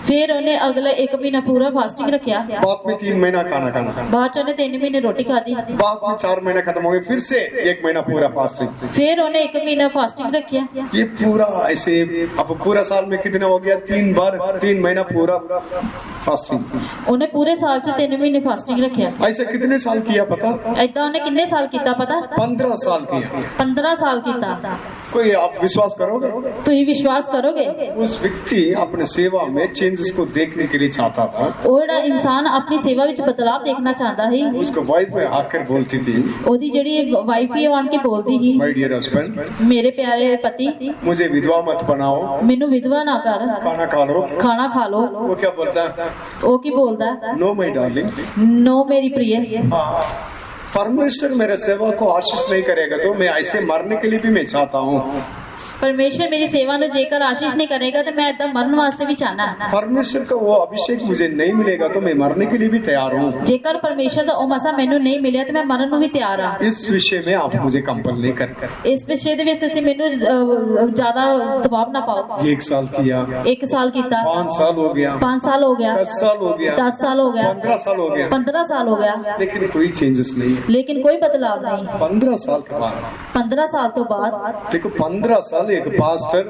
फिर उन्हें अगले 1 महीना पूरा फास्टिंग रखा। बाद में 3 महीना खाना खाना, बाद च उन्हें 3 महीने रोटी खाती। बाद में 4 महीना खत्म हो गए, फिर से 1 महीना पूरा फास्टिंग, फिर उन्हें 1 महीना फास्टिंग रखा। ये पूरा ऐसे अब पूरा साल में कितना हो गया? 3 बार, 3 महीना पूरा फास्टिंग। उन्हें पूरे साल च 3 महीने फास्टिंग रखा। ऐसे कितने साल किया पता? ऐदा उन्हें कितने साल किया पता? 15 साल किया। 15 साल किया। कोई आप विश्वास करोगे? तो ये विश्वास करोगे? उस व्यक्ति अपने सेवा में चेंजेस को देखने के लिए चाहता था। ओड़ा इंसान अपनी सेवा विच बदलाव देखना चाहता है। उसका वाइफ आकर बोलती थी, ओदी जेडी वाइफ है आन के बोलती ही, माय डियर हस्बैंड, मेरे प्यारे पति, मुझे विधवा मत बनाओ, मेनू विधवा ना कर, खाना खा लो, खाना खा लो। वो क्या बोलता है? वो की बोलता है? नो माय डार्लिंग, नो मेरी प्रिय। परमेश्वर मेरे सेवा को आशीष नहीं करेगा तो मैं ऐसे मरने के लिए भी मैं चाहता हूँ। ਪਰਮੇਸ਼ਰ ਮੇਰੀ ਸੇਵਾ ਨੂੰ ਜੇਕਰ ਆਸ਼ੀਸ਼ ਨਹੀਂ ਕਰੇਗਾ ਤੇ ਮੈਂ ਇਦਾਂ ਮਰਨ ਵਾਸਤੇ ਵੀ ਚਾਹਨਾ। परमेश्वर का वो अभिषेक मुझे नहीं मिलेगा तो मैं मरने के लिए भी तैयार हूँ। ਜੇਕਰ ਪਰਮੇਸ਼ਰ ਦਾ ਉਹ ਮਸਾ ਮੈਨੂੰ ਨਹੀਂ ਮਿਲਿਆ ਤੇ ਮੈਂ ਮਰਨ ਨੂੰ ਵੀ ਤਿਆਰ ਹਾਂ। इस विषय में आप मुझे कंपल नहीं करते। ਇਸ ਵਿਸ਼ੇ ਦੇ ਵਿੱਚ ਤੁਸੀਂ ਮੈਨੂੰ ਜ਼ਿਆਦਾ ਦਬਾਅ ਨਾ ਪਾਓ। 1 साल किया, 1 ਸਾਲ ਕੀਤਾ, 5 साल हो गया, 5 ਸਾਲ ਹੋ ਗਿਆ, 10 साल हो गया, 10 ਸਾਲ ਹੋ ਗਿਆ, 15 साल हो गया, 15 साल हो गया, लेकिन कोई चेंजेस नहीं है। लेकिन कोई बदलाव नहीं। 15 साल के बाद 15 साल तो बाद देखो, 15 साल एक पास्टर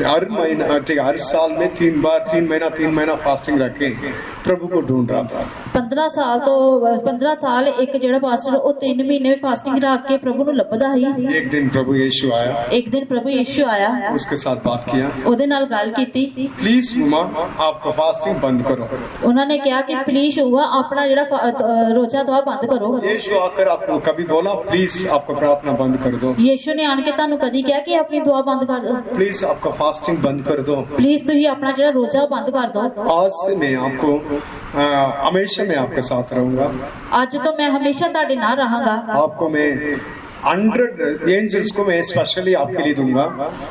हर महीना हर साल में 3 बार 3 महीना फास्टिंग रखे प्रभु को ढूंढ रहा था। 15 साल एक ਜਿਹੜਾ ਪਾਸਟਰ ਉਹ 3 ਮਹੀਨੇ ਫਾਸਟਿੰਗ ਰੱਖ ਕੇ ਪ੍ਰਭੂ ਨੂੰ ਲੱਭਦਾ ਸੀ। एक दिन प्रभु यीशु आया, ਇੱਕ ਦਿਨ ਪ੍ਰਭੂ ਯਿਸੂ ਆਇਆ, उसके साथ बात किया, ਉਹਦੇ ਨਾਲ ਗੱਲ ਕੀਤੀ। प्लीज उमा आपका फास्टिंग बंद करो। ਉਹਨਾਂ ਨੇ ਕਿਹਾ ਕਿ ਪਲੀਜ਼ ਹੁਆ ਆਪਣਾ ਜਿਹੜਾ ਰੋਜ਼ਾ ਦੁਆ ਬੰਦ ਕਰੋ। यीशु आकर आपको कभी बोला प्लीज आपका प्रार्थना बंद कर दो? ਯਿਸੂ ਨੇ ਆਣ ਕੇ ਤੁਹਾਨੂੰ ਕਦੀ ਕਿਹਾ ਕਿ ਆਪਣੀ ਦੁਆ ਬੰਦ ਕਰ ਦਿਓ? प्लीज आपका फास्टिंग बंद कर दो। ਪਲੀਜ਼ ਤੁਸੀਂ ਆਪਣਾ ਜਿਹੜਾ ਰੋਜ਼ਾ ਬੰਦ ਕਰ ਦਿਓ। आज से मैं आपको हमेशा मैं आपके साथ रहूंगा। ਅੱਜ ਤੋਂ ਮੈਂ ਹਮੇਸ਼ਾ ਤੁਹਾਡੇ ਨਾਲ ਰਹਾਂਗਾ। आपको मैं 100 एंजल्स को मैं स्पेशली आपके लिए दूंगा।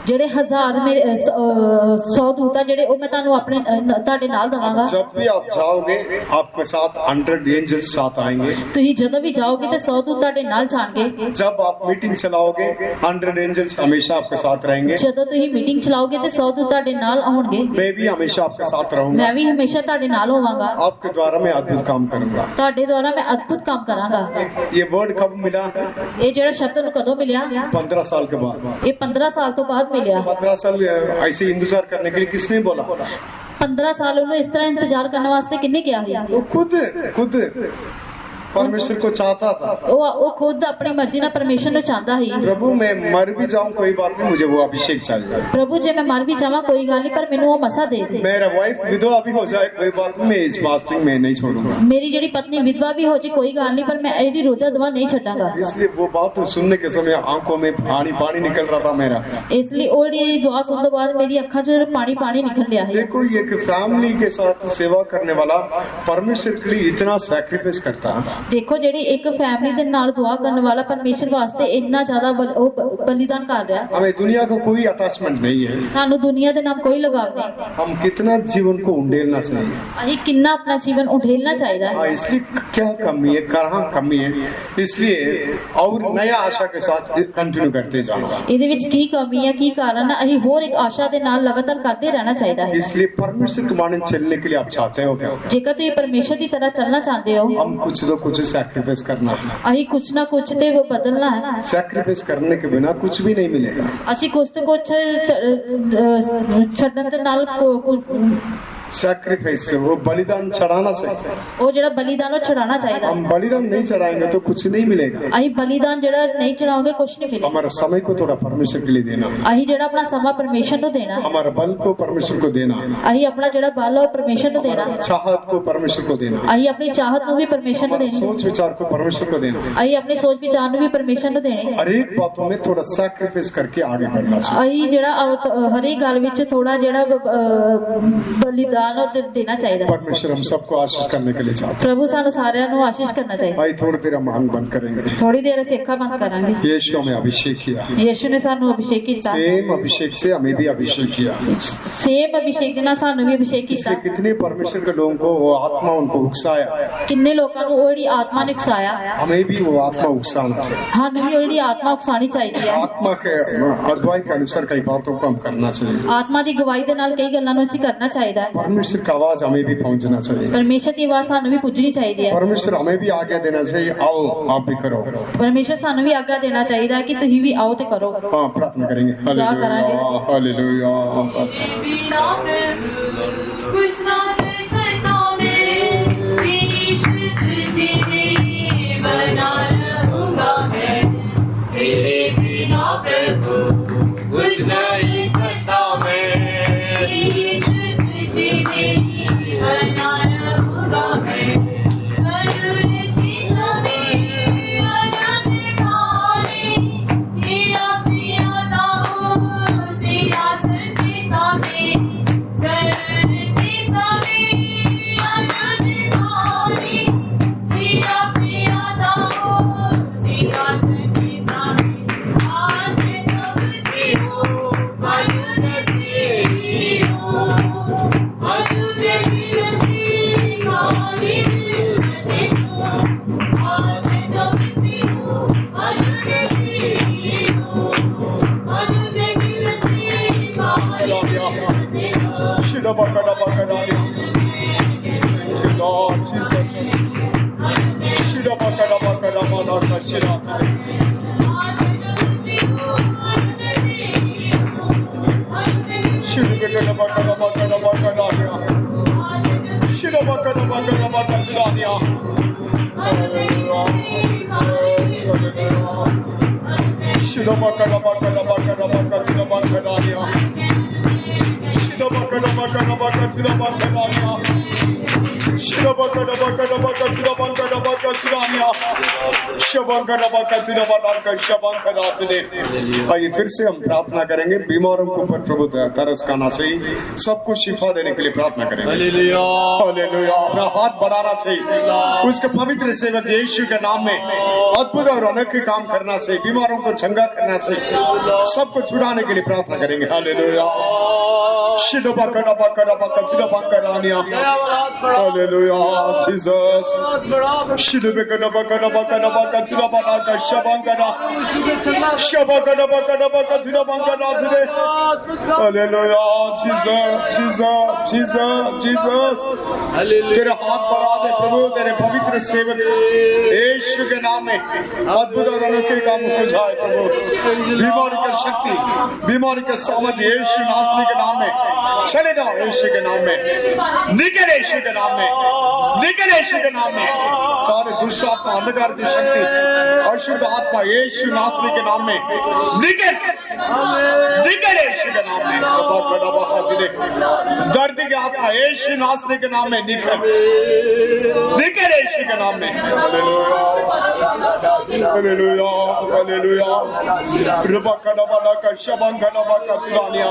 ਜਿਹੜੇ 1000 ਮੇਰੇ 100 ਦੂਤ ਆ ਜਿਹੜੇ ਉਹ ਮੈਂ ਤੁਹਾਨੂੰ ਆਪਣੇ ਤੁਹਾਡੇ ਨਾਲ ਦਵਾਂਗਾ। जब भी आप जाओगे आपके साथ 100 एंजल्स साथ आएंगे। ਤੁਸੀਂ ਜਦੋਂ ਵੀ ਜਾਓਗੇ ਤੇ 100 ਦੂਤ ਤੁਹਾਡੇ ਨਾਲ ਜਾਣਗੇ। जब आप मीटिंग चलाओगे 100 एंजल्स हमेशा आपके साथ रहेंगे। ਜਦੋਂ ਤੁਸੀਂ ਮੀਟਿੰਗ ਚਲਾਓਗੇ ਤੇ 100 ਦੂਤ ਤੁਹਾਡੇ ਨਾਲ ਆਉਣਗੇ। मैं भी हमेशा आपके साथ रहूंगा। ਮੈਂ ਵੀ ਹਮੇਸ਼ਾ ਤੁਹਾਡੇ ਨਾਲ ਹੋਵਾਂਗਾ। आपके द्वारा मैं अद्भुत काम करूंगा। ਤੁਹਾਡੇ ਦੁਆਰਾ ਮੈਂ ਅਦਭੁਤ ਕੰਮ ਕਰਾਂਗਾ। ये वर्ड कब मिला है? ਇਹ ਜਿਹੜਾ ਸ਼ਬਦ ਨੂੰ ਕਦੋਂ ਮਿਲਿਆ? 15 साल के बाद। ਇਹ 15 ਸਾਲ ਤੋਂ ਬਾਅਦ ਮਿਲਿਆ। 15 साल ऐसे इंतजार करने के लिए किसने बोला? 15 ਸਾਲ ਉਹਨੂੰ ਇਸ ਤਰ੍ਹਾਂ ਇੰਤਜ਼ਾਰ ਕਰਨ ਵਾਸਤੇ ਕਿੰਨੇ ਕਿਹਾ ਸੀ? वो खुद परमेश्वर को चाहता था। ਉਹ ਖੁਦ ਆਪਣੀ ਮਰਜ਼ੀ ਨਾਲ ਪਰਮੇਸ਼ਰ ਨੂੰ ਚਾਹੁੰਦਾ ਸੀ। प्रभु मैं मर भी जाऊं कोई बात नहीं, मुझे वो अभिषेक चाहिए। ਪ੍ਰਭੂ ਜੇ ਮੈਂ ਮਰ ਵੀ ਜਾਵਾਂ ਕੋਈ ਗੱਲ ਨਹੀਂ ਪਰ ਮੈਨੂੰ ਉਹ ਮਸਾ ਦੇ ਦੇ। मेरा वाइफ विधवा भी हो जाए कोई बात नहीं, मैं इस फास्टिंग में नहीं छोड़ूंगा। ਮੇਰੀ ਜਿਹੜੀ ਪਤਨੀ ਵਿਧਵਾ ਵੀ ਹੋ ਜੇ ਕੋਈ ਗੱਲ ਨਹੀਂ ਪਰ ਮੈਂ ਇਹਦੀ ਰੋਜ਼ਾ ਦੁਆ ਨਹੀਂ ਛੱਡਾਂਗਾ। इसलिए वो बात सुनने के समय आंखों में पानी निकल रहा था मेरा। ਇਸ ਲਈ ਉਹ ਜਿਹੜੀ ਦੁਆ ਸੁਣਨ ਤੋਂ ਬਾਅਦ ਮੇਰੀ ਅੱਖਾਂ 'ਚ ਪਾਣੀ ਨਿਕਲ ਰਿਹਾ ਹੈ। देखो एक फैमिली के साथ सेवा करने वाला परमेश्वर के लिए इतना सैक्रिफाइस करता है। ਦੇਖੋ ਜਿਹੜੀ ਇੱਕ फैमिली ਦੇ ਨਾਲ ਦੁਆ ਕਰਨ ਵਾਲਾ ਪਰਮੇਸ਼ਰ ਵਾਸਤੇ ਇੰਨਾ ਜ਼ਿਆਦਾ ਬਲੀਦਾਨ ਕਰ ਰਿਹਾ। हमें दुनिया को कोई अटैचमेंट नहीं है। ਸਾਨੂੰ ਦੁਨੀਆ ਦੇ ਨਾਲ ਕੋਈ ਲਗਾਵ ਨਹੀਂ। हम कितना जीवन को उंडेलना चाहिए। ਅਸੀਂ ਕਿੰਨਾ ਆਪਣਾ ਜੀਵਨ ਉਠੇਲਣਾ ਚਾਹੀਦਾ ਹੈ। इसलिए क्या कमी है, कहाँ कमी है, इसलिए और नया आशा के साथ कंटिन्यू करते जाना। ਇਹਦੇ ਵਿੱਚ ਕੀ ਕਮੀ ਹੈ, ਕੀ ਕਾਰਨ ਹੈ? ਅਸੀਂ ਹੋਰ ਇੱਕ ਆਸ਼ਾ ਦੇ ਨਾਲ ਲਗਾਤਾਰ ਕਰਦੇ ਰਹਿਣਾ ਚਾਹੀਦਾ ਹੈ। इसलिए परमेश्वर के माने चलने के लिए आप चाहते हो क्या? ਜੇਕਰ ਤੁਸੀਂ ਪਰਮੇਸ਼ਰ ਦੀ ਤਰ੍ਹਾਂ ਚੱਲਣਾ ਚਾਹੁੰਦੇ ਹੋ हम कुछ तो कुछ सैक्रिफाइस करना है। ਅਸੀਂ ਕੁਛ ਨਾ ਕੁਛ ਤੇ ਬਦਲਣਾ ਹੈ। सैक्रिफाइस करने के बिना कुछ भी नहीं मिलेगा। ਅਸੀਂ ਕੁਛ ਤੇ ਕੁਛ ਛੱਡਣ ਦੇ ਨਾਲ सैक्रिफाइस वो बलिदान चढ़ाना चाहिए। ਉਹ ਜਿਹੜਾ ਬਲੀਦਾਨ ਉਹ ਛਡਾਉਣਾ ਚਾਹੀਦਾ। हम बलिदान नहीं चढ़ाएंगे तो कुछ नहीं मिलेगा। ਅਸੀਂ ਬਲੀਦਾਨ ਜਿਹੜਾ ਨਹੀਂ ਚੜਾਉਂਗੇ ਕੁਛ ਨਹੀਂ ਮਿਲੇਗਾ। हमारा समय को थोड़ा परमेश्वर के लिए देना, ਅਸੀਂ ਜਿਹੜਾ ਆਪਣਾ ਸਮਾਂ ਪਰਮੇਸ਼ਰ ਨੂੰ ਦੇਣਾ, हमारा बल को परमेश्वर को देना, ਅਸੀਂ ਆਪਣਾ ਜਿਹੜਾ ਬਲ ਉਹ ਪਰਮੇਸ਼ਰ ਨੂੰ ਦੇਣਾ, चाहत को परमेश्वर को देना, ਅਸੀਂ ਆਪਣੀ ਚਾਹਤ ਨੂੰ ਵੀ ਪਰਮੇਸ਼ਰ ਨੂੰ ਦੇਣੀ, सोच विचार को परमेश्वर को देना। ਅਸੀਂ ਆਪਣੀ ਸੋਚ ਵਿਚਾਰ ਨੂੰ ਵੀ ਪਰਮੇਸ਼ਰ ਨੂੰ ਦੇਣੀ। हर एक बातों में थोड़ा सैक्रिफाइस करके आगे बढ़ना चाहिए। ਅਸੀਂ ਜਿਹੜਾ ਹਰੇਕ ਗੱਲ ਵਿੱਚ ਥੋੜਾ ਜਿਹੜਾ ਬਲੀਦਾਨ ਉਹ ਦੇਣਾ ਚਾਹੀਦਾ। परमेश्वर हम सबको आशीष करने के लिए चाहते ਪ੍ਰਭੂ ਸਾਨੂੰ ਸਾਰਿਆਂ ਨੂੰ ਆਸ਼ੀਸ਼ ਕਰਨਾ हैं। ਚਾਹੀਦਾ। भाई थोड़ी देर हम आंख बंद करेंगे। ਥੋੜੀ देर ਅਸੀਂ ਅੱਖਾਂ ਬੰਦ ਕਰਾਂਗੇ। यीशु हमें अभिषेक किया, ਯਿਸੂ ਨੇ ਸਾਨੂੰ ਅਭਿਸ਼ੇਕ ਕੀਤਾ। सेम अभिषेक से हमें भी अभिषेक किया। ਸੇਮ ਅਭਿਸ਼ੇਕ ਦੇ ਨਾਲ ਸਾਨੂੰ ਵੀ ਅਭਿਸ਼ੇਕ ਕੀਤਾ। इसलिए कितने परमेश्वर के लोगों को वो आत्मा उनको उकसाया, ਕਿੰਨੇ ਲੋਕਾਂ ਨੂੰ ਉਹ ਜਿਹੜੀ ਆਤਮਾ ਨੇ ਉਕਸਾਇਆ, हमें भी वो आत्मा उकसाना चाहिए। ਸਾਨੂੰ ਵੀ ਉਹ ਜਿਹੜੀ ਆਤਮਾ ਉਕਸਾਣੀ ਚਾਹੀਦੀ ਹੈ। आत्मा के अगुवाई के अनुसार कई बातों को हम करना चाहिए। ਆਤਮਾ ਦੀ ਗਵਾਹੀ ਦੇ ਨਾਲ ਕਈ ਗੱਲਾਂ ਨੂੰ ਅਸੀਂ ਕਰਨਾ ਚਾਹੀਦਾ ਹੈ। परमेश्वर की आवाज हमें भी पहुंचना चाहिए। ਪਰਮੇਸ਼ਰ ਦੀ ਆਵਾਜ਼ ਸਾਨੂੰ ਵੀ ਪੁੱਜਣੀ ਚਾਹੀਦੀ ਹੈ। परमेश्वर हमें भी आज्ञा देना चाहिए, आओ आप भी करो। ਪਰਮੇਸ਼ਰ ਸਾਨੂੰ ਵੀ ਆਗਿਆ ਦੇਣਾ ਚਾਹੀਦਾ ਹੈ ਕਿ ਤੁਸੀਂ ਵੀ ਆਓ ਤੇ ਕਰੋ। हाँ प्रार्थना करेंगे। Hallelujah hallelujah. बिना फिर कुछ ना कर सकता मैं, बीच तुझे में बना रहूंगा मैं। तेरे बिना प्रभु कुछ नहीं सकता मैं, बीच तुझे में बना रहूंगा मैं। जरूरती समय अनंत काले, मेरा जियादा हो सियासत के सामने। जरूरती समय अनंत काले, मेरा जियादा हो सियासत के सामने। आज प्रभु ते हो Shidabakadabakadania. Thank you, Lord Jesus. Shidabakadabakadamanakashirata. Shidabakadabakadabakadabakadania. Shidabakadabakadabakadania. Hallelujah. Shidabakadabakadabakadabakadania. Shidabakadabakadabakadabakadania. Shidabakadabakadabakadabakadania. शबंकरबकतिरबनाकशबंकरातने। आइए फिर से हम प्रार्थना करेंगे। बीमारों के ऊपर प्रभु तरस खाना चाहिए, सबको शिफा देने के लिए प्रार्थना करेंगे। Hallelujah hallelujah. अपना हाथ बढ़ाना चाहिए, उसके पवित्र सेवक यीशु के नाम में अद्भुत और अनोखे काम करना चाहिए, बीमारों को चंगा करना चाहिए, सबको छुड़ाने के लिए प्रार्थना करेंगे। हालेलुया। शिदबकदबकदबकतिरबंकरानिया। Hallelujah Jesus. शिदबकदबकदबकदबकतिरबनाकशबंकरा। शबकदबकदबकतिरबंकरातने। Hallelujah Jesus Jesus Jesus Jesus. तेरे हाथ बढ़ा दे प्रभु, तेरे पवित्र सेवक यीशु के नाम में अद्भुत और अनोखे काम हो जाए प्रभु। बीमारी की शक्ति, बीमारी के सामर्थ्य यीशु नासरी के नाम में चले जाओ, यीशु के नाम में निकल, यीशु के नाम में निकल, यीशु के नाम में सारे दुष्ट आत्मा, अंधकार की शक्ति, अशुद्ध आत्मा यीशु नासरी के नाम में निकल निकल, यीशु के नाम में। दर्द की आत्मा यीशु नासरी के नाम में निकल निकल, यीशु के नाम में। Hallelujah hallelujah. रबकदबकशबंकदबकतिरानिया।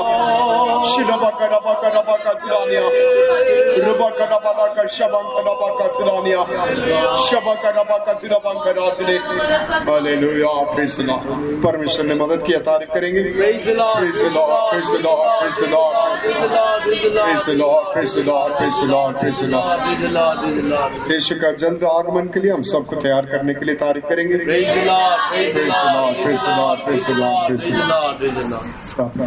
शिदबकदबकदबकतिरानिया। रबकदबकशबंकदबकतिरानिया। शबकदबकतिरबंकरातने। हालेलुया। Praise the Lord. परमेश्वर ने मदद किया, तारीफ करेंगे। Praise the Lord praise the Lord praise the Lord praise the Lord praise the Lord praise the Lord praise the Lord praise the Lord. यीशु का जल्द आगमन के लिए हम सबको तैयार करने के लिए तारीफ करेंगे। Praise the Lord praise the Lord praise the Lord praise the Lord praise the Lord. Praise the Lord. प्रार्थना।